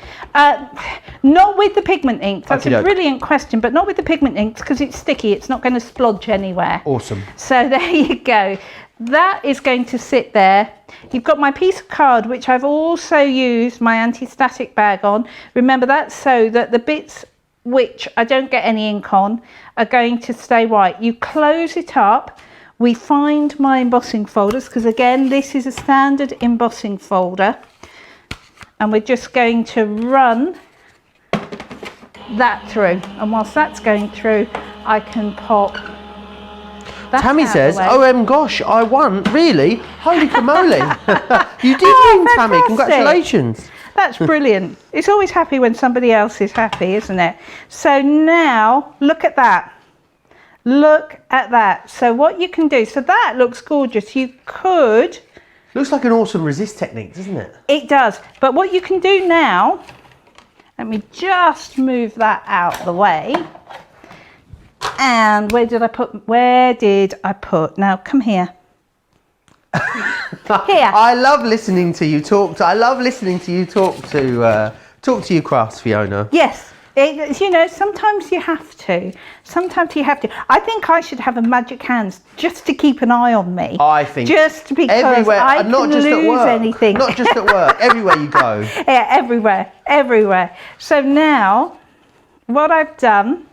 Not with the pigment ink. That's Okey-doke. a brilliant question, but not with the pigment inks because it's sticky. It's not going to splodge anywhere. Awesome. So there you go. That is going to sit there. You've got my piece of card, which I've also used my anti-static bag on. Remember, that's so that the bits which I don't get any ink on are going to stay white. You close it up. We find my embossing folders, because again, this is a standard embossing folder. And we're just going to run that through. And whilst that's going through, I can pop that Tammy out says, the way. "OM gosh, I won. Really? Holy camole." You did win, Tammy. fantastic. Congratulations. That's brilliant. It's always happy when somebody else is happy, isn't it? So now, look at that. Look at that. So what you can do, so that looks gorgeous. You could... Looks like an awesome resist technique, doesn't it? It does. But what you can do now, let me just move that out of the way. And where did I put? Now come here. Here. I love listening to you talk to you crafts, Fiona. Yes. You know, sometimes you have to. I think I should have a magic hands just to keep an eye on me. I think just because everywhere, I not can just lose at work. anything. Not just at work, everywhere you go. Yeah, everywhere. So now, what I've done,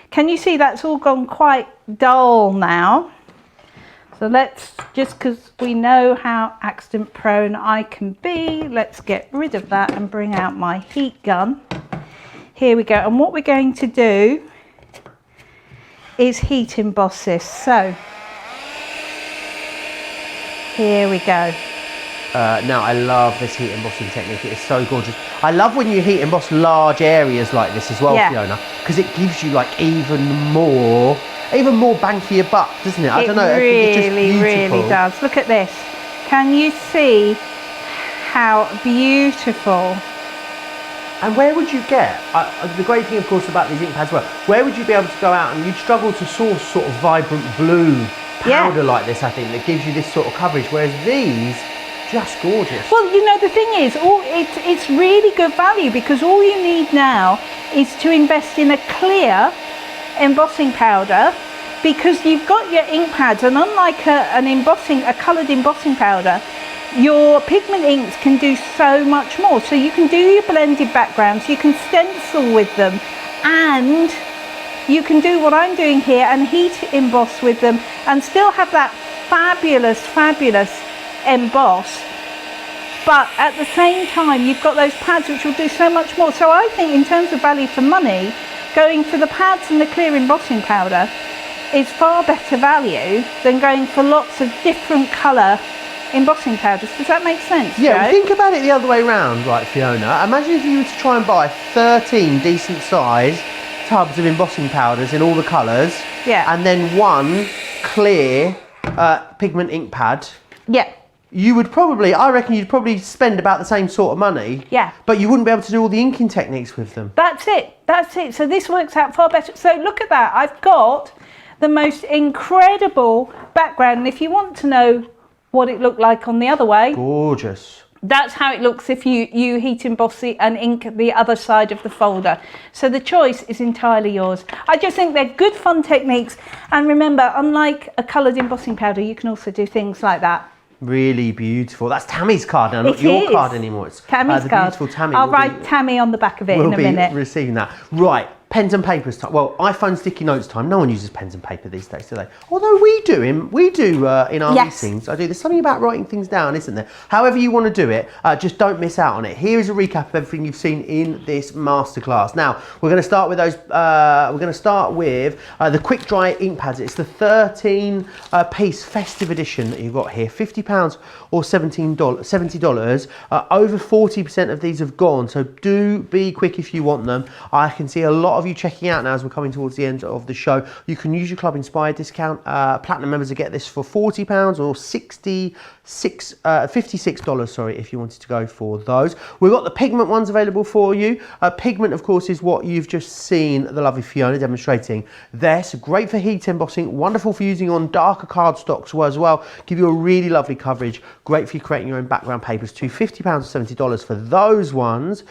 can you see that's all gone quite dull now? So let's, just because we know how accident prone I can be, let's get rid of that and bring out my heat gun. Here we go. And what we're going to do is heat emboss this. So here we go. Now I love this heat embossing technique. It is so gorgeous. I love when you heat emboss large areas like this as well, Yeah. Fiona, because it gives you like even more even more bang for your buck, doesn't it? I don't know. It It's just really, beautiful. really does. Look at this. Can you see how beautiful? And where would you get, the great thing of course about these ink pads, where would you be able to go out and you'd struggle to source sort of vibrant blue powder like this, I think, that gives you this sort of coverage, whereas these, just gorgeous. Well, you know, the thing is, it's really good value because all you need now is to invest in a clear embossing powder, because you've got your ink pads, and unlike a coloured embossing powder, your pigment inks can do so much more. So you can do your blended backgrounds, you can stencil with them, and you can do what I'm doing here and heat emboss with them and still have that fabulous emboss. But at the same time, you've got those pads which will do so much more. So I think in terms of value for money, going for the pads and the clear embossing powder is far better value than going for lots of different colour embossing powders. Does that make sense, Yeah, Joe? think about it the other way around, right, Fiona? Imagine if you were to try and buy 13 decent sized tubs of embossing powders in all the colours, and then one clear pigment ink pad. Yeah. You would probably, I reckon you'd probably spend about the same sort of money. Yeah. But you wouldn't be able to do all the inking techniques with them. That's it. That's it. So this works out far better. So look at that. I've got the most incredible background. And if you want to know what it looked like on the other way, gorgeous. That's how it looks if you heat emboss and ink the other side of the folder. So the choice is entirely yours. I just think they're good fun techniques. And remember, unlike a coloured embossing powder, you can also do things like that. Really beautiful. That's Tammy's card now, not It your is. card anymore. It's Tammy's the card. beautiful Tammy. I'll write Tammy on the back of it in a minute. We'll be receiving that. Right, pens and papers time. Well, iPhone sticky notes time. No one uses pens and paper these days, do they? Although we do in our meetings. I do. There's something about writing things down, isn't there? However you want to do it, just don't miss out on it. Here is a recap of everything you've seen in this masterclass. Now, we're going to start with those. We're going to start with the quick dry ink pads. It's the 13-piece festive edition that you've got here. £50 or $70. Over 40% of these have gone, so do be quick if you want them. I can see a lot of you checking out now as we're coming towards the end of the show. You can use your Club Inspired discount. Platinum members will get this for £40 or $56, sorry, if you wanted to go for those. We've got the Pigment ones available for you. Pigment, of course, is what you've just seen the lovely Fiona demonstrating there. So great for heat embossing, wonderful for using on darker cardstocks as well. Give you a really lovely coverage. Great for you creating your own background papers too. £50 or $70 for those ones.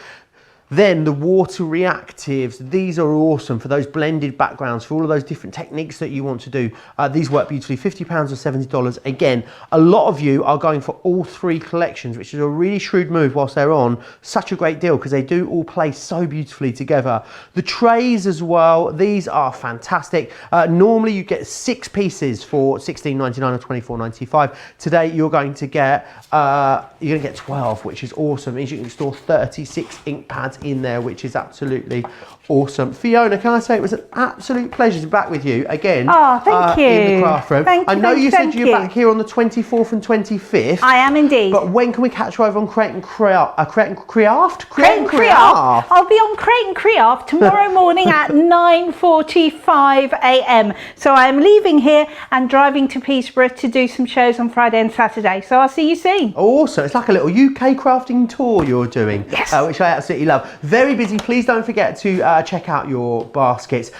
Then the water reactives, these are awesome for those blended backgrounds, for all of those different techniques that you want to do. These work beautifully, £50 or $70. Again, a lot of you are going for all three collections, which is a really shrewd move whilst they're on. Such a great deal because they do all play so beautifully together. The trays as well, these are fantastic. Normally you get 6 pieces for $16.99 or $24.95. Today you're going to get 12, which is awesome. It means you can store 36 ink pads in there, which is absolutely awesome. Fiona, can I say it was an absolute pleasure to be back with you again. Oh, thank you. In the craft room. Thank you. I know you said you're back here on the 24th and 25th. I am indeed. But when can we catch you over on Create and Craft? I'll be on Create and Craft tomorrow morning at 9:45 a.m. So I'm leaving here and driving to Peterborough to do some shows on Friday and Saturday. So I'll see you soon. Awesome. It's like a little UK crafting tour you're doing, yes. Which I absolutely love. Very busy. Please don't forget to check out your baskets.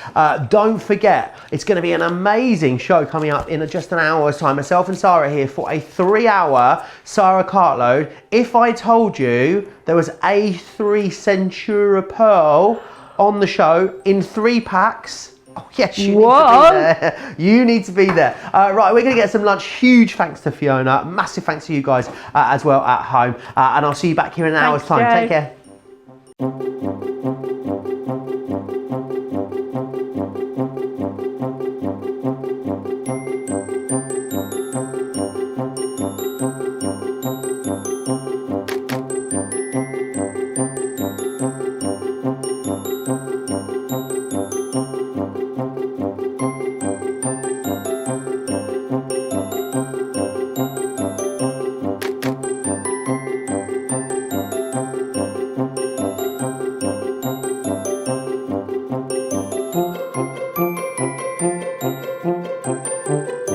Don't forget, it's going to be an amazing show coming up in just an hour's time. Myself and Sarah here for a 3-hour Sarah cartload. If I told you there was A3 Centura Pearl on the show in 3 packs, oh yes, you need to be there. You need to be there. Right, we're going to get some lunch. Huge thanks to Fiona. Massive thanks to you guys as well at home. And I'll see you back here in an hour's time. Joe. Take care.